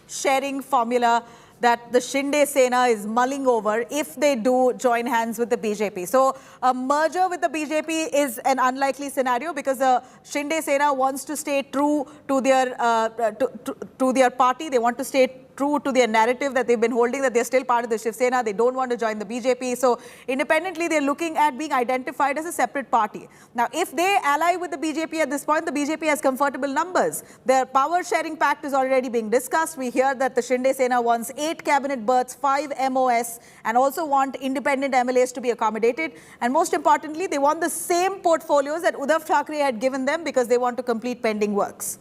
sharing formula that the Shinde Sena is mulling over if they do join hands with the BJP. So a merger with the BJP is an unlikely scenario because the Shinde Sena wants to stay true to their party. They want to stay true to their narrative that they've been holding, that they're still part of the Shiv Sena, they don't want to join the BJP. So independently, they're looking at being identified as a separate party. Now, if they ally with the BJP at this point, the BJP has comfortable numbers. Their power sharing pact is already being discussed. We hear that the Shinde Sena wants 8 cabinet berths, 5 MOS, and also want independent MLAs to be accommodated. And most importantly, they want the same portfolios that Uddhav Thackeray had given them because they want to complete pending works.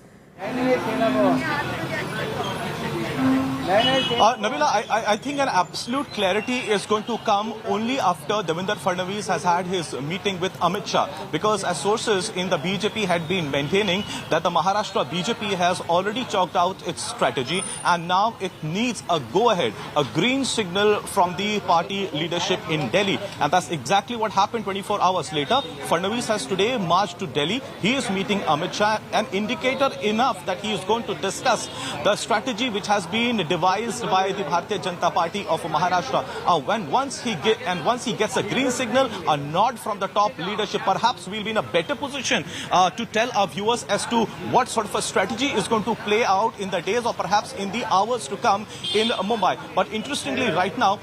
Nabila, I think an absolute clarity is going to come only after Devendra Fadnavis has had his meeting with Amit Shah, because as sources in the BJP had been maintaining that the Maharashtra BJP has already chalked out its strategy and now it needs a go-ahead, a green signal from the party leadership in Delhi. And that's exactly what happened 24 hours later. Fadnavis has today marched to Delhi. He is meeting Amit Shah, an indicator enough that he is going to discuss the strategy which has been devised by the Bharatiya Janata Party of Maharashtra. Once he gets a green signal, a nod from the top leadership, perhaps we'll be in a better position to tell our viewers as to what sort of a strategy is going to play out in the days or perhaps in the hours to come in Mumbai. But interestingly, right now,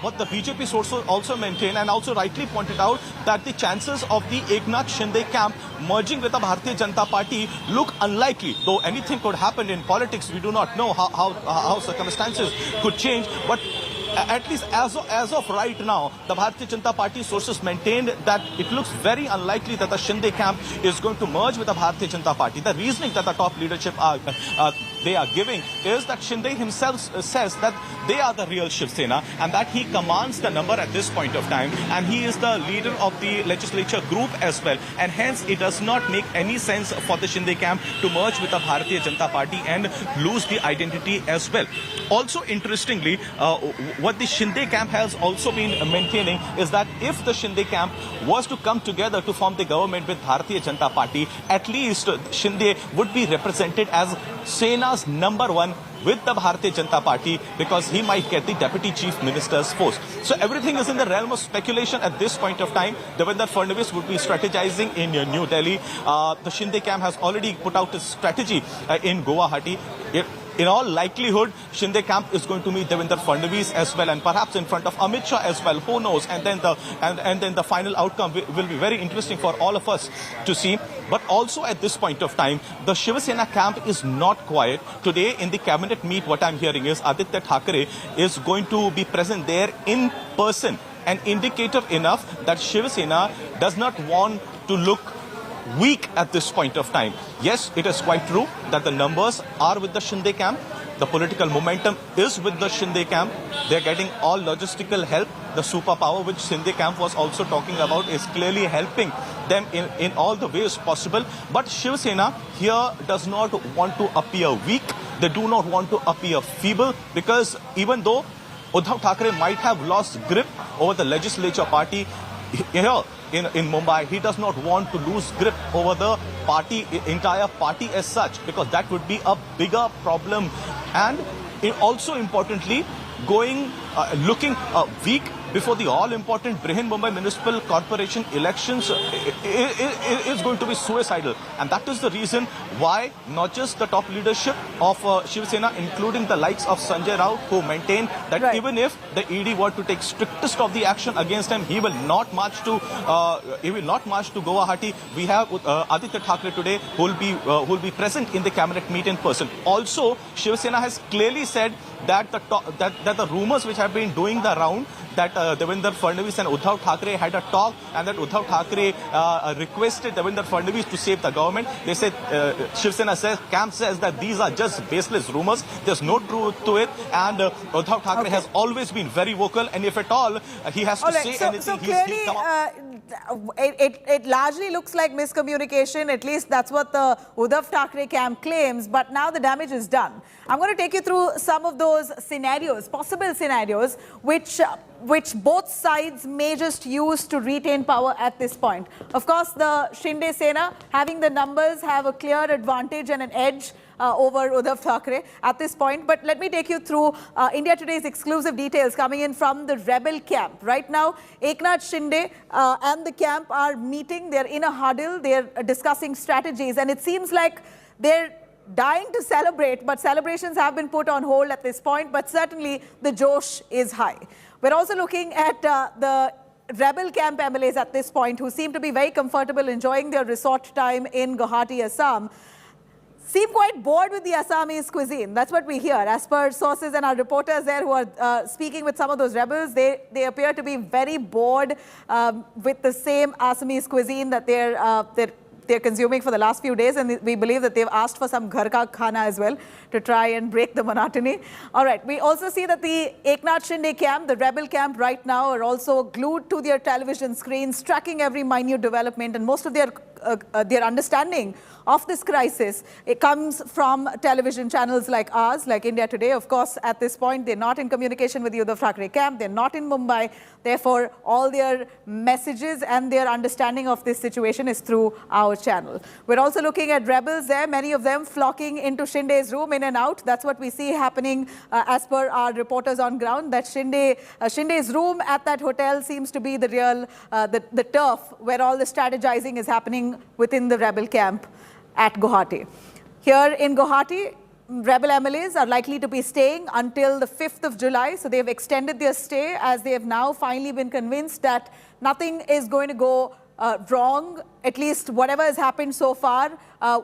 what the BJP sources also maintain and also rightly pointed out that the chances of the Eknath Shinde camp merging with the Bharatiya Janata Party look unlikely. Though anything could happen in politics, we do not know how circumstances could change, but at least as of right now, the Bharatiya Janata Party sources maintained that it looks very unlikely that the Shinde camp is going to merge with the Bharatiya Janata Party. The reasoning that the top leadership they are giving is that Shinde himself says that they are the real Shiv Sena and that he commands the number at this point of time, and he is the leader of the legislature group as well, and hence it does not make any sense for the Shinde camp to merge with the Bharatiya Janata Party and lose the identity as well. Also interestingly, what the Shinde camp has also been maintaining is that if the Shinde camp was to come together to form the government with Bharatiya Janata Party, at least Shinde would be represented as Sena's number one with the Bharatiya Janata Party, because he might get the Deputy Chief Minister's post. So everything is in the realm of speculation at this point of time. Devendra Fadnavis would be strategizing in New Delhi. The Shinde camp has already put out a strategy in Guwahati. In all likelihood, Shinde camp is going to meet Devendra Fadnavis as well, and perhaps in front of Amit Shah as well. Who knows? And then the final outcome will be very interesting for all of us to see. But also at this point of time, the Shiv Sena camp is not quiet. Today in the cabinet meet, what I'm hearing is Aditya Thackeray is going to be present there in person, an indicator enough that Shiv Sena does not want to look weak at this point of time. Yes, it is quite true that the numbers are with the Shinde camp. The political momentum is with the Shinde camp. They're getting all logistical help. The superpower which Shinde camp was also talking about is clearly helping them in all the ways possible. But Shiv Sena here does not want to appear weak. They do not want to appear feeble, because even though Uddhav Thackeray might have lost grip over the legislature party here in Mumbai, he does not want to lose grip over the party, entire party as such, because that would be a bigger problem. And also importantly, looking weak before the all-important Brihan Mumbai Municipal Corporation elections is going to be suicidal. And that is the reason why not just the top leadership of Shiv Sena, including the likes of Sanjay Rao, who maintain that even if the ED were to take strictest of the action against him, he will not march to Guwahati. We have Aditya Thackeray today, who will be present in the cabinet meet in person. Also, Shiv Sena has clearly said that the rumors which have been doing the round, that Devendra Fadnavis and Uddhav Thackeray had a talk, and that Uddhav Thackeray requested Devendra Fadnavis to save the government. They said, Shiv Sena camp says that these are just baseless rumors. There's no truth to it. And Uddhav Thackeray has always been very vocal, and if at all he has to say anything, so clearly, it largely looks like miscommunication. At least that's what the Uddhav Thackeray camp claims. But now the damage is done. I'm going to take you through some of those scenarios, possible scenarios, which both sides may just use to retain power at this point. Of course, the Shinde Sena, having the numbers, have a clear advantage and an edge over Uddhav Thackeray at this point. But let me take you through India Today's exclusive details coming in from the rebel camp. Right now, Eknath Shinde and the camp are meeting. They're in a huddle. They're discussing strategies. And it seems like they're dying to celebrate, but celebrations have been put on hold at this point, but certainly the josh is high. We're also looking at the rebel camp MLAs at this point, who seem to be very comfortable enjoying their resort time in Guwahati, Assam, seem quite bored with the Assamese cuisine. That's what we hear. As per sources and our reporters there who are speaking with some of those rebels, they appear to be very bored with the same Assamese cuisine that they're consuming for the last few days, and we believe that they've asked for some ghar ka khana as well to try and break the monotony. All right, we also see that the Eknath Shinde camp, the rebel camp right now, are also glued to their television screens, tracking every minute development, and most of their understanding of this crisis, it comes from television channels like ours, like India Today. Of course, at this point, they're not in communication with the Uddhav Thackeray camp. They're not in Mumbai. Therefore, all their messages and their understanding of this situation is through our channel. We're also looking at rebels there, many of them flocking into Shinde's room, in and out. That's what we see happening as per our reporters on ground, that Shinde's room at that hotel seems to be the real, the turf where all the strategizing is happening within the rebel camp at Guwahati. Here in Guwahati, rebel MLAs are likely to be staying until the 5th of July. So they've extended their stay, as they have now finally been convinced that nothing is going to go wrong. At least whatever has happened so far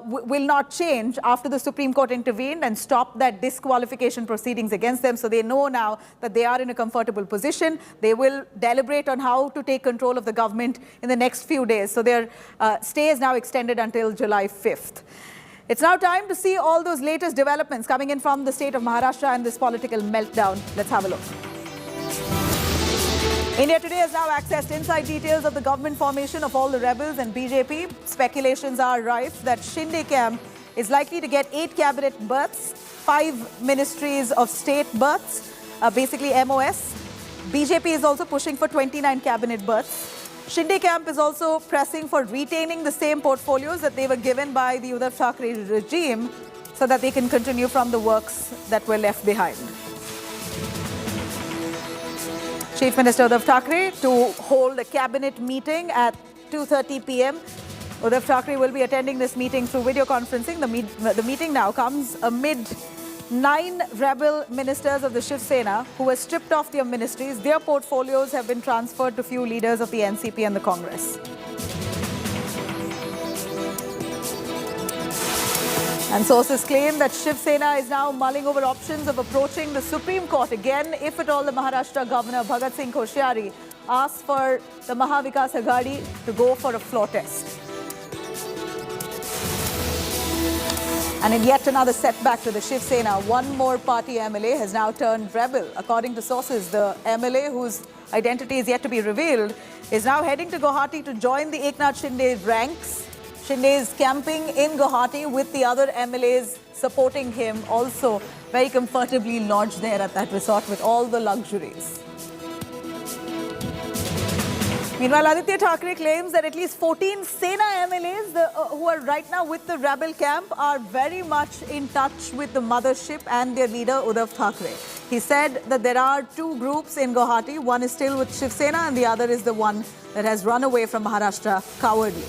will not change after the Supreme Court intervened and stopped that disqualification proceedings against them. So they know now that they are in a comfortable position. They will deliberate on how to take control of the government in the next few days. So their stay is now extended until July 5th. It's now time to see all those latest developments coming in from the state of Maharashtra and this political meltdown. Let's have a look. India Today has now accessed inside details of the government formation of all the rebels and BJP. Speculations are rife that Shinde camp is likely to get 8 cabinet berths, 5 ministries of state berths, basically MOS. BJP is also pushing for 29 cabinet berths. Shinde camp is also pressing for retaining the same portfolios that they were given by the Uddhav Thackeray regime so that they can continue from the works that were left behind. Chief Minister Uddhav Thackeray to hold a cabinet meeting at 2:30 p.m. Uddhav Thackeray will be attending this meeting through video conferencing. The meeting now comes amid 9 rebel ministers of the Shiv Sena who were stripped off their ministries. Their portfolios have been transferred to few leaders of the NCP and the Congress. And sources claim that Shiv Sena is now mulling over options of approaching the Supreme Court again if at all the Maharashtra Governor Bhagat Singh Koshyari asks for the Maha Vikas Aghadi to go for a floor test. And in yet another setback to the Shiv Sena, one more party MLA has now turned rebel. According to sources, the MLA, whose identity is yet to be revealed, is now heading to Guwahati to join the Eknath Shinde ranks. Shinde is camping in Guwahati with the other MLAs supporting him, also very comfortably lodged there at that resort with all the luxuries. Meanwhile, Aditya Thackeray claims that at least 14 Sena MLAs who are right now with the rebel camp are very much in touch with the mothership and their leader Uddhav Thackeray. He said that there are 2 groups in Guwahati. One is still with Shiv Sena and the other is the one that has run away from Maharashtra cowardly.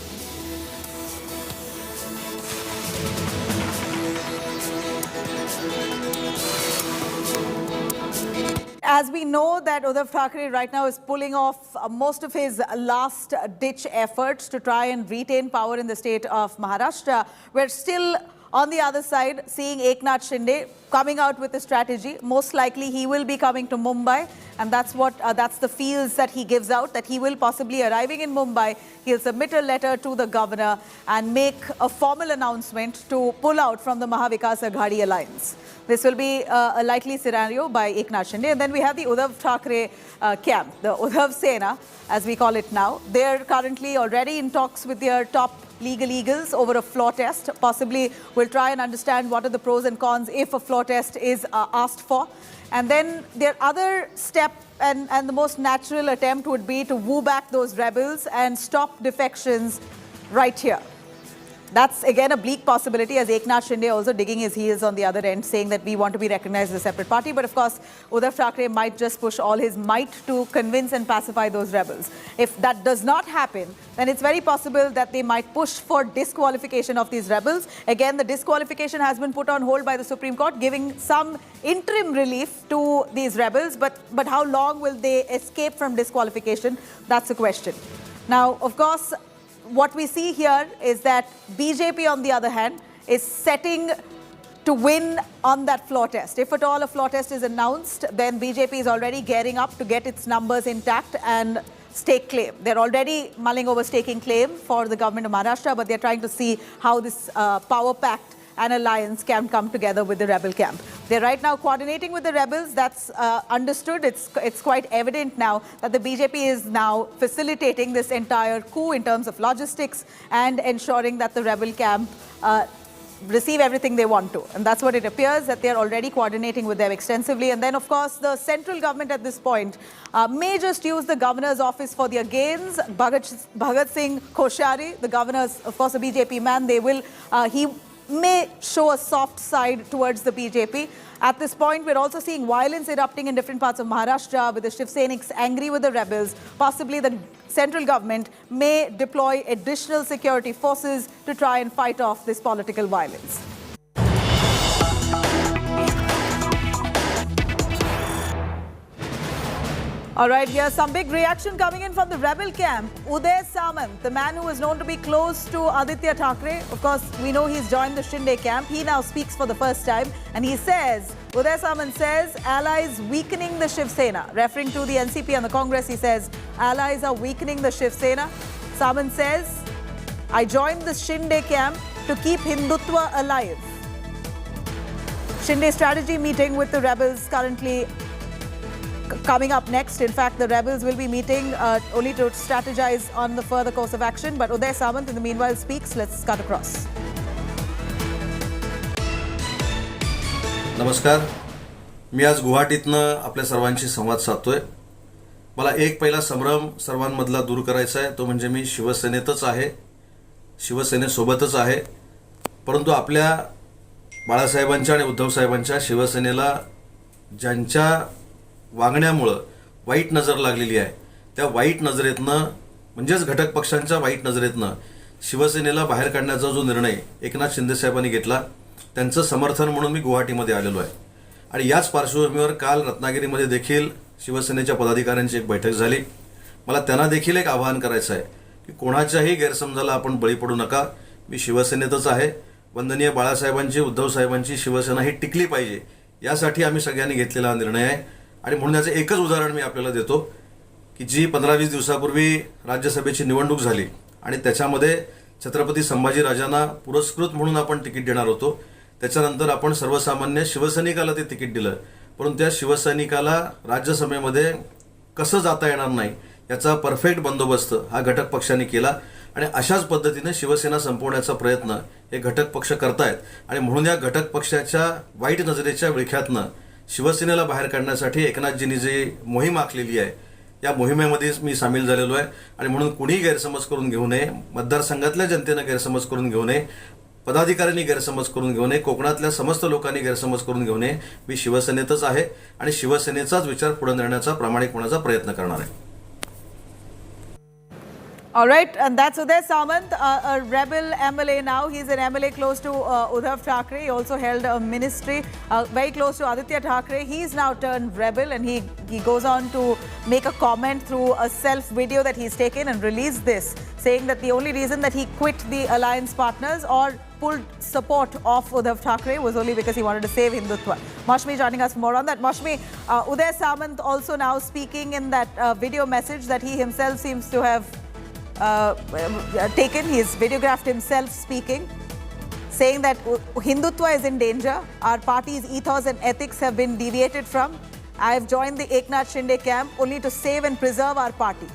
As we know that Uddhav Thackeray right now is pulling off most of his last-ditch efforts to try and retain power in the state of Maharashtra, we're still on the other side seeing Eknath Shinde coming out with a strategy. Most likely he will be coming to Mumbai, and that's the feels that he gives out, that he will possibly arriving in Mumbai. He'll submit a letter to the governor and make a formal announcement to pull out from the Maha Vikas Aghadi alliance. This will be a likely scenario by Eknath Shinde. And then we have the Uddhav Thackeray camp, the Uddhav Sena, as we call it now. They're currently already in talks with their top legal eagles over a floor test. Possibly we'll try and understand what are the pros and cons if a floor test is asked for. And then their other step and the most natural attempt would be to woo back those rebels and stop defections right here. That's again a bleak possibility, as Eknath Shinde also digging his heels on the other end, saying that we want to be recognized as a separate party. But of course, Uddhav Thackeray might just push all his might to convince and pacify those rebels. If that does not happen, then it's very possible that they might push for disqualification of these rebels. Again, the disqualification has been put on hold by the Supreme Court, giving some interim relief to these rebels. But how long will they escape from disqualification? That's the question. Now, of course, what we see here is that BJP, on the other hand, is setting to win on that floor test. If at all a floor test is announced, then BJP is already gearing up to get its numbers intact and stake claim. They're already mulling over staking claim for the government of Maharashtra, but they're trying to see how this power pact and alliance can come together with the rebel camp. They're right now coordinating with the rebels. That's understood. It's quite evident now that the BJP is now facilitating this entire coup in terms of logistics and ensuring that the rebel camp receive everything they want to. And that's what it appears, that they're already coordinating with them extensively. And then, of course, the central government at this point may just use the governor's office for their gains. Bhagat Singh Koshari, the governor's, of course, a BJP man, he may show a soft side towards the BJP. At this point, we're also seeing violence erupting in different parts of Maharashtra, with the Shiv Seniks angry with the rebels. Possibly the central government may deploy additional security forces to try and fight off this political violence. All right, here's some big reaction coming in from the rebel camp. Uddhav Samant, the man who is known to be close to Aditya Thackeray. Of course, we know he's joined the Shinde camp. He now speaks for the first time. And he says, Uddhav Samant says, allies weakening the Shiv Sena. Referring to the NCP and the Congress, he says, allies are weakening the Shiv Sena. Samant says, I joined the Shinde camp to keep Hindutva alive. Shinde strategy meeting with the rebels currently coming up next. In fact, the rebels will be meeting only to strategize on the further course of action. But Uddhav Samant, in the meanwhile, speaks. Let's cut across. नमस्कार. मी आज गुवाहाटीतनं आपल्या सर्वांशी संवाद साधतोय. मला एक पहिला संभ्रम सर्वांमधला दूर करायचा आहे, तो म्हणजे मी शिवसेनेतच आहे, शिवसेनेसोबतच आहे. परंतु आपल्या बाळासाहेबांच्या आणि उद्धव साहेबांच्या शिवसेनेला ज्यांच्या वागण्यामुळं वाईट नजर लागलेली आहे, त्या वाईट नजरेतनं, म्हणजेच घटक पक्षांच्या वाईट नजरेतनं शिवसेनेला बाहेर काढण्याचा जो निर्णय एकनाथ शिंदे साहेबांनी घेतला, त्यांचं समर्थन म्हणून मी गुवाहाटीमध्ये आलेलो आहे. आणि याच पार्श्वभूमीवर काल रत्नागिरीमध्ये देखील शिवसेनेच्या पदाधिकाऱ्यांची एक बैठक झाली. मला त्यांना देखील एक आवाहन करायचं आहे की कोणाच्याही गैरसमजाला आपण बळी पडू नका. मी शिवसेनेतच आहे. वंदनीय बाळासाहेबांची, उद्धव साहेबांची शिवसेना ही टिकली पाहिजे, यासाठी आम्ही सगळ्यांनी घेतलेला निर्णय आहे. आणि म्हणून याचं एकच उदाहरण मी आपल्याला देतो की जी 15-20 दिवसापूर्वी राज्यसभेची निवडणूक झाली आणि त्याच्यामध्ये छत्रपती संभाजीराजांना पुरस्कृत म्हणून आपण तिकीट देणार होतो. त्याच्यानंतर आपण सर्वसामान्य शिवसैनिकाला ते तिकीट दिलं, परंतु त्या शिवसैनिकाला राज्यसभेमध्ये कसं जाता येणार नाही याचा परफेक्ट बंदोबस्त हा घटक पक्षांनी केला. आणि अशाच पद्धतीने शिवसेना संपवण्याचा प्रयत्न हे घटक पक्ष करतायत. आणि म्हणून या घटक पक्षाच्या वाईट नजरेच्या विळख्यातनं शिवसेनेला बाहेर काढण्यासाठी एकनाथजींनी जी मोहीम आखलेली आहे, या मोहिमेमध्ये मी सामील झालेलो आहे. आणि म्हणून कुणीही गैरसमज करून घेऊ नये, मतदारसंघातल्या जनतेनं गैरसमज करून घेऊ नये, पदाधिकाऱ्यांनी गैरसमज करून घेऊ नये, कोकणातल्या समस्त लोकांनी गैरसमज करून घेऊ नये. मी शिवसेनेतच आहे आणि शिवसेनेचाच विचार पुढे नेण्याचा प्रामाणिकपणाचा प्रयत्न करणार आहे. All right, and that's Uddhav Samant, a rebel MLA now. He's an MLA close to Uddhav Thackeray. He also held a ministry very close to Aditya Thackeray. He's now turned rebel, and he goes on to make a comment through a self video that he's taken and released this, saying that the only reason that he quit the alliance partners or pulled support of Uddhav Thackeray was only because he wanted to save Hindutva. Mashmi joining us for more on that. Mashmi, Uddhav Samant also now speaking in that video message that he himself seems to have taken. He's videographed himself speaking, saying that Hindutva is in danger. Our party's ethos and ethics have been deviated from. I have joined the Eknath Shinde camp only to save and preserve our party.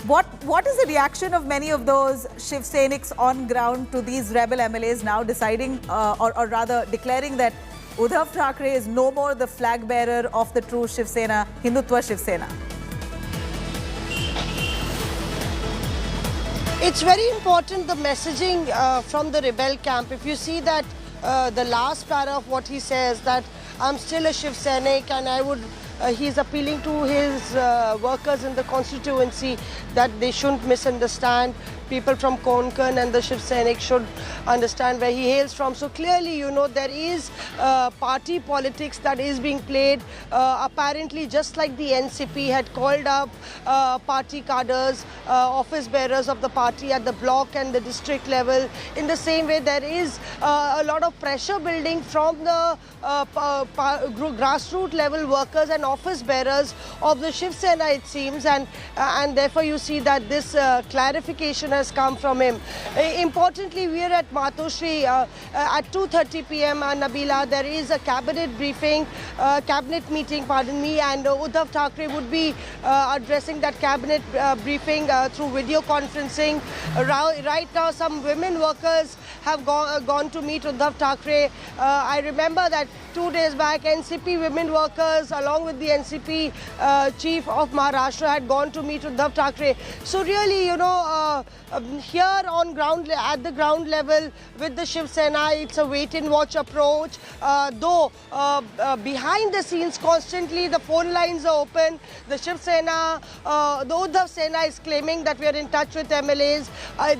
What is the reaction of many of those Shiv Seniks on ground to these rebel MLAs now deciding or rather declaring that Uddhav Thackeray is no more the flag bearer of the true Shiv Sena, Hindutva Shiv Sena? It's very important, the messaging from the rebel camp. If you see that the last paragraph, what he says, that I'm still a Shiv Sainik, and I would, he's appealing to his workers in the constituency that they shouldn't misunderstand. People from Konkan and the Shiv Sainik should understand where he hails from. So clearly, you know, there is party politics that is being played. Apparently, just like the NCP had called up party cadres, office bearers of the party at the block and the district level, in the same way, there is a lot of pressure building from the grassroots level workers and office bearers of the Shiv Sena, it seems, and therefore you see that this clarification has come from him. Importantly, we are at Matoshri at 2:30 p.m. Nabila, there is a cabinet briefing, cabinet meeting, pardon me, and Uddhav Thackeray would be addressing that cabinet briefing through video conferencing. Right now, some women workers have gone to meet Uddhav Thackeray. I remember that 2 days back, NCP women workers, along with the NCP chief of Maharashtra, had gone to meet Uddhav Thackeray. So really, you know, here on ground, at the ground level with the Shiv Sena, it's a wait-and-watch approach. Though behind the scenes, constantly the phone lines are open. The Shiv Sena, the Uddhav Sena is claiming that we are in touch with MLAs.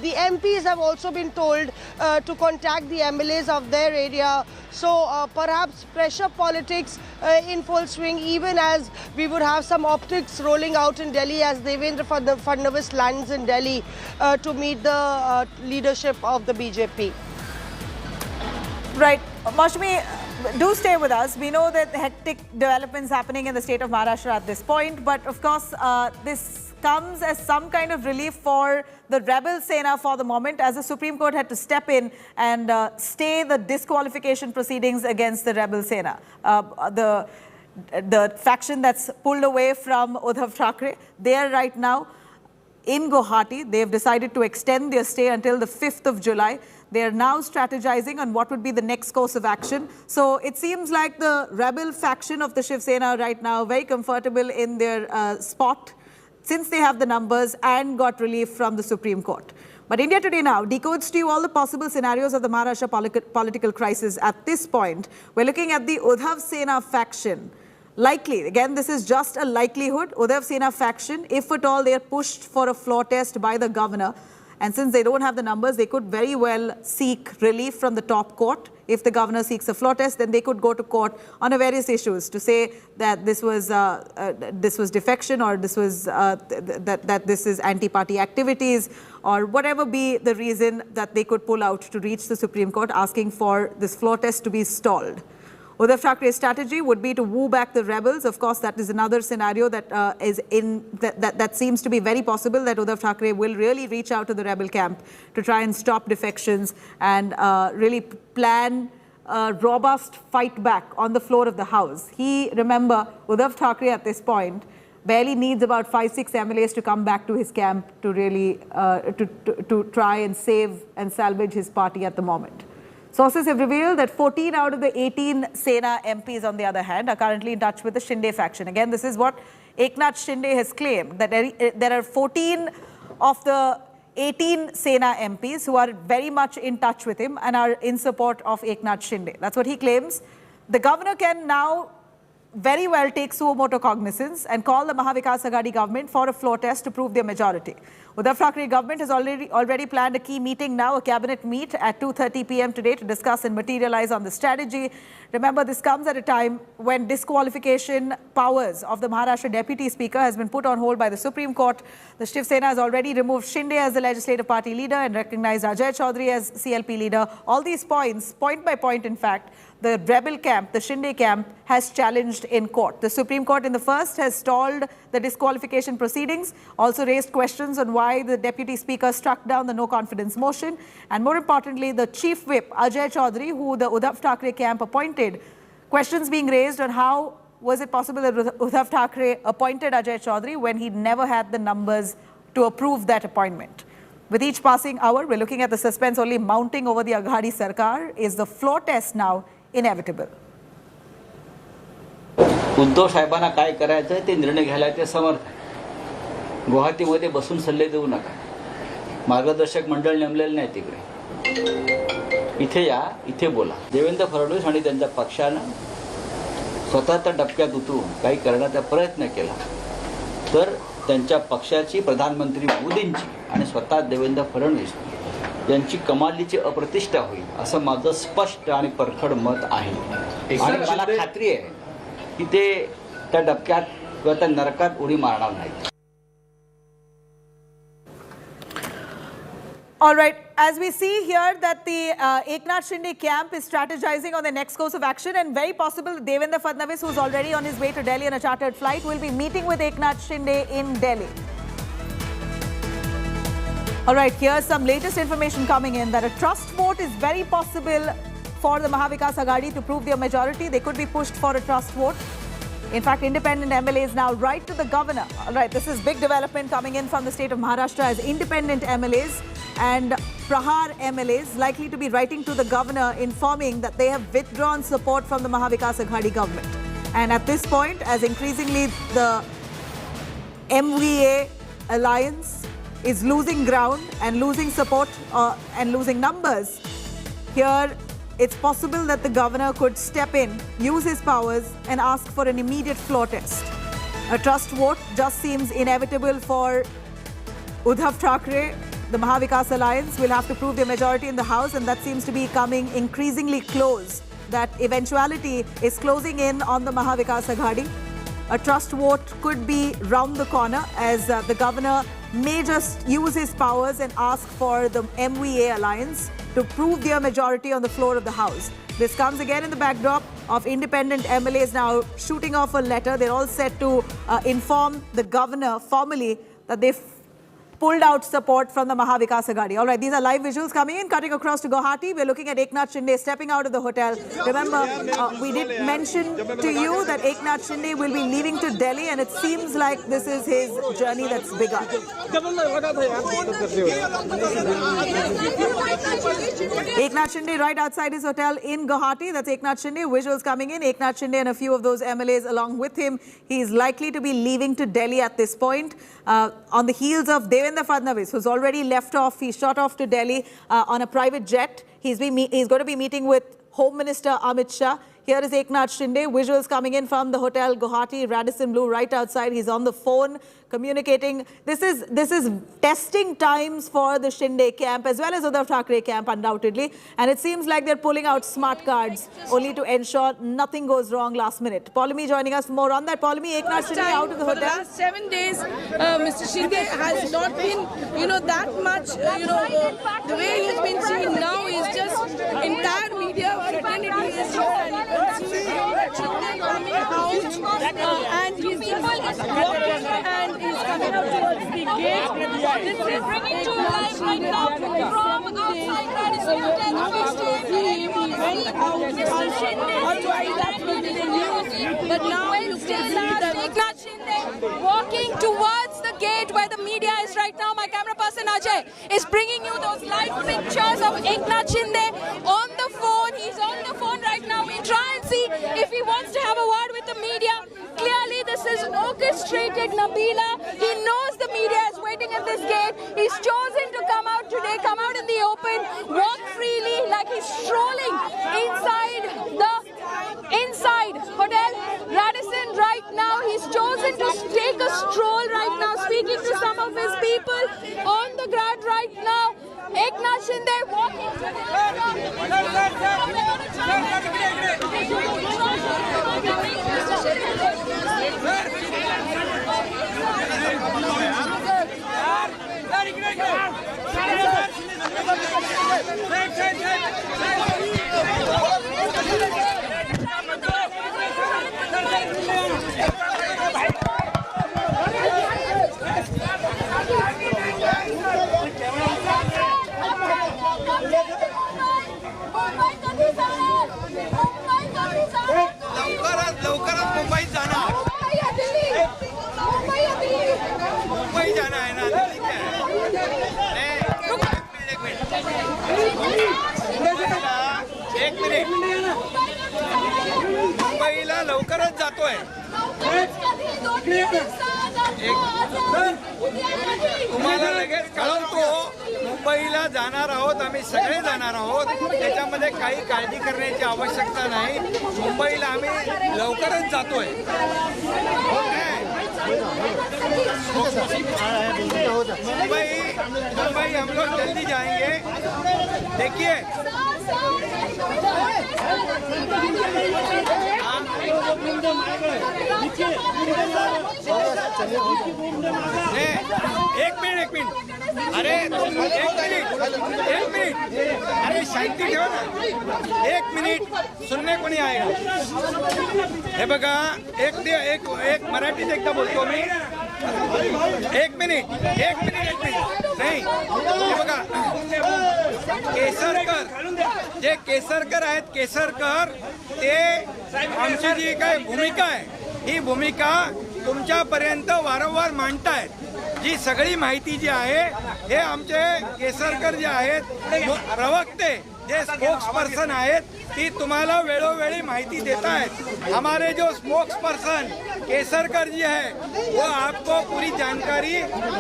The MPs have also been told to contact the MLAs of their area. So perhaps pressure politics in full swing, even as we would have some optics rolling out in Delhi as Devendra Fadnavis lands in Delhi to meet the leadership of the BJP. Right. Mashmi, do stay with us. We know that hectic developments happening in the state of Maharashtra at this point, but of course this comes as some kind of relief for the rebel Sena for the moment, as the Supreme Court had to step in and stay the disqualification proceedings against the rebel Sena. The faction that's pulled away from Uddhav Thackeray, they are right now in Guwahati. They have decided to extend their stay until the 5th of July. They are now strategizing on what would be the next course of action. So it seems like the rebel faction of the Shiv Sena right now very comfortable in their spot, since they have the numbers and got relief from the Supreme Court. But India Today now decodes to you all the possible scenarios of the Maharashtra political crisis at this point. We're looking at the Uddhav Sena faction. Likely, again, this is just a likelihood, Uddhav Sena faction, if at all they are pushed for a floor test by the governor. And since they don't have the numbers, they could very well seek relief from the top court. If the governor seeks a floor test, then they could go to court on various issues to say that this was defection, or this was that this is anti-party activities, or whatever be the reason that they could pull out to reach the Supreme Court asking for this floor test to be stalled. Uddhav Thackeray's strategy would be to woo back the rebels. Of course, that is another scenario that that seems to be very possible, that Uddhav Thackeray will really reach out to the rebel camp to try and stop defections and really plan a robust fight back on the floor of the House. Remember, Uddhav Thackeray at this point barely needs about 5-6 MLAs to come back to his camp to really to try and save and salvage his party at the moment. Sources have revealed that 14 out of the 18 Sena MPs, on the other hand, are currently in touch with the Shinde faction. Again, this is what Eknath Shinde has claimed, that there are 14 of the 18 Sena MPs who are very much in touch with him and are in support of Eknath Shinde. That's what he claims. The governor can now very well take suo motu cognizance and call the Maha Vikas Aghadi government for a floor test to prove their majority. Uddhav Thackeray government has already planned a key meeting now, a cabinet meet at 2:30 p.m. today to discuss and materialize on the strategy. Remember, this comes at a time when disqualification powers of the Maharashtra Deputy Speaker has been put on hold by the Supreme Court. The Shiv Sena has already removed Shinde as the legislative party leader and recognized Ajay Chaudhary as CLP leader. All these points, point by point in fact, the rebel camp, the Shinde camp, has challenged in court. The Supreme Court in the first has stalled the disqualification proceedings, also raised questions on why the Deputy Speaker struck down the no confidence motion, and more importantly, the Chief Whip, Ajay Chaudhary, who the Uddhav Thackeray camp appointed, questions being raised on how was it possible that Uddhav Thackeray appointed Ajay Chaudhary when he never had the numbers to approve that appointment. With each passing hour, we're looking at the suspense only mounting over the Aghadi Sarkar. Is the floor test now inevitable? Uddhav साहेबांना काय करायचं ते निर्णय घ्यायला ते समर्थ आहे. गुवाहाटीमध्ये बसून सल्ले देऊ नका. मार्गदर्शक मंडळ नेमलेलं नाही तिकडे. इथे या, इथे बोला. देवेंद्र फडणवीस आणि त्यांच्या पक्षानं स्वतःच्या डबक्यात उतरून काही करण्याचा प्रयत्न केला तर त्यांच्या पक्षाची, प्रधानमंत्री मोदींची आणि स्वतः देवेंद्र फडणवीस यांची कमालीची अप्रतिष्ठा होईल असं माझं स्पष्ट आणि परखड मत आहे. आणि मला खात्री आहे की ते त्या डबक्यात किंवा त्या नरकात उडी मारणार नाहीत. All right, as we see here that the Eknath Shinde camp is strategizing on the next course of action, and very possible Devendra Fadnavis, who's already on his way to Delhi on a chartered flight, will be meeting with Eknath Shinde in Delhi. All right, here's some latest information coming in that a trust vote is very possible for the Maha Vikas Aghadi to prove their majority. They could be pushed for a trust vote. In fact, independent MLAs now write to the governor. All right, this is big development coming in from the state of Maharashtra as independent MLAs and Prahar MLAs likely to be writing to the governor informing that they have withdrawn support from the Maha Vikas Aghadi government. And at this point, as increasingly the MVA alliance is losing ground and losing support and losing numbers, here it's possible that the governor could step in, use his powers and ask for an immediate floor test. A trust vote just seems inevitable for Uddhav Thackeray. The Maha Vikas Alliance will have to prove their majority in the House, and that seems to be coming increasingly close. That eventuality is closing in on the Maha Vikas Aghadi. A trust vote could be round the corner as the governor may just use his powers and ask for the MVA alliance to prove their majority on the floor of the House. This comes again in the backdrop of independent MLAs now shooting off a letter. They're all set to inform the governor formally that they've pulled out support from the Maha Vikas Aghadi. All right, these are live visuals coming in, cutting across to Guwahati. We're looking at Eknath Shinde stepping out of the hotel. Remember, we did mention to you that Eknath Shinde will be leaving to Delhi, and it seems like this is his journey that's begun. Eknath Shinde right outside his hotel in Guwahati. That's Eknath Shinde. Visuals coming in. Eknath Shinde and a few of those MLAs along with him. He is likely to be leaving to Delhi at this point. On the heels of Devendra Fadnavis, who's already left off. He shot off to Delhi on a private jet. He's going to be meeting with Home Minister Amit Shah. Here is Eknath Shinde. Visuals coming in from the hotel Guwahati, Radisson Blu, right outside. He's on the phone communicating. This is testing times for the Shinde camp as well as Uddhav Thackeray camp, undoubtedly. And it seems like they're pulling out smart cards only to ensure nothing goes wrong last minute. Paulami joining us for more on that. Paulami, Eknath Shinde out of the hotel. For the last 7 days, Mr. Shinde has not been, that much, the way he's been seen now is just entire media fraternity is here, and you can see Shinde coming out and he's just walking and he's coming out towards the gate. This is bringing to life right now from outside Radisson Hotel. He went out Mr. Shinde. Otherwise, that will be the news. But now you can see that Eknath Shinde walking towards the gate where the media is right now. My camera person Ajay is bringing you those live pictures of Eknath Shinde on the phone. He's on the phone right now. We try and see if he wants to have a word with the media. Clearly, this is orchestrated, Nabila. He knows the media is waiting at this gate. He's chosen to come out today, come out in the open, walk freely like he's strolling inside Hotel Radisson right now. He's chosen to take a stroll right now, speaking to some of his people on the ground right now. Eknath Shinde walking to मुंबईला लवकरच जातोय. तुम्हाला लगेच कळवतो. मुंबईला जाणार आहोत, आम्ही सगळे जाणार आहोत. त्याच्यामध्ये काही काळजी करण्याची आवश्यकता नाही. मुंबईला आम्ही लवकरच जातोय. मुंबई हम लोग जल्दी जाएंगे. देखिए एक मिनिट अरे एक मिनिट अरे शांती ठेवा ना. एक मिनिट सुनने को नहीं आएगा. हे बघा एक मराठीत एकदा बोलतो मी. एक मिनिट नाही. हे बघा जे केसरकर आहेत केसरकर ते आमची जी काय भूमिका आहे ही भूमिका तुमच्यापर्यंत वारंवार मांडतायत. जी सगळी माहिती जी आहे हे आमचे केसरकर जे आहेत प्रवक्ते जे स्पोक्स पर्सन आहेत ती तुम्हाला वेळोवेळी माहिती देता है. हमारे जो स्पोक्स पर्सन केसरकर जी है वो आपको पूरी जानकारी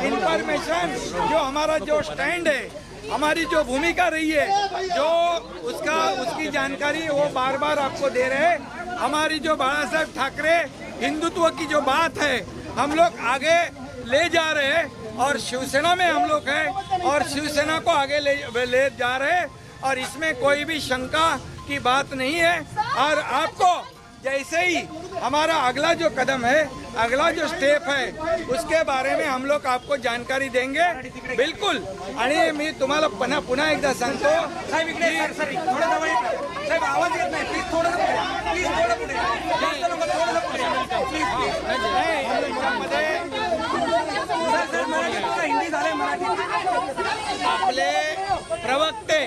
इंफॉर्मेशन जो हमारा जो स्टैंड है हमारी जो भूमिका रही है जो उसकी जानकारी वो बार बार आपको दे रहे हैं. हमारी जो बाला साहब ठाकरे हिंदुत्व की जो बात है हम लोग आगे ले जा रहे हैं और शिवसेना में हम लोग हैं और शिवसेना को आगे ले जा रहे हैं और इसमें कोई भी शंका की बात नहीं है. और आपको जैसे ही हमारा अगला जो कदम है अगला जो स्टेप है उसके बारे में हम लोग आपको जानकारी देंगे बिल्कुल. आणि मी तुम्हाला पुन्हा एकदा सांगतो साहेब इकडे साहेब आवाज येत नाही प्लीज थोडं हिंदी झाले मराठी. आपले प्रवक्ते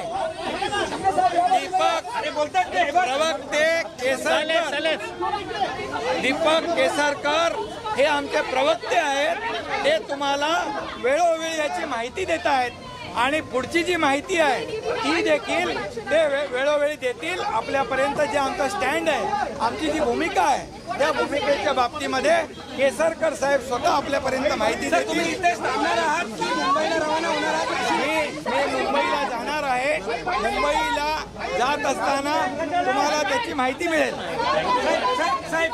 दीपक केसरकर हे आमचे प्रवक्ते आहेत. ते तुम्हाला वेळोवेळी याची माहिती देत आहेत आणि पुढची जी माहिती आहे ती देखील ते वेळोवेळी देतील. आपल्यापर्यंत जे आमचा स्टँड आहे आमची जी भूमिका आहे त्या भूमिकेच्या बाबतीमध्ये केसरकर साहेब स्वतः आपल्यापर्यंत माहिती देतील. मी मुंबईला जाणार आहे. मुंबईला जात असताना तुम्हाला त्याची माहिती मिळेल. साहेब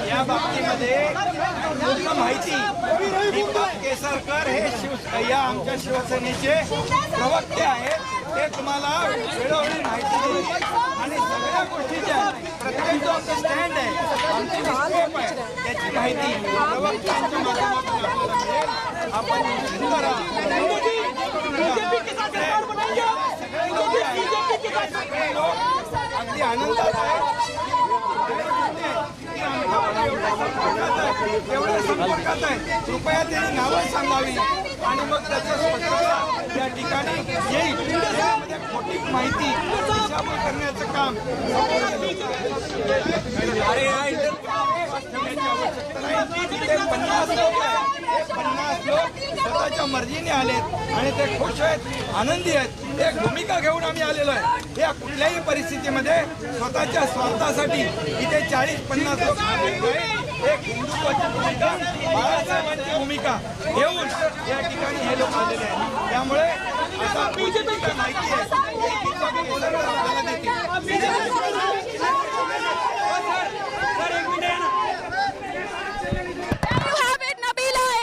या बाबतीमध्ये पूर्ण माहिती दीपक केसरकर हे या आमच्या शिवसेनेचे प्रवक्ते आहेत. ते तुम्हाला वेळोवेळी माहिती देतील आणि सगळ्या गोष्टीच्या प्रत्येक जो आमचा स्टँड आहे आमची स्कोप आहे त्याची माहिती प्रवक्त्यांच्या माध्यमातून आपल्याला मिळेल. आपण निश्चित करा. अगदी आनंदात एवढ्या संपर्कात आहे. कृपया त्यांनी नावं सांगावी आणि मग त्याचं स्पष्टता या ठिकाणी येईल. त्यामध्ये खोटी माहिती दिशाभूल करण्याचं काम आवश्यकता नाही. ते 50 लोक स्वतःच्या मर्जीने आलेत आणि ते खुश आहेत आनंदी आहेत. एक भूमिका घेऊन आम्ही आलेलो आहे. या कुठल्याही परिस्थितीमध्ये स्वतःच्या स्वार्थासाठी इथे 40-50 लोक आलेले आहेत. एक हिंदुत्वाची भूमिका बाळासाहेबांची भूमिका घेऊन या ठिकाणी हे लोक आलेले आहेत. त्यामुळे आता बीजेपी माहिती आहे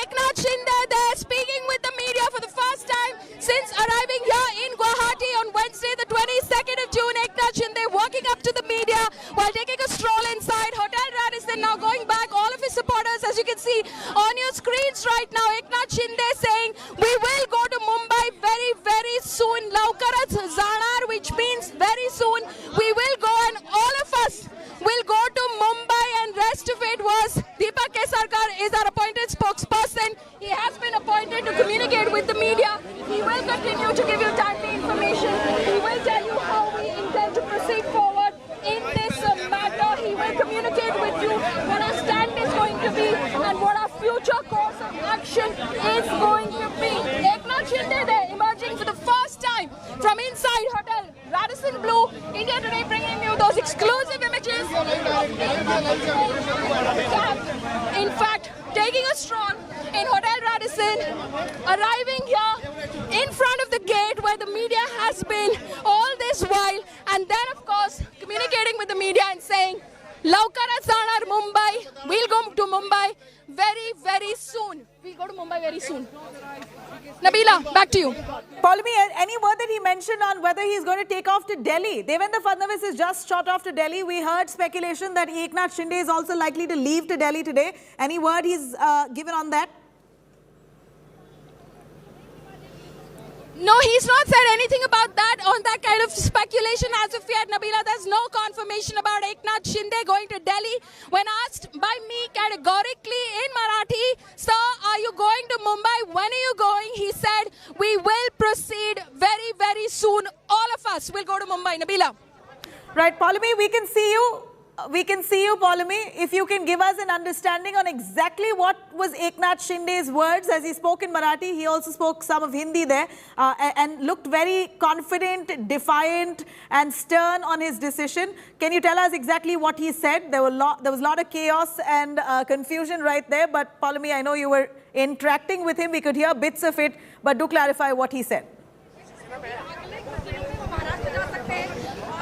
Eknath Shinde there speaking with the media for the first time since arriving here in Guwahati on Wednesday the 22nd of June. Eknath Shinde walking up to the media while taking a stroll inside Hotel Radisson, now going back. All of his supporters, as you can see on your screens right now, Eknath Shinde saying we will go to Mumbai very, very soon. Laukarat Zanar, which means very soon we will go and all of us will go to Mumbai, and rest of it was Deepak Kesarkar is our appointed spokesperson. He has been appointed to communicate with the media. He will continue to give you timely information. He will tell you how we intend to proceed forward in this matter. He will communicate with you what our stand is going to be and what our future course of action is going to be. Eknath Shinde there emerging for the first time from inside inside Hotel Radisson Blue, India Today bringing you those exclusive images. In fact, taking a stroll in Hotel Radisson, arriving here in front of the gate where the media has been all this while, and then of course communicating with the media and saying, "Laukarat zanar Mumbai, we'll go to Mumbai very, very soon. We'll go to Mumbai very soon." Nabila, back to you. Paulami, any word that he mentioned on whether he's going to take off to Delhi? Devendra Fadnavis is just shot off to Delhi. We heard speculation that Eknath Shinde is also likely to leave to Delhi today. Any word he's given on that? No, he's not said anything about that, on that kind of speculation as of yet, Nabila. There's no confirmation about Eknath Shinde going to Delhi. When asked by me categorically in Marathi, "Sir, are you going to Mumbai? When are you going?" he said, "We will proceed very, very soon. All of us will go to Mumbai." Nabila. Right, Paulami, we can see you. We can see you, Paulami. If you can give us an understanding on exactly what was Eknath Shinde's words as he spoke in Marathi. He also spoke some of Hindi there and looked very confident, defiant and stern on his decision. Can you tell us exactly what he said? There was a lot of chaos and confusion right there. But Paulami, I know you were interacting with him. We could hear bits of it, but do clarify what he said.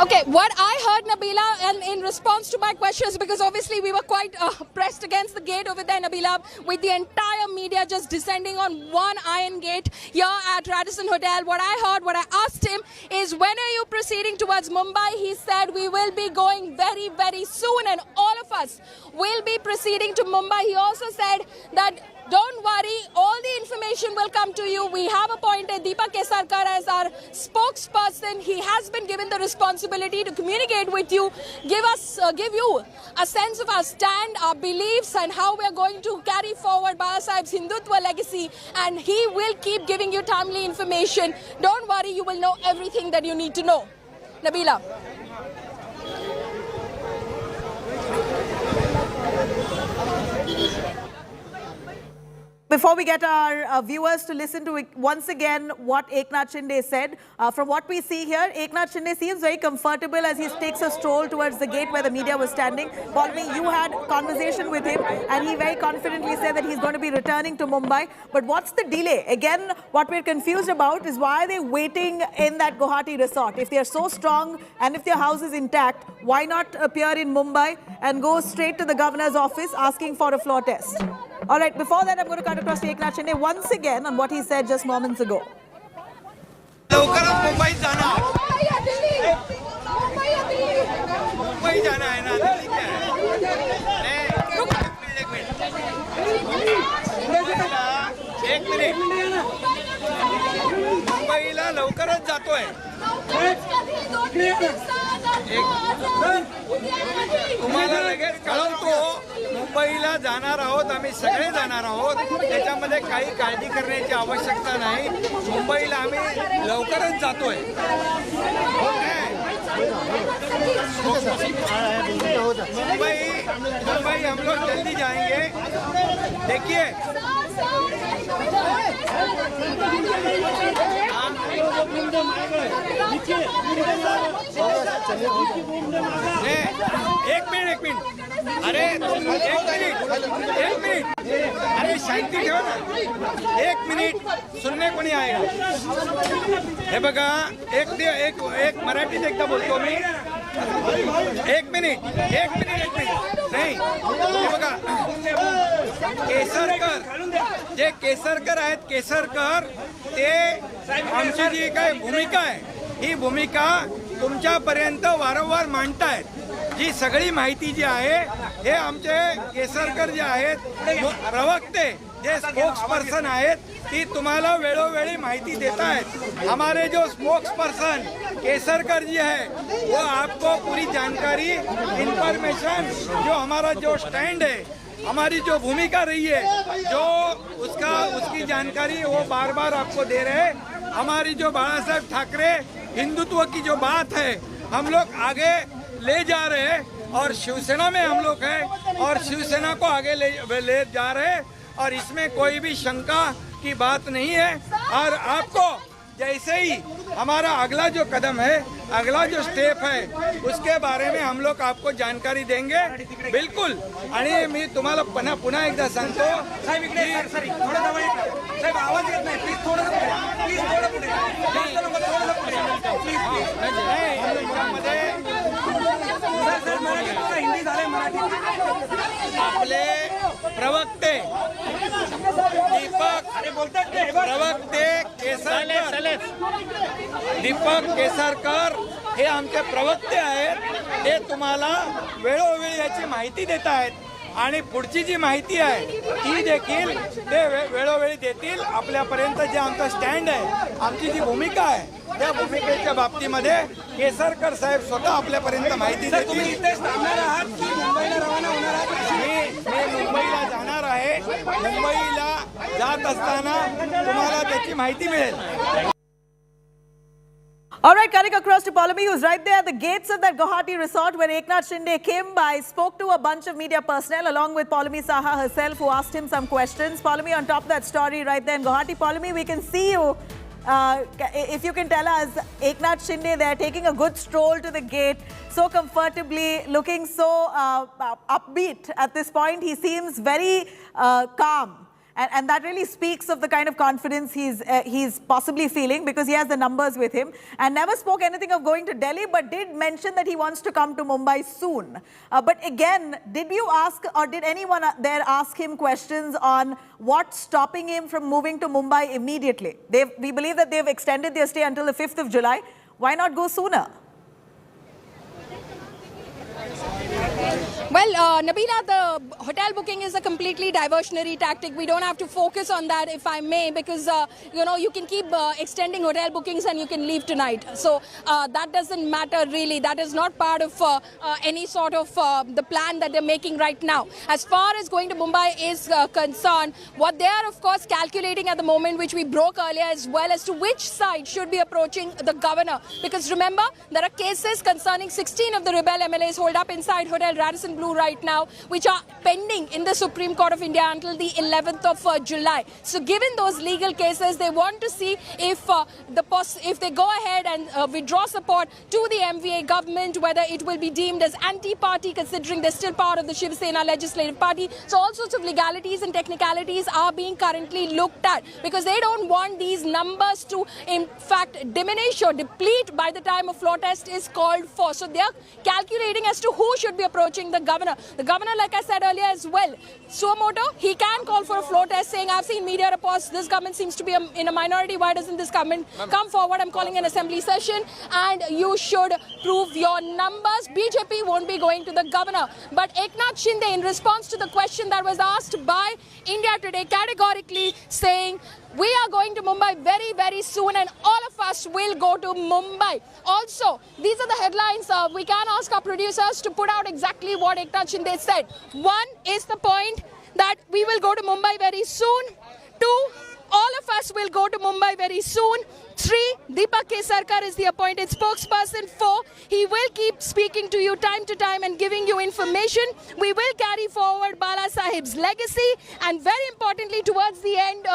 Okay, what I heard, Nabila, and in response to my questions, because obviously we were quite pressed against the gate over there, Nabila, with the entire media just descending on one iron gate here at Radisson Hotel. What I heard, what I asked him is, "When are you proceeding towards Mumbai?" He said, "We will be going very, very soon, and all of us will be proceeding to Mumbai." He also said that, "Don't worry, all the information will come to you. We have appointed Deepak Kesarkar as our spokesperson. He has been given the responsibility to communicate with you, give you a sense of our stand, our beliefs, and how we are going to carry forward Baba Saheb's Hindutva legacy. And he will keep giving you timely information. Don't worry, you will know everything that you need to know." Nabila. Before we get our viewers to listen to once again what Eknath Shinde said, from what we see here, Eknath Shinde seems very comfortable as he takes a stroll towards the gate where the media was standing. Paulami, you had conversation with him and he very confidently said that he's going to be returning to Mumbai. But what's the delay? Again, what we're confused about is why are they waiting in that Guwahati resort? If they're so strong and if their house is intact, why not appear in Mumbai and go straight to the governor's office asking for a floor test? All right, before that, I'm going to cut across to Eknath Shinde once again on what he said just moments ago. लवकरच मुंबईत जाणार. मुंबई जाना है ना, दिल्ली क्या है? एक minute. मुंबईला लवकरच जातोय. तुम्हाला लगेच कळवतो. मुंबईला जाणार आहोत, आम्ही सगळे जाणार आहोत. त्याच्यामध्ये काही काळजी करण्याची आवश्यकता नाही. मुंबईला आम्ही लवकरच जातोय. मुंबई हम लोग जल्दी जाएंगे. देखिए एक मिनिट. अरे एक मिनिट. अरे शांती ठेवा ना. एक मिनिट सुनने को नहीं आएगा. हे बघा, एक मराठीत एकदा बोलतो मी. एक मिनिट नाही. हे बघा, जे केसरकर आहेत, केसरकर ते आमची जी काय भूमिका आहे, ही भूमिका तुमच्यापर्यंत वारंवार मांडतायत. जी सगळी माहिती जी आहे, हे आमचे केसरकर जे आहेत, प्रवक्ते जे स्पोक्स पर्सन आहेत, ती तुम्हाला वेळोवेळी माहिती देता है. हमारे जो स्पोक्स पर्सन केसरकर जी है, वो आपको पूरी जानकारी, इंफॉर्मेशन, जो हमारा जो स्टैंड है, हमारी जो भूमिका रही है, जो उसकी जानकारी वो बार बार आपको दे रहे हैं. हमारी जो बाबा साहब ठाकरे हिंदुत्व की जो बात है, हम लोग आगे ले जा रहे हैं. और शिवसेना में हम लोग हैं और शिवसेना को आगे ले जा रहे हैं. और इसमें कोई भी शंका की बात नहीं है. और आपको जैसे ही हमारा अगला जो कदम है, अगला जो स्टेप है, उसके बारे में हम लोग आपको जानकारी देंगे बिल्कुल. आणि मी तुम्हाला पुन्हा एकदा सांगतो, साहेब आवाज येत नाही, प्लीज थोडं पुढे, आपले प्रवक्ते दीपक केसरकर हे आमचे प्रवक्ते आहेत. ते तुम्हाला वेळोवेळी याची माहिती देत आहेत आणि पुढची जी माहिती आहे ती देखील ते वेळोवेळी देतील. आपल्यापर्यंत जे आमचा स्टँड आहे, आमची जी भूमिका आहे, त्या भूमिकेच्या बाबतीमध्ये केसरकर साहेब स्वतः आपल्यापर्यंत माहिती देतील. इथेच थांबणार आहात की मुंबईला रवाना होणार आहात? मी मुंबईला जाणार आहे. मुंबईला जात असताना तुम्हाला त्याची माहिती मिळेल. All right, cutting across to Polami, who's right there at the gates of that Guwahati resort where Eknath Shinde came by, spoke to a bunch of media personnel along with Polami Saha herself, who asked him some questions. Polami, on top of that story right there in Guwahati. Polami, we can see you. If you can tell us, Eknath Shinde, they're taking a good stroll to the gate, so comfortably, looking so upbeat at this point. He seems very calm. And that really speaks of the kind of confidence he's possibly feeling, because he has the numbers with him, and never spoke anything of going to Delhi, but did mention that he wants to come to Mumbai soon. But again, did you ask, or did anyone there ask him questions on what's stopping him from moving to Mumbai immediately? We believe that they've extended their stay until the 5th of July. Why not go sooner? Well, Nabila, the hotel booking is a completely diversionary tactic. We don't have to focus on that, if I may, because, you can keep extending hotel bookings and you can leave tonight. So that doesn't matter, really. That is not part of any sort of the plan that they're making right now. As far as going to Mumbai is concerned, what they are, of course, calculating at the moment, which we broke earlier as well, as to which side should be approaching the governor. Because remember, there are cases concerning 16 of the rebel MLAs holed up inside Hotel Radisson Blu right now, which are pending in the Supreme Court of India until the 11th of July. So given those legal cases, they want to see if they go ahead and withdraw support to the MVA government, whether it will be deemed as anti-party, considering they're still part of the Shiv Sena legislative party. So all sorts of legalities and technicalities are being currently looked at, because they don't want these numbers to, in fact, diminish or deplete by the time a floor test is called for. So they're calculating as to who should be approaching the governor. The governor, like I said earlier as well, Suomoto, he can call for a floor test, saying, I've seen media reports, this government seems to be in a minority, why doesn't this government come forward? I'm calling an assembly session and you should prove your numbers. BJP won't be going to the governor. But Eknath Shinde, in response to the question that was asked by India Today, categorically saying, we are going to Mumbai very, very soon, and all of us will go to Mumbai. Also, these are the headlines. We can ask our producers to put out exactly what Eknath Shinde said. One is the point that we will go to Mumbai very soon. Two, all of us will go to Mumbai very soon. 3, Deepak Kesarkar is the appointed spokesperson. 4, he will keep speaking to you time to time and giving you information. We will carry forward Bala Sahib's legacy, and very importantly towards the end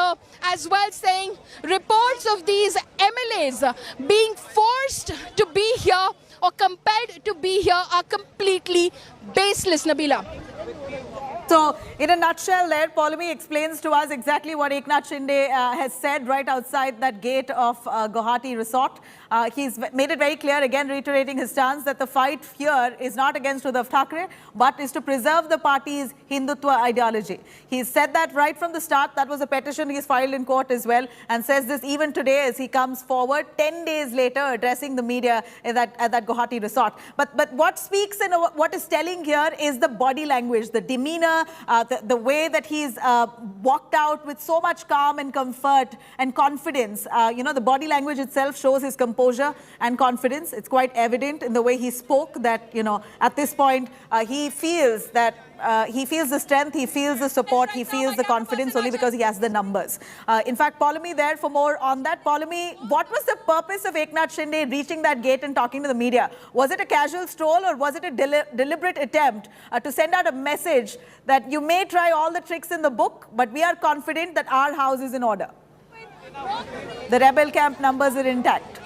as well, saying reports of these MLAs being forced to be here or compelled to be here are completely baseless, Nabila. So, in a nutshell there, Polami explains to us exactly what Eknath Shinde has said right outside that gate of Guwahati resort. He's made it very clear, again reiterating his stance that the fight here is not against Uddhav Thackeray, but is to preserve the party's Hindutva ideology. He said that right from the start. That was a petition he's filed in court as well, and says this even today as he comes forward 10 days later addressing the media at that Guwahati resort. But what speaks and what is telling here is the body language, the demeanor, the way that he's walked out with so much calm and comfort and confidence. The body language itself shows his composure and confidence. It's quite evident in the way he spoke that, at this point, he feels that he feels the strength, he feels the support, he feels the confidence only because he has the numbers. In fact, Polami there for more on that. Polami, what was the purpose of Eknath Shinde reaching that gate and talking to the media? Was it a casual stroll, or was it a deliberate attempt to send out a message that you may try all the tricks in the book, but we are confident that our house is in order? the rebel camp numbers are intact?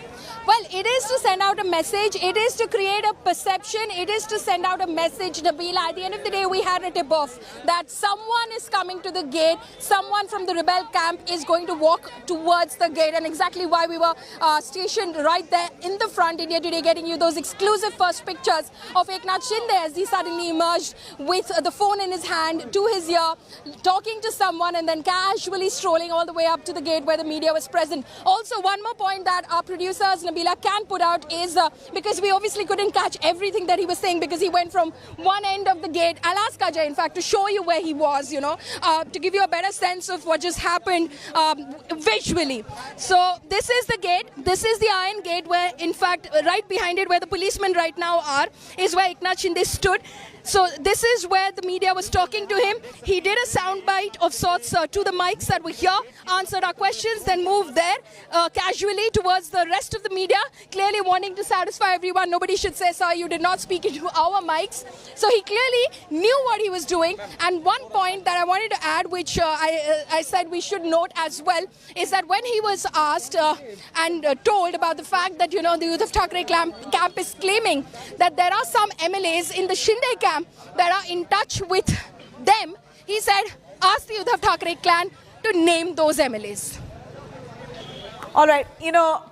Well, it is to send out a message. It is to create a perception. It is to send out a message, Nabila. At the end of the day, we had a tip-off that someone is coming to the gate. Someone from the rebel camp is going to walk towards the gate. And exactly why we were stationed right there in the front India Today, getting you those exclusive first pictures of Eknath Shinde as he suddenly emerged with the phone in his hand to his ear, talking to someone and then casually strolling all the way up to the gate where the media was present. Also, one more point that our producers, Nabila, can put out is because we obviously couldn't catch everything that he was saying because he went from one end of the gate. I'll ask Ajay, in fact, to show you where he was, to give you a better sense of what just happened visually. So this is the gate. This is the iron gate where, in fact, right behind it where the policemen right now are, is where Eknath Shinde stood. So this is where the media was talking to him. He did a soundbite of sorts to the mics that were here, answered our questions, then moved there casually towards the rest of the media, clearly wanting to satisfy everyone. Nobody should say, sir, you did not speak into our mics. So he clearly knew what he was doing. And one point that I wanted to add, which I said we should note as well, is that when he was asked and told about the fact that, the Uddhav Thackeray camp is claiming that there are some MLAs in the Shinde camp that are in touch with them, he said, ask the Uddhav Thackeray clan to name those MLAs. All right,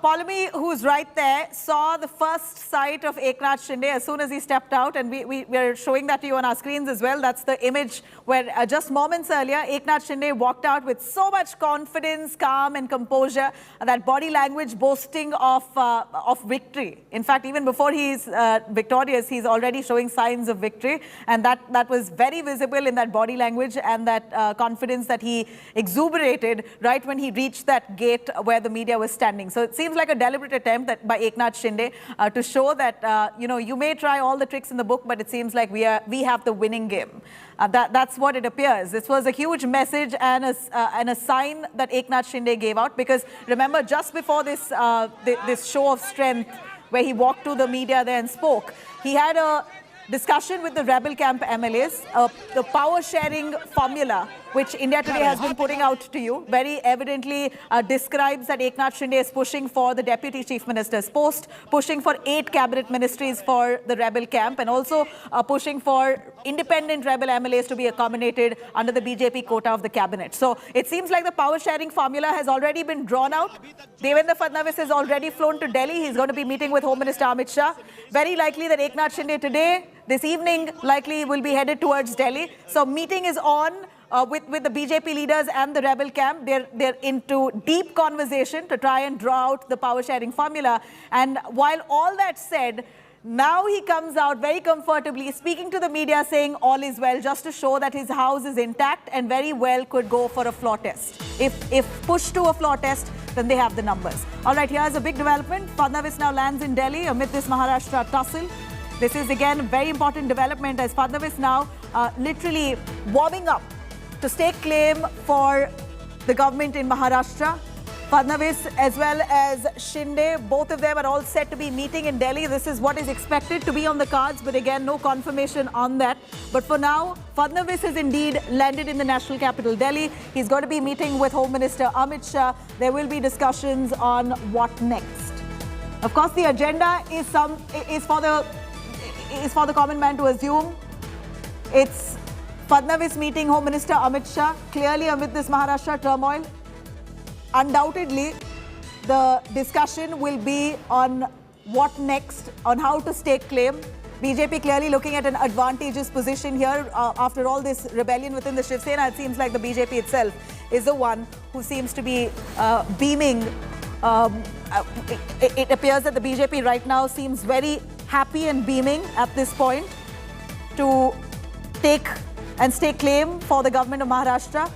Polemy, who's right there, saw the first sight of Eknath Shinde as soon as he stepped out, and we are showing that to you on our screens as well. That's the image where just moments earlier, Eknath Shinde walked out with so much confidence, calm and composure, that body language boasting of victory. In fact, even before he's victorious, he's already showing signs of victory, and that was very visible in that body language and that confidence that he exuberated right when he reached that gate where the media was standing. So it seems like a deliberate attempt by Eknath Shinde to show that, you may try all the tricks in the book, but it seems like we have the winning game. That's what it appears. This was a huge message and a sign that Eknath Shinde gave out, because remember, just before this this show of strength where he walked to the media there and spoke, he had a discussion with the rebel camp MLAs, the power sharing formula which India Today has been putting out to you, very evidently describes that Eknath Shinde is pushing for the Deputy Chief Minister's post, pushing for 8 cabinet ministries for the rebel camp, and also pushing for independent rebel MLAs to be accommodated under the BJP quota of the cabinet. So it seems like the power sharing formula has already been drawn out. Devendra Fadnavis has already flown to Delhi. He's going to be meeting with Home Minister Amit Shah. Very likely that Eknath Shinde today, this evening, likely will be headed towards Delhi. So meeting is on with the BJP leaders and the rebel camp. They're into deep conversation to try and draw out the power sharing formula. And while all that said, now he comes out very comfortably speaking to the media saying all is well, just to show that his house is intact and very well could go for a floor test. If pushed to a floor test, then they have the numbers. All right, here's a big development. Fadnavis now lands in Delhi amid this Maharashtra tussle. This is again a very important development as Fadnavis now literally warming up to stake claim for the government in Maharashtra. Fadnavis as well as Shinde, both of them are all set to be meeting in Delhi. This is what is expected to be on the cards, but again, no confirmation on that. But for now, Fadnavis has indeed landed in the national capital, Delhi. He's going to be meeting with Home Minister Amit Shah. There will be discussions on what next. Of course, the agenda is for the common man to assume. It's Fadnavis meeting Home Minister Amit Shah, clearly amid this Maharashtra turmoil. Undoubtedly, the discussion will be on what next, on how to stake claim. BJP clearly looking at an advantageous position here. After all this rebellion within the Shiv Sena, it seems like the BJP itself is the one who seems to be beaming. It appears that the BJP right now seems very happy and beaming at this point to take and stake claim for the government of Maharashtra.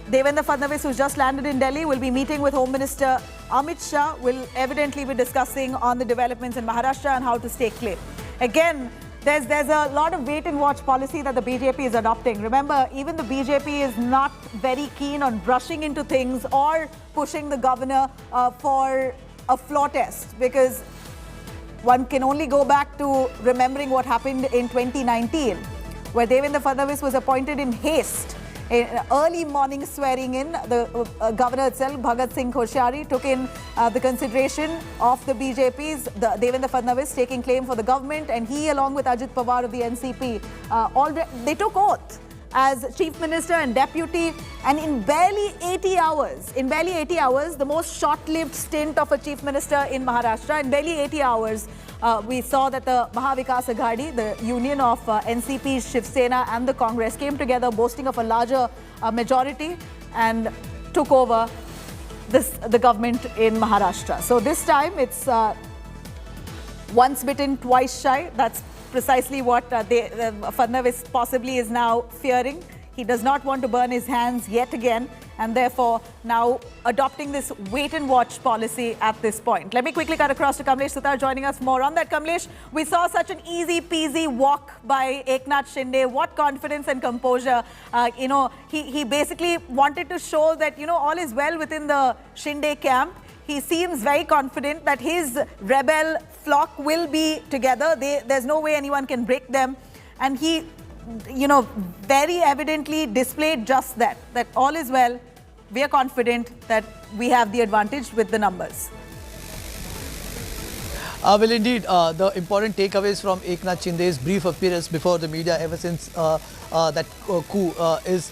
Devendra Fadnavis, who's just landed in Delhi, will be meeting with Home Minister Amit Shah, will evidently be discussing on the developments in Maharashtra and how to stake claim. Again, there's a lot of wait and watch policy that the BJP is adopting. Remember, even the BJP is not very keen on rushing into things or pushing the governor for a floor test, because one can only go back to remembering what happened in 2019, where Devendra Fadnavis was appointed in haste. early morning swearing in, the governor itself, Bhagat Singh Koshyari, took in the consideration of the BJP's, Devendra Fadnavis, taking claim for the government, and he, along with Ajit Pawar of the NCP, they took oath as Chief Minister and Deputy, and in barely 80 hours, the most short-lived stint of a Chief Minister in Maharashtra, in barely 80 hours, we saw that the Maha Vikas Aghadi, the union of NCP, Shiv Sena and the Congress, came together boasting of a larger majority and took over the government in Maharashtra. So this time it's once bitten, twice shy. That's precisely what Fadnavis possibly is now fearing. He does not want to burn his hands yet again, and therefore now adopting this wait-and-watch policy at this point. Let me quickly cut across to Kamlesh Sutar joining us more on that. Kamlesh, we saw such an easy-peasy walk by Eknath Shinde. What confidence and composure. He basically wanted to show that, all is well within the Shinde camp. He seems very confident that his rebel flock will be together. There's no way anyone can break them. And he, very evidently displayed just that all is well. We are confident that we have the advantage with the numbers. Well, indeed, the important takeaways from Eknath Shinde's brief appearance before the media ever since that coup is,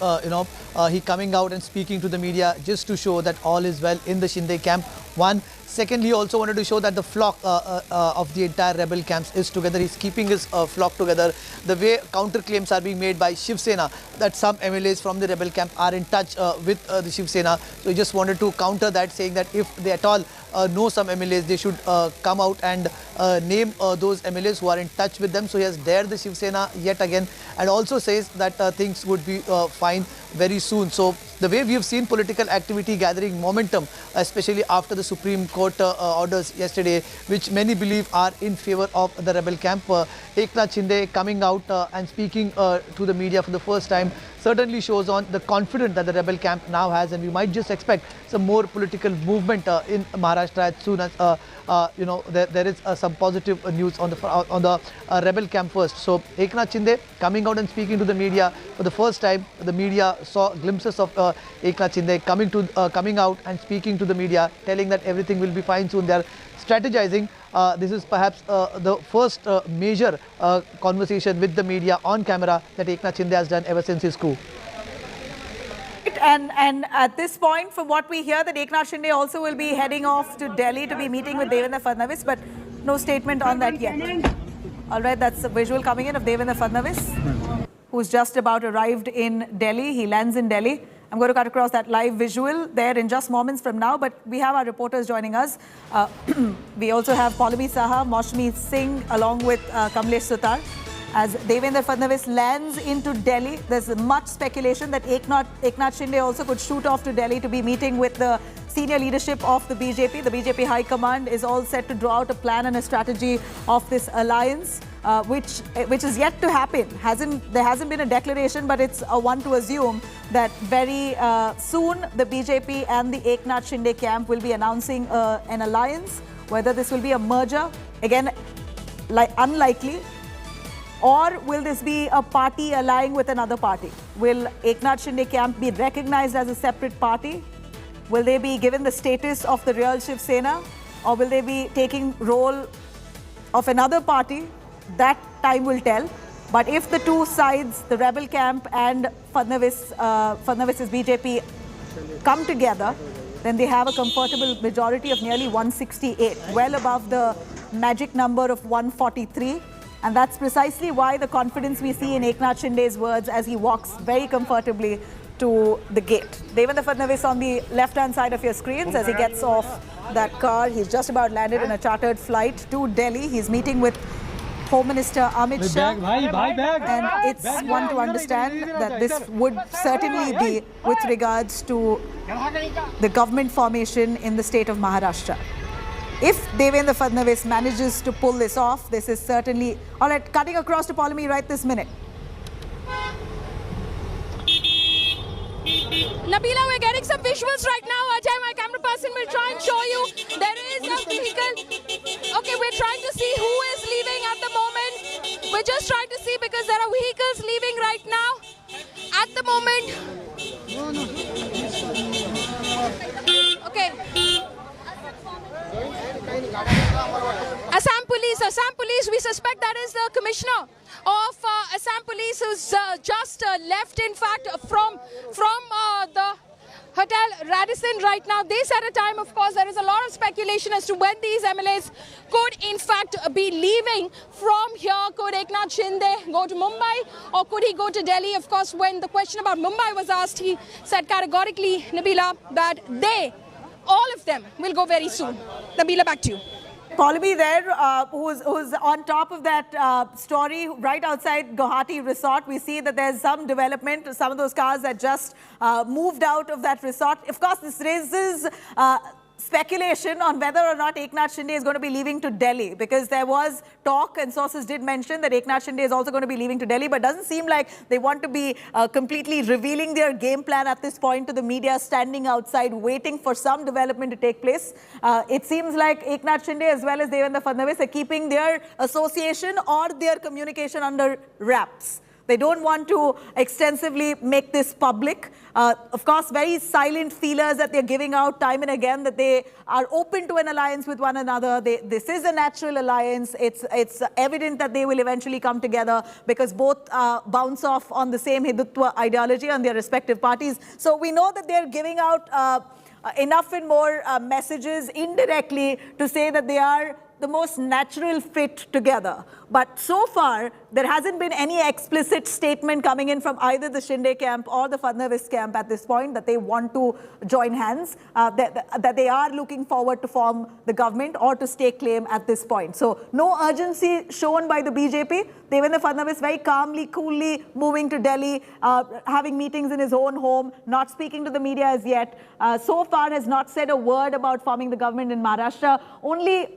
he coming out and speaking to the media just to show that all is well in the Shinde camp. One. Second, he also wanted to show that the flock of the entire rebel camps is together. He's keeping his flock together. The way counterclaims are being made by Shiv Sena that some MLAs from the rebel camp are in touch with the Shiv Sena. So he just wanted to counter that, saying that if they at all know some MLAs, they should come out and name those MLAs who are in touch with them. So he has dared the Shiv Sena yet again, and also says that things would be fine very soon. So the way we have seen political activity gathering momentum, especially after the Supreme Court orders yesterday, which many believe are in favor of the rebel camp, Eknath Shinde coming out and speaking to the media for the first time certainly shows on the confidence that the rebel camp now has, and we might just expect some more political movement in Maharashtra as soon as there is some positive news on the rebel camp first. So Eknath Shinde coming out and speaking to the media for the first time. The media saw glimpses of Eknath Shinde coming out and speaking to the media, telling that everything will be fine soon. They are strategizing. This is perhaps the first major conversation with the media on camera that Eknath Shinde has done ever since his coup. And at this point, from what we hear, that Eknath Shinde also will be heading off to Delhi to be meeting with Devendra Fadnavis, but no statement on that yet. All right, that's a visual coming in of Devendra Fadnavis, who's just about arrived in Delhi. He lands in Delhi. I'm going to cut across that live visual there in just moments from now, but we have our reporters joining us. We also have Paulami Saha, Maushmi Singh, along with Kamlesh Sutar. As Devendra Fadnavis lands into Delhi, there's much speculation that Eknath Shinde also could shoot off to Delhi to be meeting with the senior leadership of the BJP. The BJP High Command is all set to draw out a plan and a strategy of this alliance, which is yet to happen. There hasn't been a declaration, but it's a one to assume that very soon the BJP and the Eknath Shinde camp will be announcing an alliance. Whether this will be a merger, again, unlikely. Or will this be a party allying with another party? Will Eknath Shinde camp be recognized as a separate party? Will they be given the status of the real Shiv Sena? Or will they be taking role of another party? That time will tell. But if the two sides, the rebel camp and Fadnavis's BJP, come together, then they have a comfortable majority of nearly 168, well above the magic number of 143. And that's precisely why the confidence we see in Eknath Shinde's words as he walks very comfortably to the gate. Devendra Fadnavis on the left-hand side of your screens as he gets off that car. He's just about landed in a chartered flight to Delhi. He's meeting with Home Minister Amit Shah. And it's one to understand that this would certainly be with regards to the government formation in the state of Maharashtra. If Devendra Fadnavis manages to pull this off, this is certainly... All right, cutting across to Paulami right this minute. Nabila, we're getting some visuals right now. Ajay, my camera person, will try and show you. There is a vehicle. Okay, we're trying to see who is leaving at the moment. We're just trying to see because there are vehicles leaving right now. at the moment, okay. Assam Police, we suspect that is the commissioner of Assam Police who's just left, in fact, from the Hotel Radisson right now. They set a time, of course. There is a lot of speculation as to when these MLAs could, in fact, be leaving from here. Could Eknath Shinde go to Mumbai or could he go to Delhi? Of course, when the question about Mumbai was asked, he said categorically, Nabila, that all of them will go very soon. Nabila, back to you. Polamy there, who's on top of that story right outside Guwahati resort. We see that there's some development. Some of those cars that just moved out of that resort. Of course, this raises speculation on whether or not Eknath Shinde is going to be leaving to Delhi, because there was talk and sources did mention that Eknath Shinde is also going to be leaving to Delhi, but doesn't seem like they want to be completely revealing their game plan at this point to the media, standing outside waiting for some development to take place. It seems like Eknath Shinde as well as Devendra Fadnavis are keeping their association or their communication under wraps. They don't want to extensively make this public. Of course, very silent feelers that they're giving out time and again, that they are open to an alliance with one another. This is a natural alliance. It's evident that they will eventually come together because both bounce off on the same Hindutva ideology on their respective parties. So we know that they're giving out enough and more messages indirectly to say that they are the most natural fit together. But so far, there hasn't been any explicit statement coming in from either the Shinde camp or the Fadnavis camp at this point that they want to join hands, that they are looking forward to form the government or to stake claim at this point. So no urgency shown by the BJP. Devendra Fadnavis very calmly, coolly moving to Delhi, having meetings in his own home, not speaking to the media as yet. So far has not said a word about forming the government in Maharashtra. Only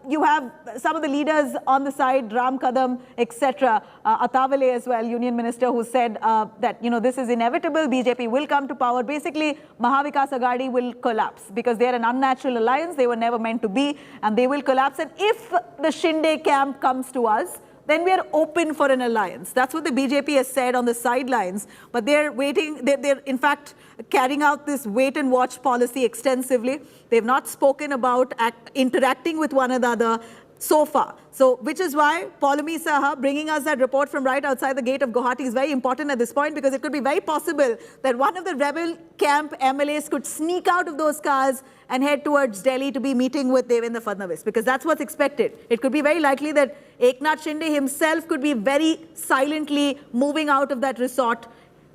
you have some of the leaders on the side, Ram Kadam, etc. Atavale as well, Union Minister, who said that, this is inevitable, BJP will come to power. Basically, Maha Vikas Aghadi will collapse because they're an unnatural alliance. They were never meant to be, and they will collapse. And if the Shinde camp comes to us, then we are open for an alliance. That's what the BJP has said on the sidelines. But they're waiting, they're in fact carrying out this wait and watch policy extensively. They've not spoken about interacting with one another so far. So, which is why Polamy Saha bringing us that report from right outside the gate of Guwahati is very important at this point, because it could be very possible that one of the rebel camp MLAs could sneak out of those cars and head towards Delhi to be meeting with Devendra Fadnavis, because that's what's expected. It could be very likely that Eknath Shinde himself could be very silently moving out of that resort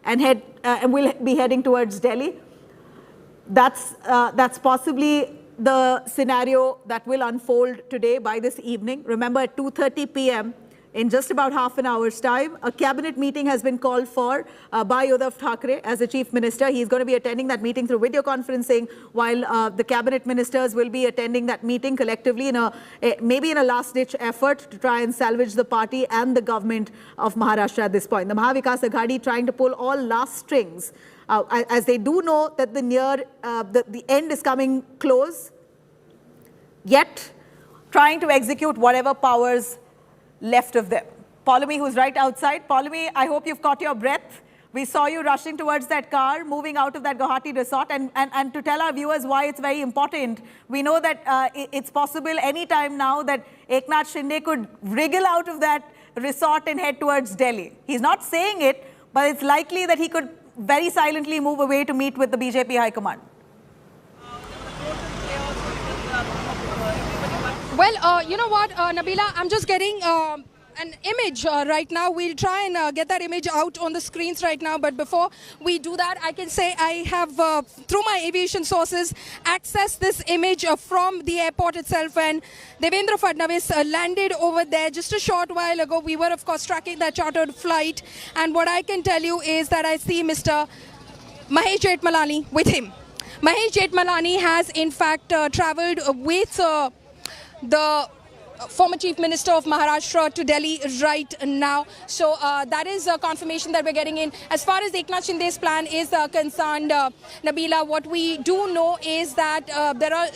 and will be heading towards Delhi. That's possibly the scenario that will unfold today by this evening. Remember, at 2:30 p.m., in just about half an hour's time, a cabinet meeting has been called for by Uddhav Thackeray as the chief minister. He's going to be attending that meeting through video conferencing, while the cabinet ministers will be attending that meeting collectively maybe in a last-ditch effort to try and salvage the party and the government of Maharashtra at this point. The Maha Vikas Aghadi trying to pull all last strings, as they do know that the end is coming close, yet trying to execute whatever powers left of them. Polamy, who's right outside. Polamy, I hope you've caught your breath. We saw you rushing towards that car, moving out of that Guwahati resort. And to tell our viewers why it's very important, we know that it's possible any time now that Eknath Shinde could wriggle out of that resort and head towards Delhi. He's not saying it, but it's likely that he could very silently move away to meet with the BJP High Command. Well, you know what, Nabila, I'm just getting an image right now. We'll try and get that image out on the screens right now. But before we do that, I can say I have, through my aviation sources, accessed this image from the airport itself. And Devendra Fadnavis landed over there just a short while ago. We were, of course, tracking that chartered flight. And what I can tell you is that I see Mr. Mahesh Jethmalani with him. Mahesh Jethmalani has, in fact, travelled with the former Chief Minister of Maharashtra to Delhi right now. So that is a confirmation that we're getting in. As far as Eknath Shinde's plan is concerned, Nabila, what we do know is that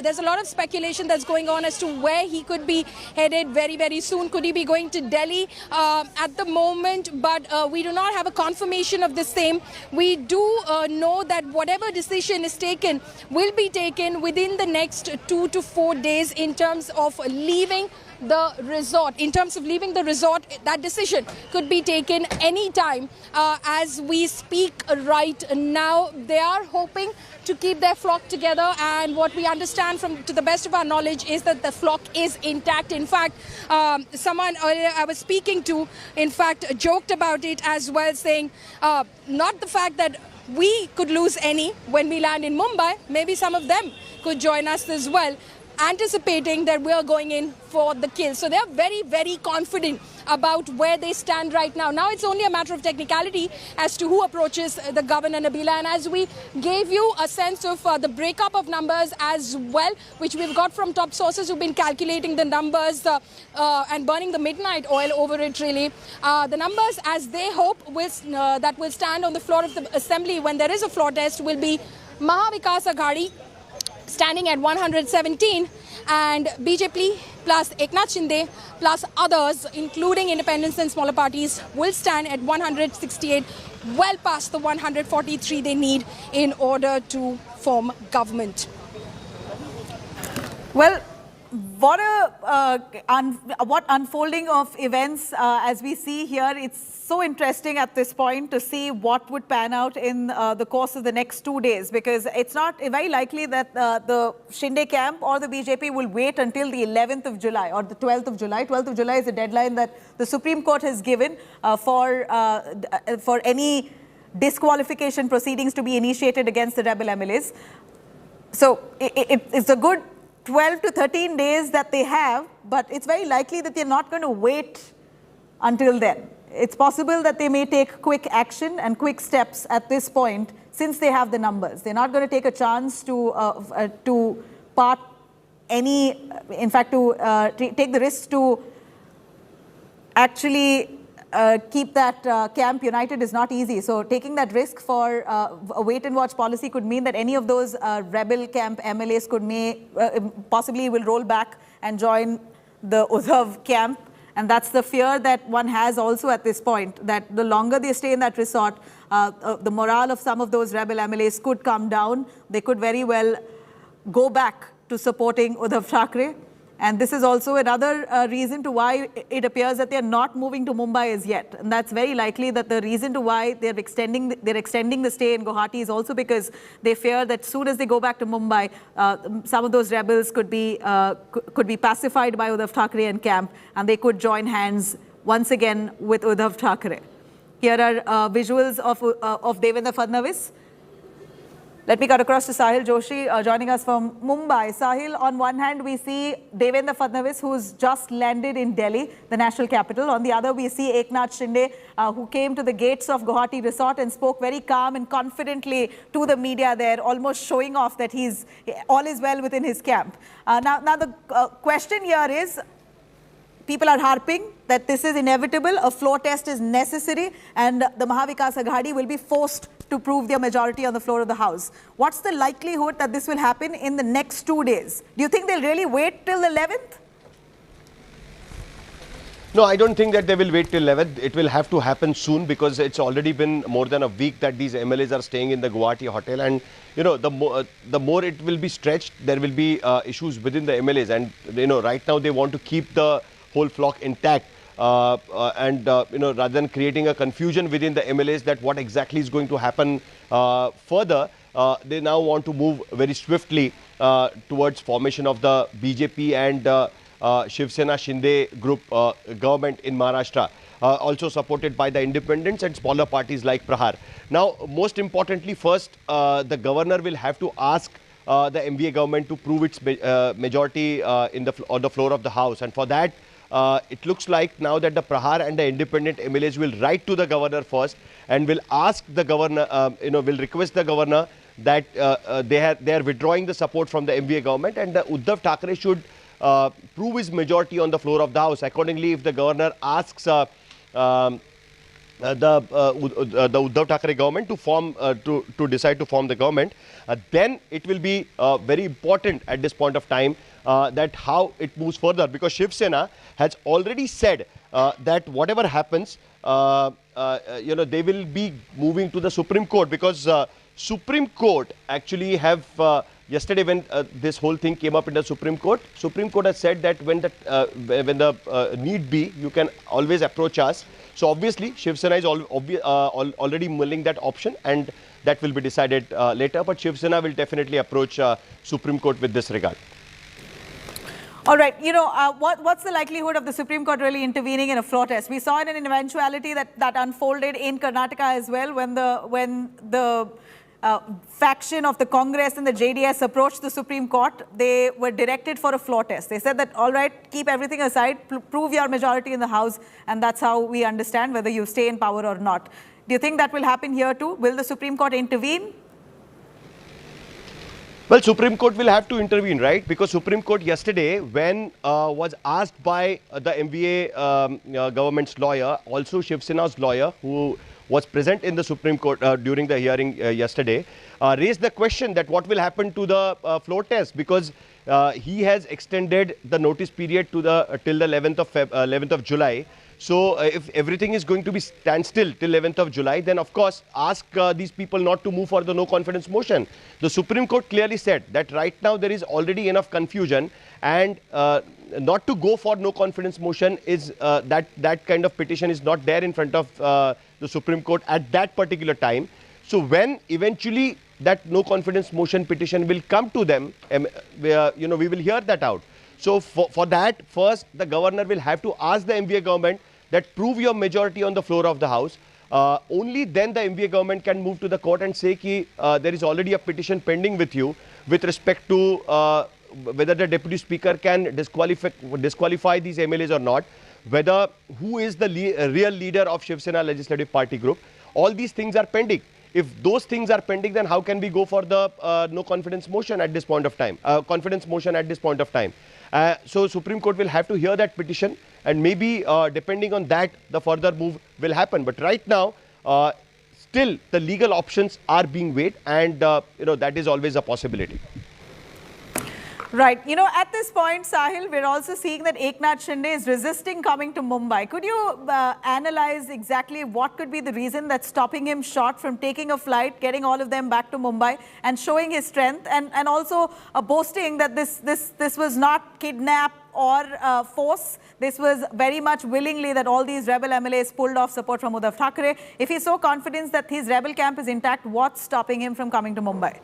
there's a lot of speculation that's going on as to where he could be headed very, very soon. Could he be going to Delhi at the moment? But we do not have a confirmation of the same. We do know that whatever decision is taken will be taken within the next 2 to 4 days in terms of leaving the resort. In terms of leaving the resort, that decision could be taken any time as we speak right now. They are hoping to keep their flock together, and what we understand to the best of our knowledge is that the flock is intact. In fact, someone earlier I was speaking to, in fact, joked about it as well, saying not the fact that we could lose any when we land in Mumbai, maybe some of them could join us as well, anticipating that we are going in for the kill. So they are very, very confident about where they stand right now. Now it's only a matter of technicality as to who approaches the governor, Nabila. And as we gave you a sense of the breakup of numbers as well, which we've got from top sources who've been calculating the numbers and burning the midnight oil over it, really. The numbers, as they hope, that will stand on the floor of the assembly when there is a floor test, will be Maha Vikas Aghadi standing at 117, and BJP plus Eknath Shinde plus others, including independents and smaller parties, will stand at 168, well past the 143 they need in order to form government. Well, what unfolding of events as we see here. It's so interesting at this point to see what would pan out in the course of the next 2 days, because it's not very likely that the Shinde camp or the BJP will wait until the 11th of July or the 12th of July. 12th of July is the deadline that the Supreme Court has given for any disqualification proceedings to be initiated against the rebel MLAs. So it's a good 12 to 13 days that they have, but it's very likely that they're not going to wait until then. It's possible that they may take quick action and quick steps at this point since they have the numbers. They're not going to take a chance to part any, in fact, to take the risk to actually keep that camp united is not easy. So taking that risk for a wait and watch policy could mean that any of those rebel camp MLAs possibly will roll back and join the Uddhav camp. And that's the fear that one has also at this point, that the longer they stay in that resort, the morale of some of those rebel MLAs could come down. They could very well go back to supporting Uddhav Thackeray. And this is also another reason to why it appears that they're not moving to Mumbai as yet. And that's very likely that the reason to why they're extending the stay in Guwahati is also because they fear that soon as they go back to Mumbai, some of those rebels could be pacified by Uddhav Thackeray and camp, and they could join hands once again with Uddhav Thackeray. Here are visuals of Devendra Fadnavis. Let me cut across to Sahil Joshi joining us from Mumbai. Sahil, on one hand, we see Devendra Fadnavis, who's just landed in Delhi, the national capital. On the other, we see Eknath Shinde, who came to the gates of Guwahati Resort and spoke very calm and confidently to the media there, almost showing off that all is well within his camp. Now the question here is, people are harping that this is inevitable, a floor test is necessary, and the Maha Vikas Aghadi will be forced to prove their majority on the floor of the House. What's the likelihood that this will happen in the next 2 days? Do you think they'll really wait till the 11th? No, I don't think that they will wait till 11th. It will have to happen soon because it's already been more than a week that these MLAs are staying in the Guwahati hotel. And, you know, the more it will be stretched, there will be issues within the MLAs. And, you know, right now they want to keep the whole flock intact. You know, rather than creating a confusion within the MLAs that what exactly is going to happen further, they now want to move very swiftly towards formation of the BJP and Shiv Sena Shinde group government in Maharashtra, also supported by the independents and smaller parties like Prahar. Now, most importantly, first, the governor will have to ask the MVA government to prove its majority on the floor of the House, and for that, it looks like now that the Prahar and the independent MLAs will write to the governor first and will ask the governor, will request the governor that they are withdrawing the support from the MVA government, and the Uddhav Thackeray should prove his majority on the floor of the House. Accordingly, if the governor asks the Uddhav Thackeray government to form to decide to form the government, then it will be very important at this point of time that how it moves further, because Shiv Sena has already said that whatever happens, they will be moving to the Supreme Court, because Supreme Court actually have yesterday when this whole thing came up in the Supreme Court has said that when the need be, you can always approach us. So obviously Shiv Sena is already mulling that option, and that will be decided later. But Shiv Sena will definitely approach Supreme Court with this regard. All right, what's the likelihood of the Supreme Court really intervening in a floor test? We saw it in an eventuality that unfolded in Karnataka as well, when the faction of the Congress and the JDS approached the Supreme Court. They were directed for a floor test. They said that, all right, keep everything aside, prove your majority in the House, and that's how we understand whether you stay in power or not. Do you think that will happen here too? Will the Supreme Court intervene? Well, Supreme Court will have to intervene, right? Because Supreme Court yesterday, when was asked by the MVA government's lawyer, also Shiv Sena's lawyer, who was present in the Supreme Court during the hearing yesterday, raised the question that what will happen to the floor test, because he has extended the notice period to till the 11th of July. So if everything is going to be standstill till 11th of July, then of course ask these people not to move for the no confidence motion. The Supreme Court clearly said that right now there is already enough confusion, and not to go for no confidence motion is that kind of petition is not there in front of the Supreme Court at that particular time. So when eventually that no confidence motion petition will come to them, we will hear that out. So for that, first the governor will have to ask the MVA government that prove your majority on the floor of the House. Only then the MVA government can move to the court and say ki, there is already a petition pending with you with respect to whether the Deputy Speaker can disqualify these MLAs or not, whether who is the real leader of Shiv Sena Legislative Party Group. All these things are pending. If those things are pending, then how can we go for the no confidence motion at this point of time? Confidence motion at this point of time. So Supreme Court will have to hear that petition, and maybe depending on that, the further move will happen. But right now, still the legal options are being weighed, and that is always a possibility. Right. At this point, Sahil, we're also seeing that Eknath Shinde is resisting coming to Mumbai. Could you analyze exactly what could be the reason that's stopping him short from taking a flight, getting all of them back to Mumbai and showing his strength, and also boasting that this was not kidnap or force. This was very much willingly that all these rebel MLAs pulled off support from Uddhav Thackeray. If he's so confident that his rebel camp is intact, what's stopping him from coming to Mumbai?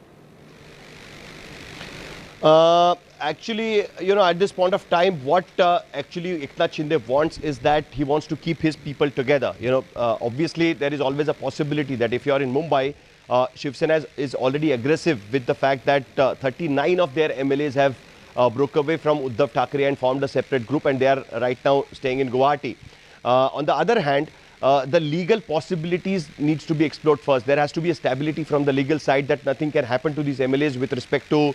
Actually, at this point of time, what actually Eknath Shinde wants is that he wants to keep his people together. Obviously, there is always a possibility that if you are in Mumbai, Shiv Sena is already aggressive with the fact that 39 of their MLAs have broke away from Uddhav Thackeray and formed a separate group, and they are right now staying in Guwahati. On the other hand, the legal possibilities needs to be explored first. There has to be a stability from the legal side that nothing can happen to these MLAs with respect to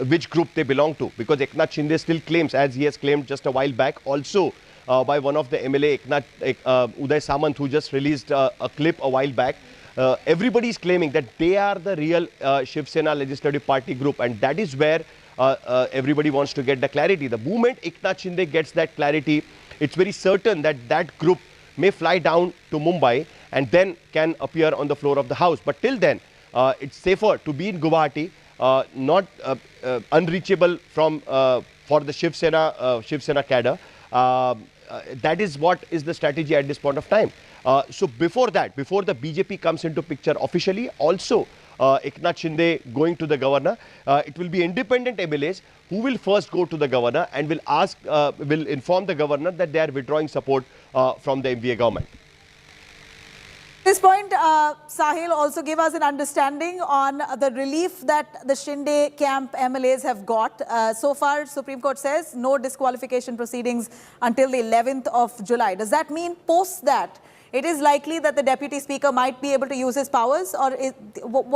which group they belong to. Because Eknath Shinde still claims, as he has claimed just a while back, also by one of the MLA, Uday Samant, who just released a clip a while back. Everybody is claiming that they are the real Shiv Sena Legislative Party group, and that is where everybody wants to get the clarity. The moment Eknath Shinde gets that clarity, it's very certain that that group may fly down to Mumbai and then can appear on the floor of the House. But till then, it's safer to be in Guwahati, not unreachable from for the Shiv Sena cadre. That is what is the strategy at this point of time. So before that, before the BJP comes into picture officially, also Eknath Shinde going to the governor, it will be independent MLAs who will first go to the governor and will inform the governor that they are withdrawing support from the MVA government. At this point, Sahil, also give us an understanding on the relief that the Shinde camp MLAs have got. So far, Supreme Court says no disqualification proceedings until the 11th of July. Does that mean post that, it is likely that the Deputy Speaker might be able to use his powers? Or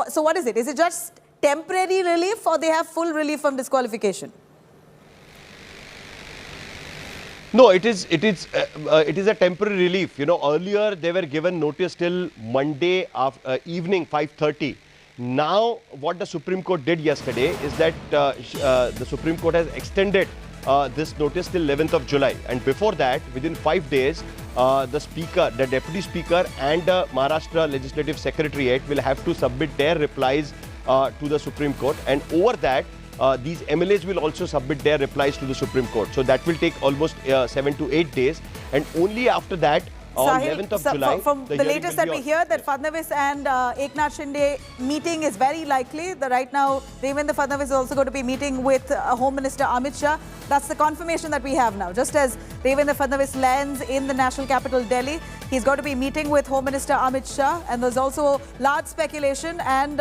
so what is it? Is it just temporary relief or they have full relief from disqualification? No, it is a temporary relief. You know, earlier they were given notice till Monday evening 5:30. Now, what the Supreme Court did yesterday is that the Supreme Court has extended this notice till 11th of July. And before that, within 5 days, the Speaker, the Deputy Speaker and the Maharashtra Legislative Secretariat will have to submit their replies to the Supreme Court. And over that, these MLAs will also submit their replies to the Supreme Court. So that will take almost 7 to 8 days. And only after that, on 11th of July, from the latest that we hear, that Fadnavis and Eknath Shinde meeting is very likely. Right now, Devendra Fadnavis is also going to be meeting with Home Minister Amit Shah. That's the confirmation that we have now. Just as Devendra Fadnavis lands in the national capital, Delhi, he's going to be meeting with Home Minister Amit Shah. And there's also large speculation and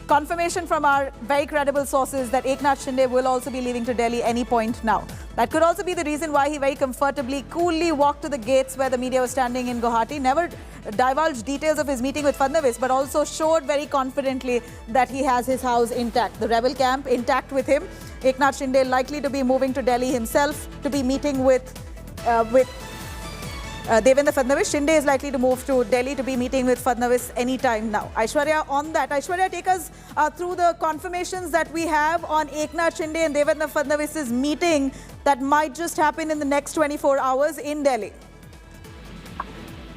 confirmation from our very credible sources that Eknath Shinde will also be leaving to Delhi any point now. That could also be the reason why he very comfortably, coolly walked to the gates where the media was standing in Guwahati. Never divulged details of his meeting with Fadnavis, but also showed very confidently that he has his house intact. The rebel camp intact with him. Eknath Shinde likely to be moving to Delhi himself to be meeting with Devendra Fadnavis. Shinde is likely to move to Delhi to be meeting with Fadnavis anytime now. Aishwarya, on that, Aishwarya, take us through the confirmations that we have on Eknath Shinde and Devendra Fadnavis' meeting that might just happen in the next 24 hours in Delhi.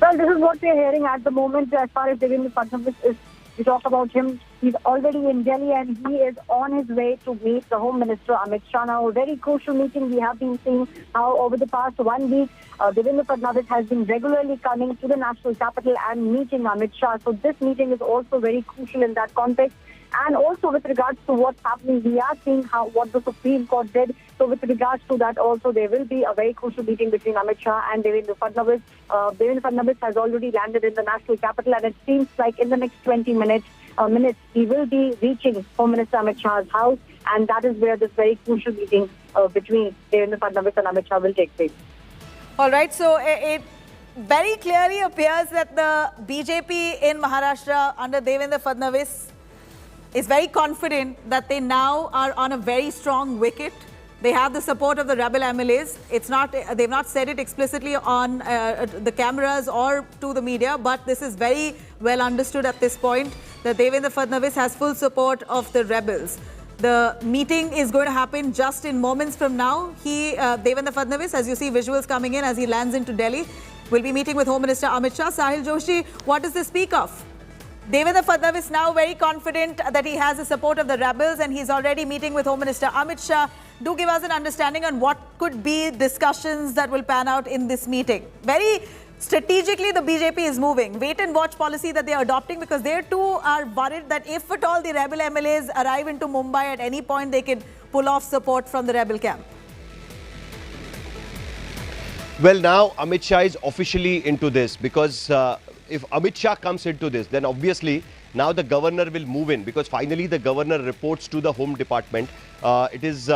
Well, this is what we are hearing at the moment as far as Devendra Fadnavis is. We talk about him. He's already in Delhi and he is on his way to meet the Home Minister Amit Shah. Now, a very crucial meeting. We have been seeing how over the past 1 week, Devendra Fadnavis has been regularly coming to the national capital and meeting Amit Shah. So this meeting is also very crucial in that context. And also with regards to what's happening, we are seeing what the Supreme Court did. So with regards to that also, there will be a very crucial meeting between Amit Shah and Devendra Fadnavis. Devendra Fadnavis has already landed in the national capital and it seems like in the next 20 minutes, he will be reaching Home Minister Amit Shah's house. And that is where this very crucial meeting between Devendra Fadnavis and Amit Shah will take place. All right, so it very clearly appears that the BJP in Maharashtra under Devendra Fadnavis is very confident that they now are on a very strong wicket. They have the support of the rebel MLAs. They've not said it explicitly on the cameras or to the media, but this is very well understood at this point that Devendra Fadnavis has full support of the rebels. The meeting is going to happen just in moments from now. Devendra Fadnavis, as you see visuals coming in as he lands into Delhi, will be meeting with Home Minister Amit Shah. Sahil Joshi, what does this speak of? Devendra Fadnavis now very confident that he has the support of the rebels and he's already meeting with Home Minister Amit Shah. Do give us an understanding on what could be discussions that will pan out in this meeting. Very strategically, the BJP is moving. Wait and watch policy that they are adopting because they too are worried that if at all the rebel MLAs arrive into Mumbai at any point, they could pull off support from the rebel camp. Well, now Amit Shah is officially into this because if Amit Shah comes into this, then obviously now the governor will move in because finally the governor reports to the Home Department. It is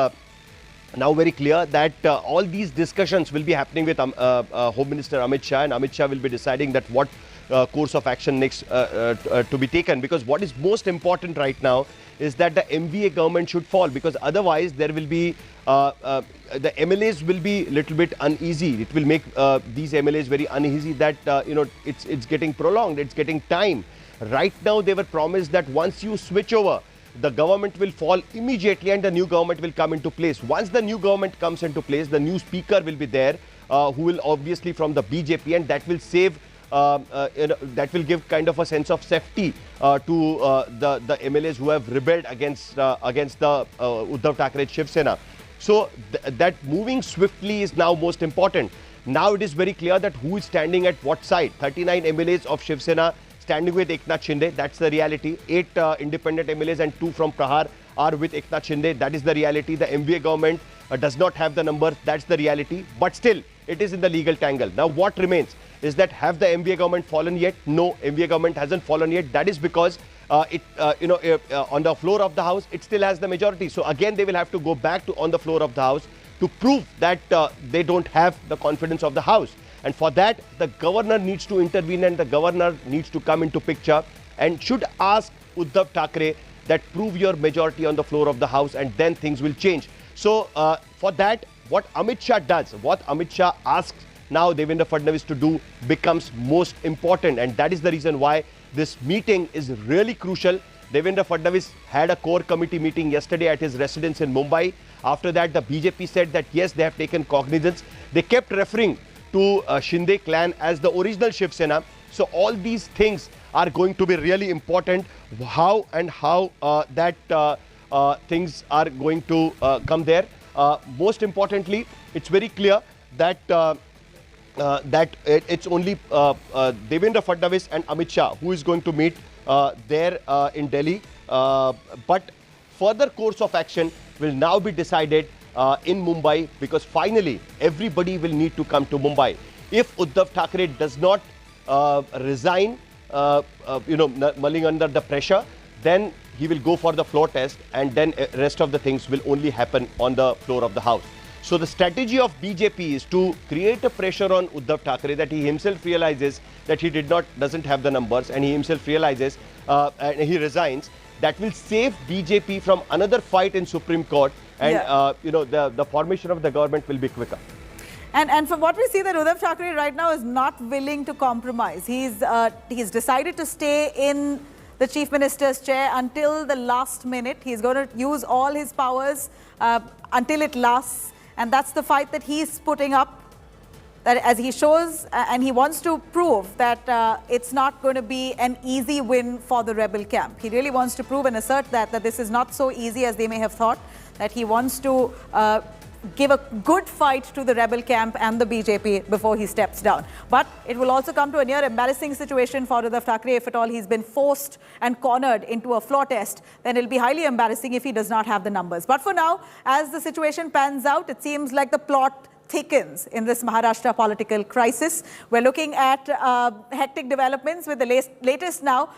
now very clear that all these discussions will be happening with Home Minister Amit Shah, and Amit Shah will be deciding that what course of action next to be taken, because what is most important right now is that the MVA government should fall, because otherwise there will be the MLAs will be a little bit uneasy. It will make these MLAs very uneasy that it's getting prolonged, it's getting time. Right now they were promised that once you switch over, the government will fall immediately and the new government will come into place. Once the new government comes into place, the new speaker will be there, who will obviously from the BJP, and that will save, that will give kind of a sense of safety to the MLAs who have rebelled against the Uddhav Thackeray Shiv Sena. So that moving swiftly is now most important. Now it is very clear that who is standing at what side. 39 MLAs of Shiv Sena standing with Eknath Shinde, that's the reality. 8 independent MLAs and 2 from Prahar are with Eknath Shinde, that is the reality. The MVA government does not have the numbers, that's the reality. But still, it is in the legal tangle. Now what remains is that have the MVA government fallen yet? No, MVA government hasn't fallen yet. That is because on the floor of the House, it still has the majority. So again, they will have to go back to on the floor of the House to prove that they don't have the confidence of the House. And for that, the governor needs to intervene and the governor needs to come into picture and should ask Uddhav Thackeray that prove your majority on the floor of the House and then things will change. So for that, what Amit Shah does, what Amit Shah asks now Devendra Fadnavis to do becomes most important, and that is the reason why this meeting is really crucial. Devendra Fadnavis had a core committee meeting yesterday at his residence in Mumbai. After that, the BJP said that yes, they have taken cognizance. They kept referring to Shinde clan as the original Shiv Sena. So all these things are going to be really important. How things are going to come there. Most importantly, it's very clear that it's only Devendra Fadnavis and Amit Shah who is going to meet there in Delhi. But further course of action will now be decided in Mumbai, because finally everybody will need to come to Mumbai. If Uddhav Thackeray does not resign, mulling under the pressure, then he will go for the floor test, and then rest of the things will only happen on the floor of the House. So the strategy of BJP is to create a pressure on Uddhav Thackeray that he himself realizes that he doesn't have the numbers, and he himself realizes and he resigns. That will save BJP from another fight in Supreme Court, and the formation of the government will be quicker. And from what we see, that Uddhav Thackeray right now is not willing to compromise. He's decided to stay in the Chief Minister's chair until the last minute. He's going to use all his powers until it lasts. And that's the fight that he's putting up, that as he shows, and he wants to prove that it's not going to be an easy win for the rebel camp. He really wants to prove and assert that this is not so easy as they may have thought, that he wants to give a good fight to the rebel camp and the BJP before he steps down. But it will also come to a near embarrassing situation for Uddhav Thackeray. If at all he's been forced and cornered into a floor test, then it'll be highly embarrassing if he does not have the numbers. But for now, as the situation pans out, it seems like the plot thickens in this Maharashtra political crisis. We're looking at hectic developments with the latest now.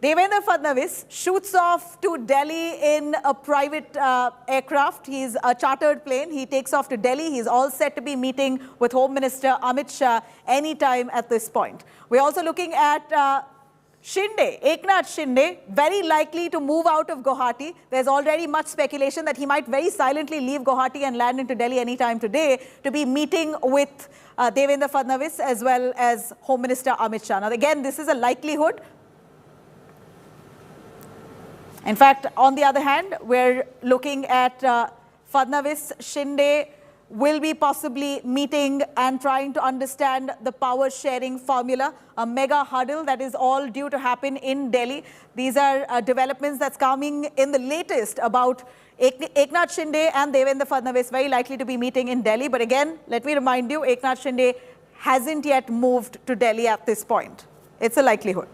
Devendra Fadnavis shoots off to Delhi in a private aircraft. He's a chartered plane. He takes off to Delhi. He's all set to be meeting with Home Minister Amit Shah anytime at this point. We're also looking at Shinde, Eknath Shinde, very likely to move out of Guwahati. There's already much speculation that he might very silently leave Guwahati and land into Delhi anytime today to be meeting with Devendra Fadnavis as well as Home Minister Amit Shah. Now, again, this is a likelihood. In fact, on the other hand, we're looking at Fadnavis, Shinde will be possibly meeting and trying to understand the power sharing formula, a mega huddle that is all due to happen in Delhi. These are developments that's coming in the latest about Eknath Shinde and Devendra Fadnavis very likely to be meeting in Delhi. But again, let me remind you, Eknath Shinde hasn't yet moved to Delhi at this point. It's a likelihood.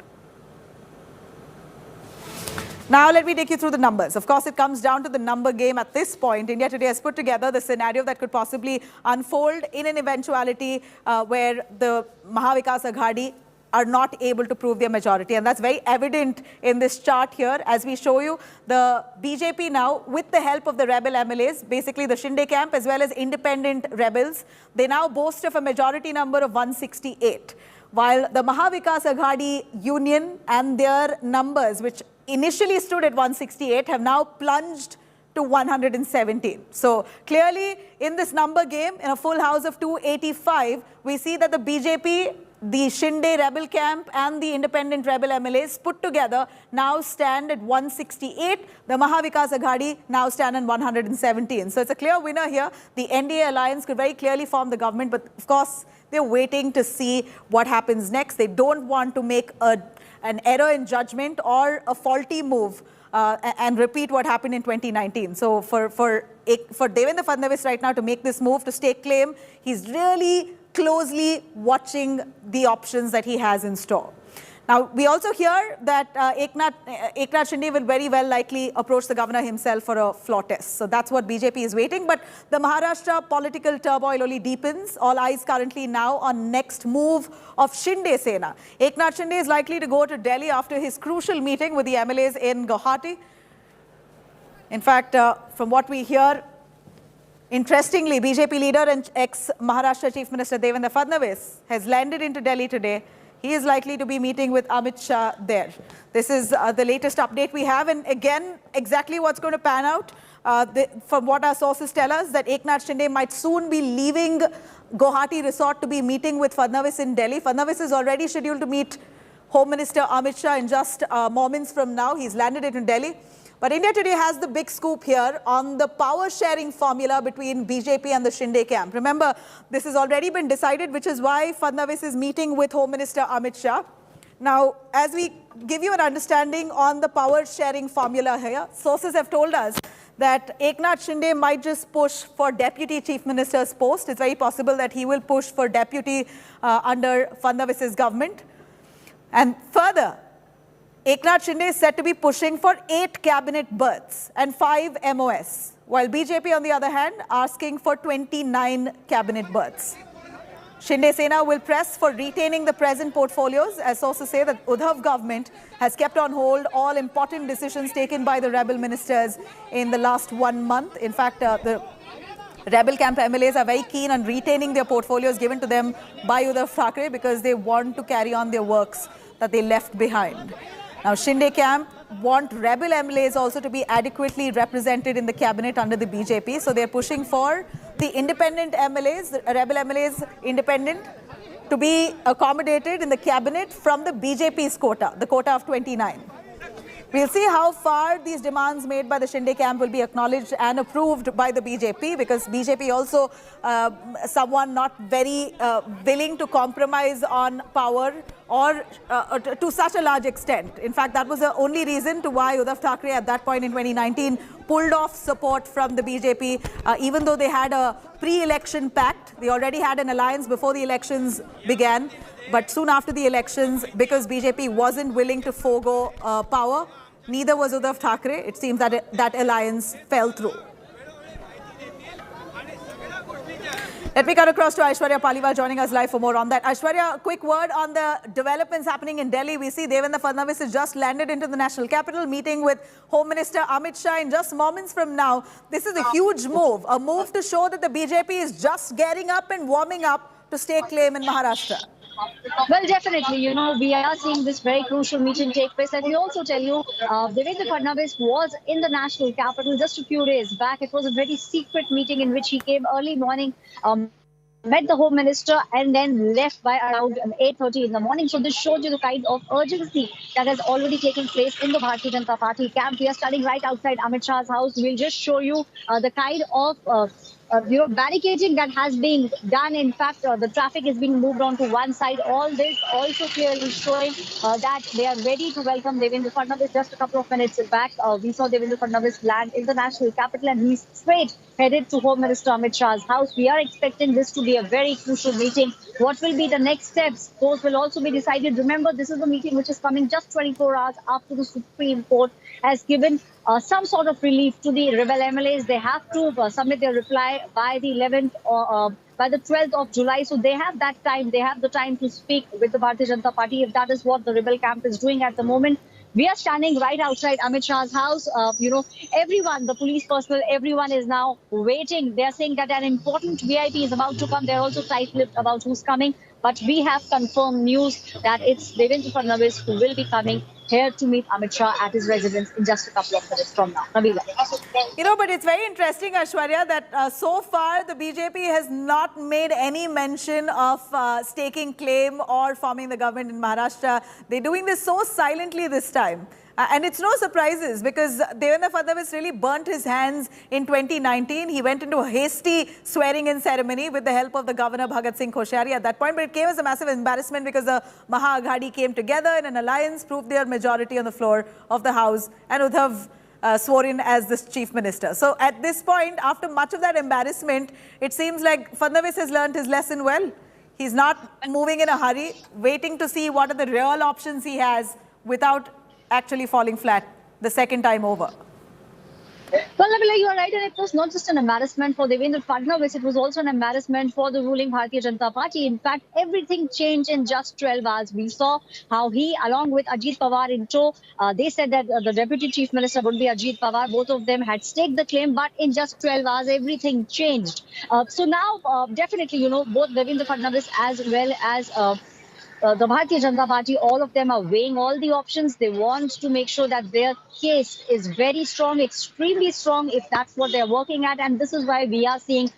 Now, let me take you through the numbers. Of course, it comes down to the number game at this point. India Today has put together the scenario that could possibly unfold in an eventuality where the Maha Vikas Aghadi are not able to prove their majority. And that's very evident in this chart here. As we show you, the BJP now, with the help of the rebel MLAs, basically the Shinde camp as well as independent rebels, they now boast of a majority number of 168. While the Maha Vikas Aghadi union and their numbers, which initially stood at 168, have now plunged to 117. So clearly in this number game, in a full house of 285, we see that the BJP, the Shinde rebel camp and the independent rebel MLAs put together now stand at 168. The Maha Vikas Aghadi now stand at 117. So it's a clear winner here. The NDA alliance could very clearly form the government, but of course they're waiting to see what happens next. They don't want to make an error in judgment or a faulty move and repeat what happened in 2019. So for Devendra Fadnavis right now to make this move to stake claim, he's really closely watching the options that he has in store. Now, we also hear that Eknath Shinde will very well likely approach the governor himself for a floor test. So that's what BJP is waiting. But the Maharashtra political turmoil only deepens. All eyes currently now on next move of Shiv Sena. Eknath Shinde is likely to go to Delhi after his crucial meeting with the MLAs in Guwahati. In fact, from what we hear, interestingly, BJP leader and ex-Maharashtra Chief Minister Devendra Fadnavis has landed into Delhi today. He is likely to be meeting with Amit Shah there. This is the latest update we have. And again, exactly what's going to pan out, from what our sources tell us, that Eknath Shinde might soon be leaving Guwahati resort to be meeting with Fadnavis in Delhi. Fadnavis is already scheduled to meet Home Minister Amit Shah in just moments from now. He's landed in Delhi. But India Today has the big scoop here on the power-sharing formula between BJP and the Shinde camp. Remember, this has already been decided, which is why Fadnavis is meeting with Home Minister Amit Shah. Now, as we give you an understanding on the power-sharing formula here, sources have told us that Eknath Shinde might just push for Deputy Chief Minister's post. It's very possible that he will push for Deputy under Fadnavis's government. And further, Eknath Shinde is said to be pushing for 8 cabinet berths and 5 MOS, while BJP, on the other hand, asking for 29 cabinet berths. Shiv Sena will press for retaining the present portfolios, as sources say that Uddhav government has kept on hold all important decisions taken by the rebel ministers in the last 1 month. In fact, the rebel camp MLAs are very keen on retaining their portfolios given to them by Uddhav Thackeray because they want to carry on their works that they left behind. Now, Shinde camp want rebel MLAs also to be adequately represented in the cabinet under the BJP. So they're pushing for the independent MLAs, the rebel MLAs independent, to be accommodated in the cabinet from the BJP's quota, the quota of 29. We'll see how far these demands made by the Shinde camp will be acknowledged and approved by the BJP, because BJP also someone not very willing to compromise on power or to such a large extent. In fact, that was the only reason to why Uddhav Thackeray at that point in 2019 pulled off support from the BJP, even though they had a pre-election pact. They already had an alliance before the elections began. But soon after the elections, because BJP wasn't willing to forego power, neither was Uddhav Thackeray. It seems that that alliance fell through. Let me cut across to Aishwarya Paliwal joining us live for more on that. Aishwarya, a quick word on the developments happening in Delhi. We see Devendra Fadnavis has just landed into the national capital, meeting with Home Minister Amit Shah in just moments from now. This is a huge move, a move to show that the BJP is just gearing up and warming up to stake claim in Maharashtra. Well, definitely, we are seeing this very crucial meeting take place. And we also tell you, Devendra Fadnavis was in the national capital just a few days back. It was a very secret meeting in which he came early morning, met the Home Minister and then left by around 8:30 in the morning. So this shows you the kind of urgency that has already taken place in the Bharatiya Janata Party camp. We are standing right outside Amit Shah's house. We'll just show you the kind of barricading that has been done. In fact, the traffic is being moved on to one side. All this also clearly showing that they are ready to welcome Devendra Fadnavis. Just a couple of minutes back, we saw Devendra Fadnavis land in the national capital and he's straight headed to Home Minister Amit Shah's house. We are expecting this to be a very crucial meeting. What will be the next steps? Those will also be decided. Remember, this is a meeting which is coming just 24 hours after the Supreme Court has given some sort of relief to the rebel MLAs. They have to submit their reply by the 11th or by the 12th of July. So they have that time. They have the time to speak with the Bharatiya Janata Party if that is what the rebel camp is doing at the moment. We are standing right outside Amit Shah's house. Everyone, the police personnel, everyone is now waiting. They are saying that an important VIP is about to come. They're also tight-lipped about who's coming. But we have confirmed news that it's Devendra Fadnavis who will be coming here to meet Amit Shah at his residence in just a couple of minutes from now. Nabila. But it's very interesting, Aishwarya, that so far the BJP has not made any mention of staking claim or forming the government in Maharashtra. They're doing this so silently this time. And it's no surprises, because Devendra Fadnavis really burnt his hands in 2019. He went into a hasty swearing-in ceremony with the help of the governor Bhagat Singh Koshari at that point. But it came as a massive embarrassment because the Maha Aghadi came together in an alliance, proved their majority on the floor of the House, and Uddhav swore in as the chief minister. So at this point, after much of that embarrassment, it seems like Fadnavis has learned his lesson well. He's not moving in a hurry, waiting to see what are the real options he has without actually falling flat the second time over. Well, Nabila, you are right, and it was not just an embarrassment for Devendra Fadnavis, it was also an embarrassment for the ruling Bharatiya Janata Party. In fact, everything changed in just 12 hours. We saw how he, along with Ajit Pawar in tow, they said that the Deputy Chief Minister would be Ajit Pawar. Both of them had staked the claim, but in just 12 hours, everything changed. So now, definitely, both Devendra Fadnavis as well as the Bharatiya Janata Party, all of them are weighing all the options. They want to make sure that their case is very strong, extremely strong, if that's what they're working at. And this is why we are seeing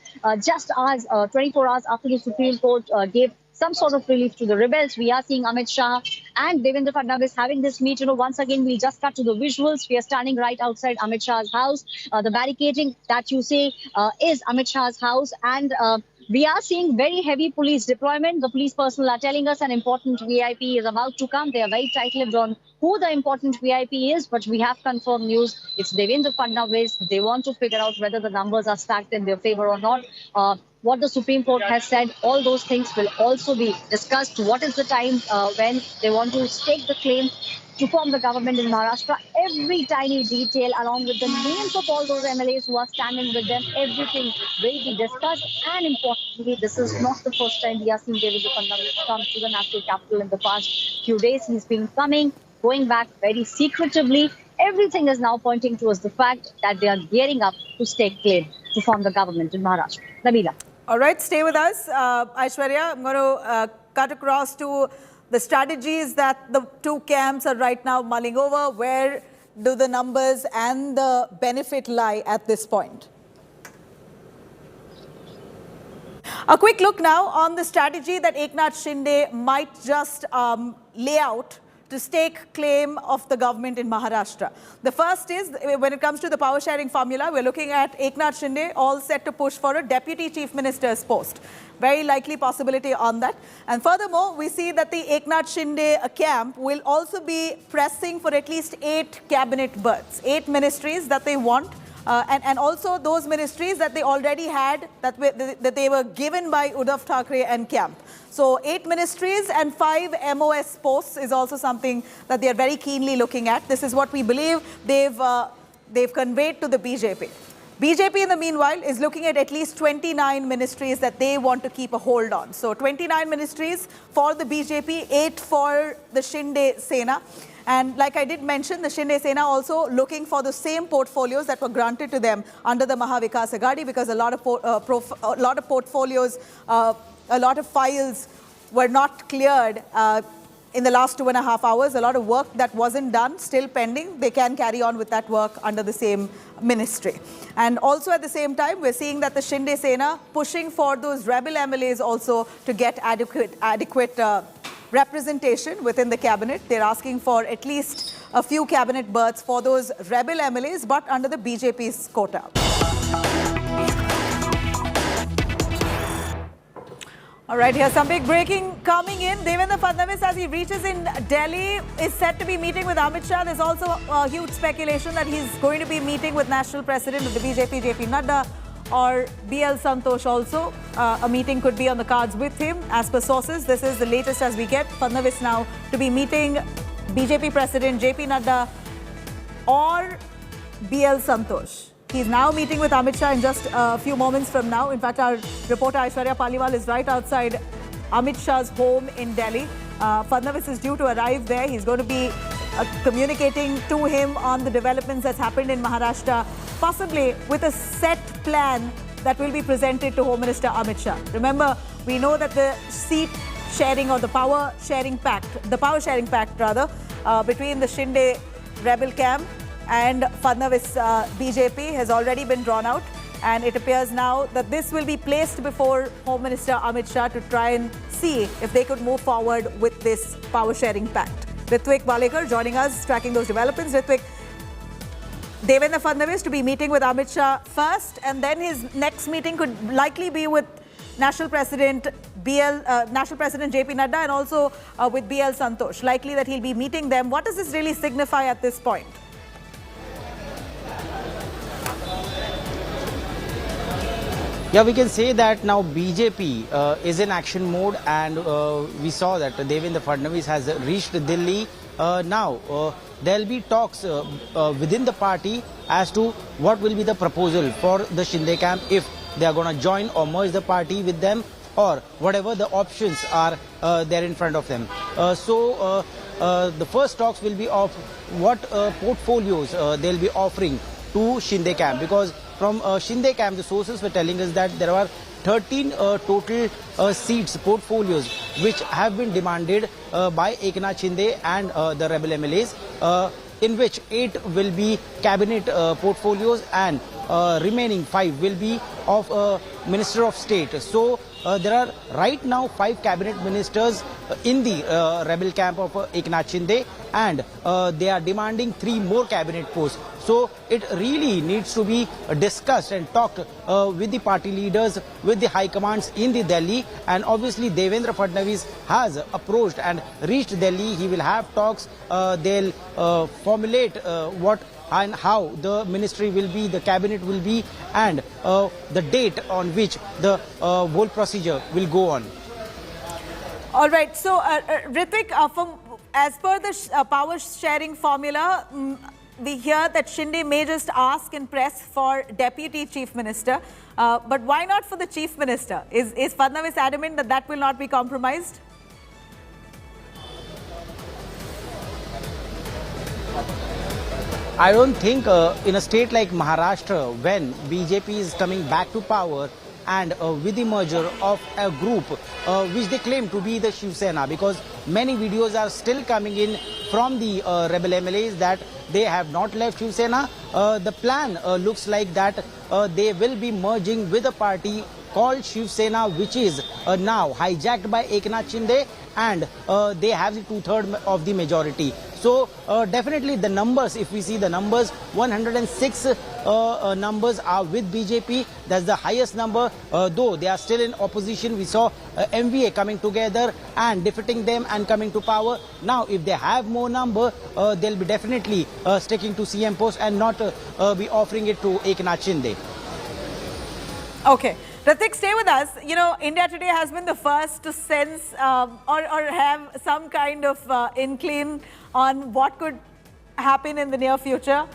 just hours, 24 hours after the Supreme Court gave some sort of relief to the rebels, we are seeing Amit Shah and Devendra Fadnavis having this meet. Once again, we just cut to the visuals. We are standing right outside Amit Shah's house. The barricading that you see is Amit Shah's house. And we are seeing very heavy police deployment. The police personnel are telling us an important VIP is about to come. They are very tight-lipped on who the important VIP is, but we have confirmed news. It's Devendra Fadnavis. They want to figure out whether the numbers are stacked in their favor or not. What the Supreme Court has said, all those things will also be discussed. What is the time when they want to stake the claim to form the government in Maharashtra? Every tiny detail, along with the names of all those MLAs who are standing with them, everything will be discussed. And importantly, this is not the first time we are seeing Devendra Fadnavis come to the national capital in the past few days. He's been coming, going back very secretively. Everything is now pointing towards the fact that they are gearing up to stake claim to form the government in Maharashtra. Nabila. All right, stay with us. Aishwarya, I'm going to cut across to the strategies that the two camps are right now mulling over. Where do the numbers and the benefit lie at this point? A quick look now on the strategy that Eknath Shinde might just lay out to stake claim of the government in Maharashtra. The first is, when it comes to the power sharing formula, we're looking at Eknath Shinde all set to push for a deputy chief minister's post. Very likely possibility on that. And furthermore, we see that the Eknath Shinde camp will also be pressing for at least 8 cabinet berths, 8 ministries that they want. And also those ministries that they already had, that they were given by Uddhav Thackeray and camp. So 8 ministries and 5 MOS posts is also something that they are very keenly looking at. This is what we believe they've conveyed to the BJP. BJP, in the meanwhile, is looking at least 29 ministries that they want to keep a hold on. So 29 ministries for the BJP, 8 for the Shinde Sena. And like I did mention, the Shinde Sena also looking for the same portfolios that were granted to them under the Maha Vikas Aghadi, because a lot of portfolios, a lot of files were not cleared in the last 2.5 hours. A lot of work that wasn't done, still pending. They can carry on with that work under the same ministry. And also at the same time, we're seeing that the Shinde Sena pushing for those rebel MLAs also to get adequate representation within the cabinet. They're asking for at least a few cabinet berths for those rebel MLAs, but under the BJP's quota. All right, here's some big breaking coming in. Devendra Fadnavis, as he reaches in Delhi, is set to be meeting with Amit Shah. There's also a huge speculation that he's going to be meeting with National President of the BJP, JP Nadda, or BL Santosh also. A meeting could be on the cards with him. As per sources, this is the latest as we get. Fadnavis now to be meeting BJP President JP Nadda or BL Santosh. He's now meeting with Amit Shah in just a few moments from now. In fact, our reporter Aishwarya Paliwal is right outside Amit Shah's home in Delhi. Fadnavis is due to arrive there. He's going to be communicating to him on the developments that's happened in Maharashtra, possibly with a set plan that will be presented to Home Minister Amit Shah. Remember, we know that the seat sharing or the power sharing pact between the Shinde rebel camp and Fadnavis BJP has already been drawn out. And it appears now that this will be placed before Home Minister Amit Shah to try and see if they could move forward with this power sharing pact. Ritvik Balekar joining us, tracking those developments. Ritvik, Devendra Fadnavis to be meeting with Amit Shah first, and then his next meeting could likely be with National President JP Nadda and also with BL Santosh. Likely that he'll be meeting them. What does this really signify at this point? Yeah, we can say that now BJP is in action mode, and we saw that Devendra Fadnavis has reached Delhi. Now, there will be talks within the party as to what will be the proposal for the Shinde camp, if they are going to join or merge the party with them, or whatever the options are there in front of them. So the first talks will be of what portfolios they'll be offering to Shinde camp, because from Shinde camp, the sources were telling us that there are 13 total seats, portfolios, which have been demanded by Eknath Shinde and the rebel MLAs, in which 8 will be cabinet portfolios and remaining 5 will be of Minister of State. So there are right now 5 cabinet ministers in the rebel camp of Eknath Shinde, and they are demanding 3 more cabinet posts. So it really needs to be discussed and talked with the party leaders, with the high commands in the Delhi, and obviously Devendra Fadnavis has approached and reached Delhi. He will have talks. They'll formulate what and how the ministry will be, the cabinet will be, and the date on which the whole procedure will go on. All right. So, Ritik, as per the power sharing formula, we hear that Shinde may just ask and press for Deputy Chief Minister. But why not for the Chief Minister? Is Fadnavis adamant that that will not be compromised? I don't think in a state like Maharashtra, when BJP is coming back to power and with the merger of a group which they claim to be the Shiv Sena, because many videos are still coming in from the rebel MLAs that they have not left Shiv Sena. The plan looks like that they will be merging with a party called Shiv Sena, which is now hijacked by Eknath Shinde, and they have the 2/3 of the majority. So definitely the numbers, if we see the numbers, 106 numbers are with BJP. That's the highest number, though they are still in opposition. We saw MVA coming together and defeating them and coming to power. Now if they have more number, they'll be definitely sticking to CM post and not be offering it to Eknath Shinde. Okay. Ritik, stay with us. You know, India Today has been the first to sense or have some kind of inkling on what could happen in the near future.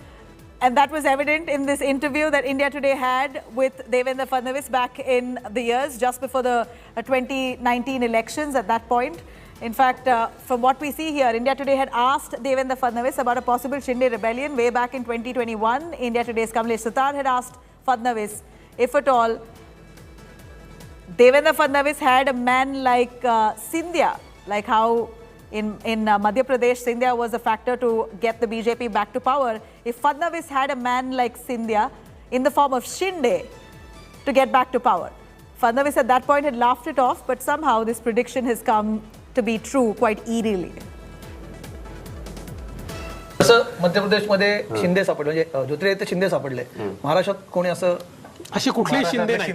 And that was evident in this interview that India Today had with Devendra Fadnavis back in the years just before the 2019 elections at that point. In fact, from what we see here, India Today had asked Devendra Fadnavis about a possible Shinde rebellion way back in 2021. India Today's Kamlesh Sutar had asked Fadnavis, if at all, Devendra Fadnavis had a man like Scindia, like how in Madhya Pradesh, Scindia was a factor to get the BJP back to power. If Fadnavis had a man like Scindia in the form of Shinde to get back to power. Fadnavis at that point had laughed it off, but somehow this prediction has come to be true quite eerily. असं मध्य प्रदेशमध्ये शिंदे सापडले, म्हणजे ज्योतिरादित्य शिंदे सापडले. महाराष्ट्रात कोणी असं अशी कुठलीही शिंदे नाही.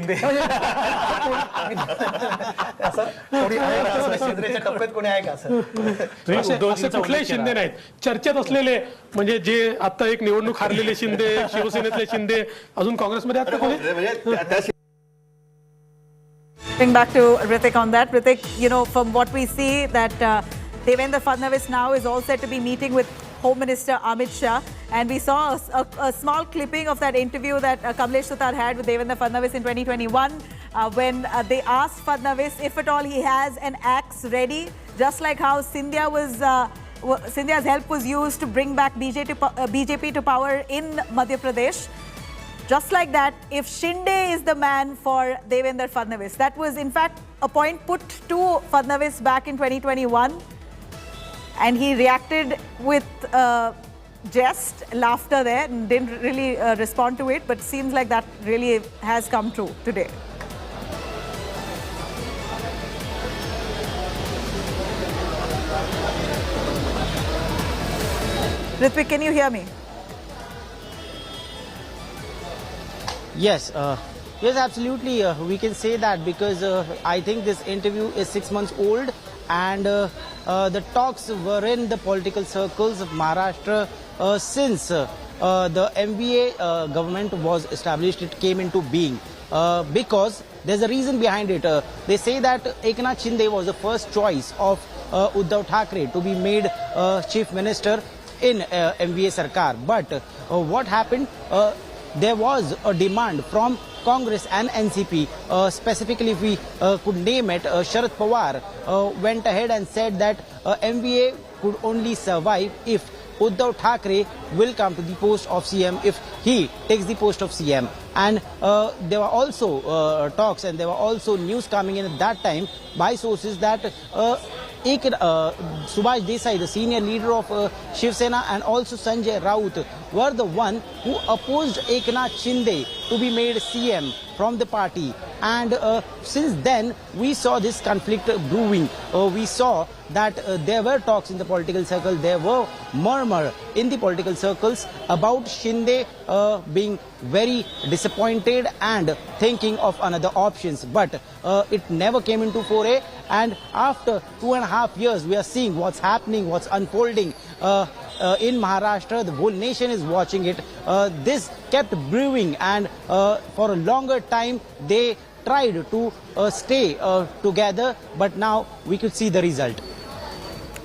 कुठलेही शिंदे नाहीत चर्चेत असलेले, म्हणजे जे आता एक निवडणूक हारलेले शिंदे, शिवसेनेतले शिंदे, अजून काँग्रेसमध्ये आता कोणी. Going back to Ritik on that, Ritik, you know, from what we see that Devendra Fadnavis now is all set to be meeting with Home Minister Amit Shah, and we saw a small clipping of that interview that Kamlesh Sutar had with Devendra Fadnavis in 2021 when they asked Fadnavis if at all he has an axe ready, just like how Scindia's help was used to bring back BJP to power in Madhya Pradesh. Just like that, if Shinde is the man for Devendra Fadnavis, that was in fact a point put to Fadnavis back in 2021. And he reacted with jest, laughter there, and didn't really respond to it. But seems like that really has come true today. Ritvik, can you hear me? Yes, yes, absolutely. We can say that because I think this interview is 6 months old, and the talks were in the political circles of Maharashtra since the MVA government was established. It came into being because there's a reason behind it. They say that Eknath Shinde was the first choice of Uddhav Thackeray to be made chief minister in MVA Sarkar. But what happened? There was a demand from Congress and NCP, specifically if we could name it, Sharad Pawar went ahead and said that MVA could only survive if Uddhav Thackeray will come to the post of CM if he takes the post of CM. And there were also talks and there were also news coming in at that time by sources that Subhash Desai, the senior leader of Shiv Sena, and also Sanjay Raut were the one who opposed Eknath Shinde to be made CM from the party. And since then, we saw this conflict brewing. We saw that there were talks in the political circle, there were murmur in the political circles about Shinde being very disappointed and thinking of another options. But it never came into foray. And after 2.5 years, we are seeing what's happening, what's unfolding in Maharashtra. The whole nation is watching it. This kept brewing, and for a longer time, they tried to stay together, but now we could see the result.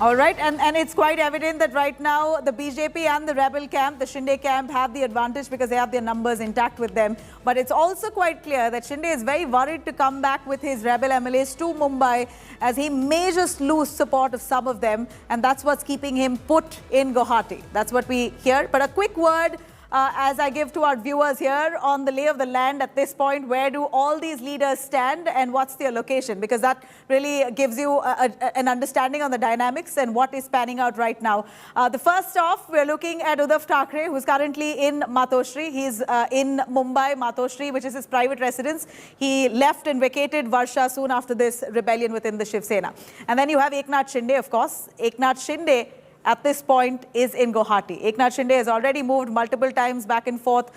All right, and it's quite evident that right now the BJP and the rebel camp, the Shinde camp, have the advantage because they have their numbers intact with them. But it's also quite clear that Shinde is very worried to come back with his rebel MLAs to Mumbai, as he may just lose support of some of them, and that's what's keeping him put in Guwahati. That's what we hear. But a quick word as I give to our viewers here on the lay of the land at this point. Where do all these leaders stand and what's their location? Because that really gives you an understanding on the dynamics and what is panning out right now. The first off, we're looking at Uddhav Thackeray, who's currently in Matoshri. He's in Mumbai, Matoshri, which is his private residence. He left and vacated Varsha soon after this rebellion within the Shiv Sena. And then you have Eknath Shinde, of course. Eknath Shinde at this point is in Guwahati. Eknath Shinde has already moved multiple times back and forth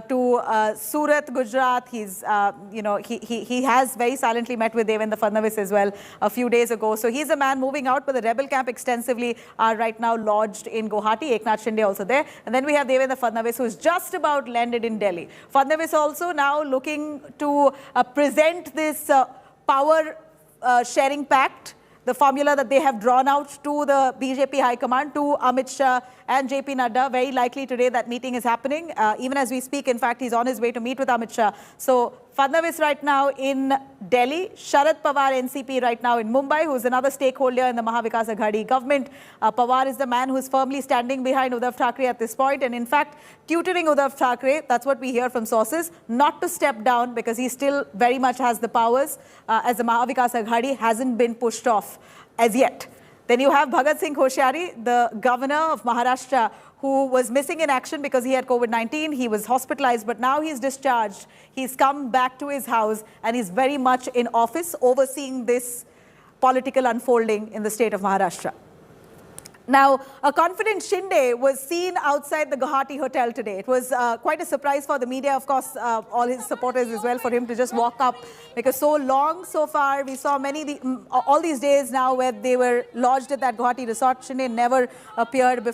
to Surat, Gujarat. He's, he has very silently met with Devendra Fadnavis as well a few days ago. So he's a man moving out, but the rebel camp extensively are right now lodged in Guwahati. Eknath Shinde also there. And then we have Devendra Fadnavis, who's just about landed in Delhi. Fadnavis also now looking to present this power sharing pact, the formula that they have drawn out to the BJP High Command, to Amit Shah and JP Nadda. Very likely today that meeting is happening. Even as we speak, in fact, he's on his way to meet with Amit Shah. So Fadnavis right now in Delhi, Sharad Pawar NCP right now in Mumbai, who's another stakeholder in the Maha Vikas Aghadi government. Pawar is the man who's firmly standing behind Uddhav Thackeray at this point, and in fact tutoring Uddhav Thackeray, that's what we hear from sources, not to step down because he still very much has the powers, as the Maha Vikas Aghadi hasn't been pushed off as yet. Then you have Bhagat Singh Koshyari, the governor of Maharashtra, who was missing in action because he had COVID-19. He was hospitalized, but now he's discharged. He's come back to his house and he's very much in office overseeing this political unfolding in the state of Maharashtra. Now, a confident Shinde was seen outside the Guwahati hotel today. It was quite a surprise for the media, of course, all his supporters as well, for him to just walk up, because so long so far we saw all these days now where they were lodged at that Guwahati resort. Shinde never appeared before.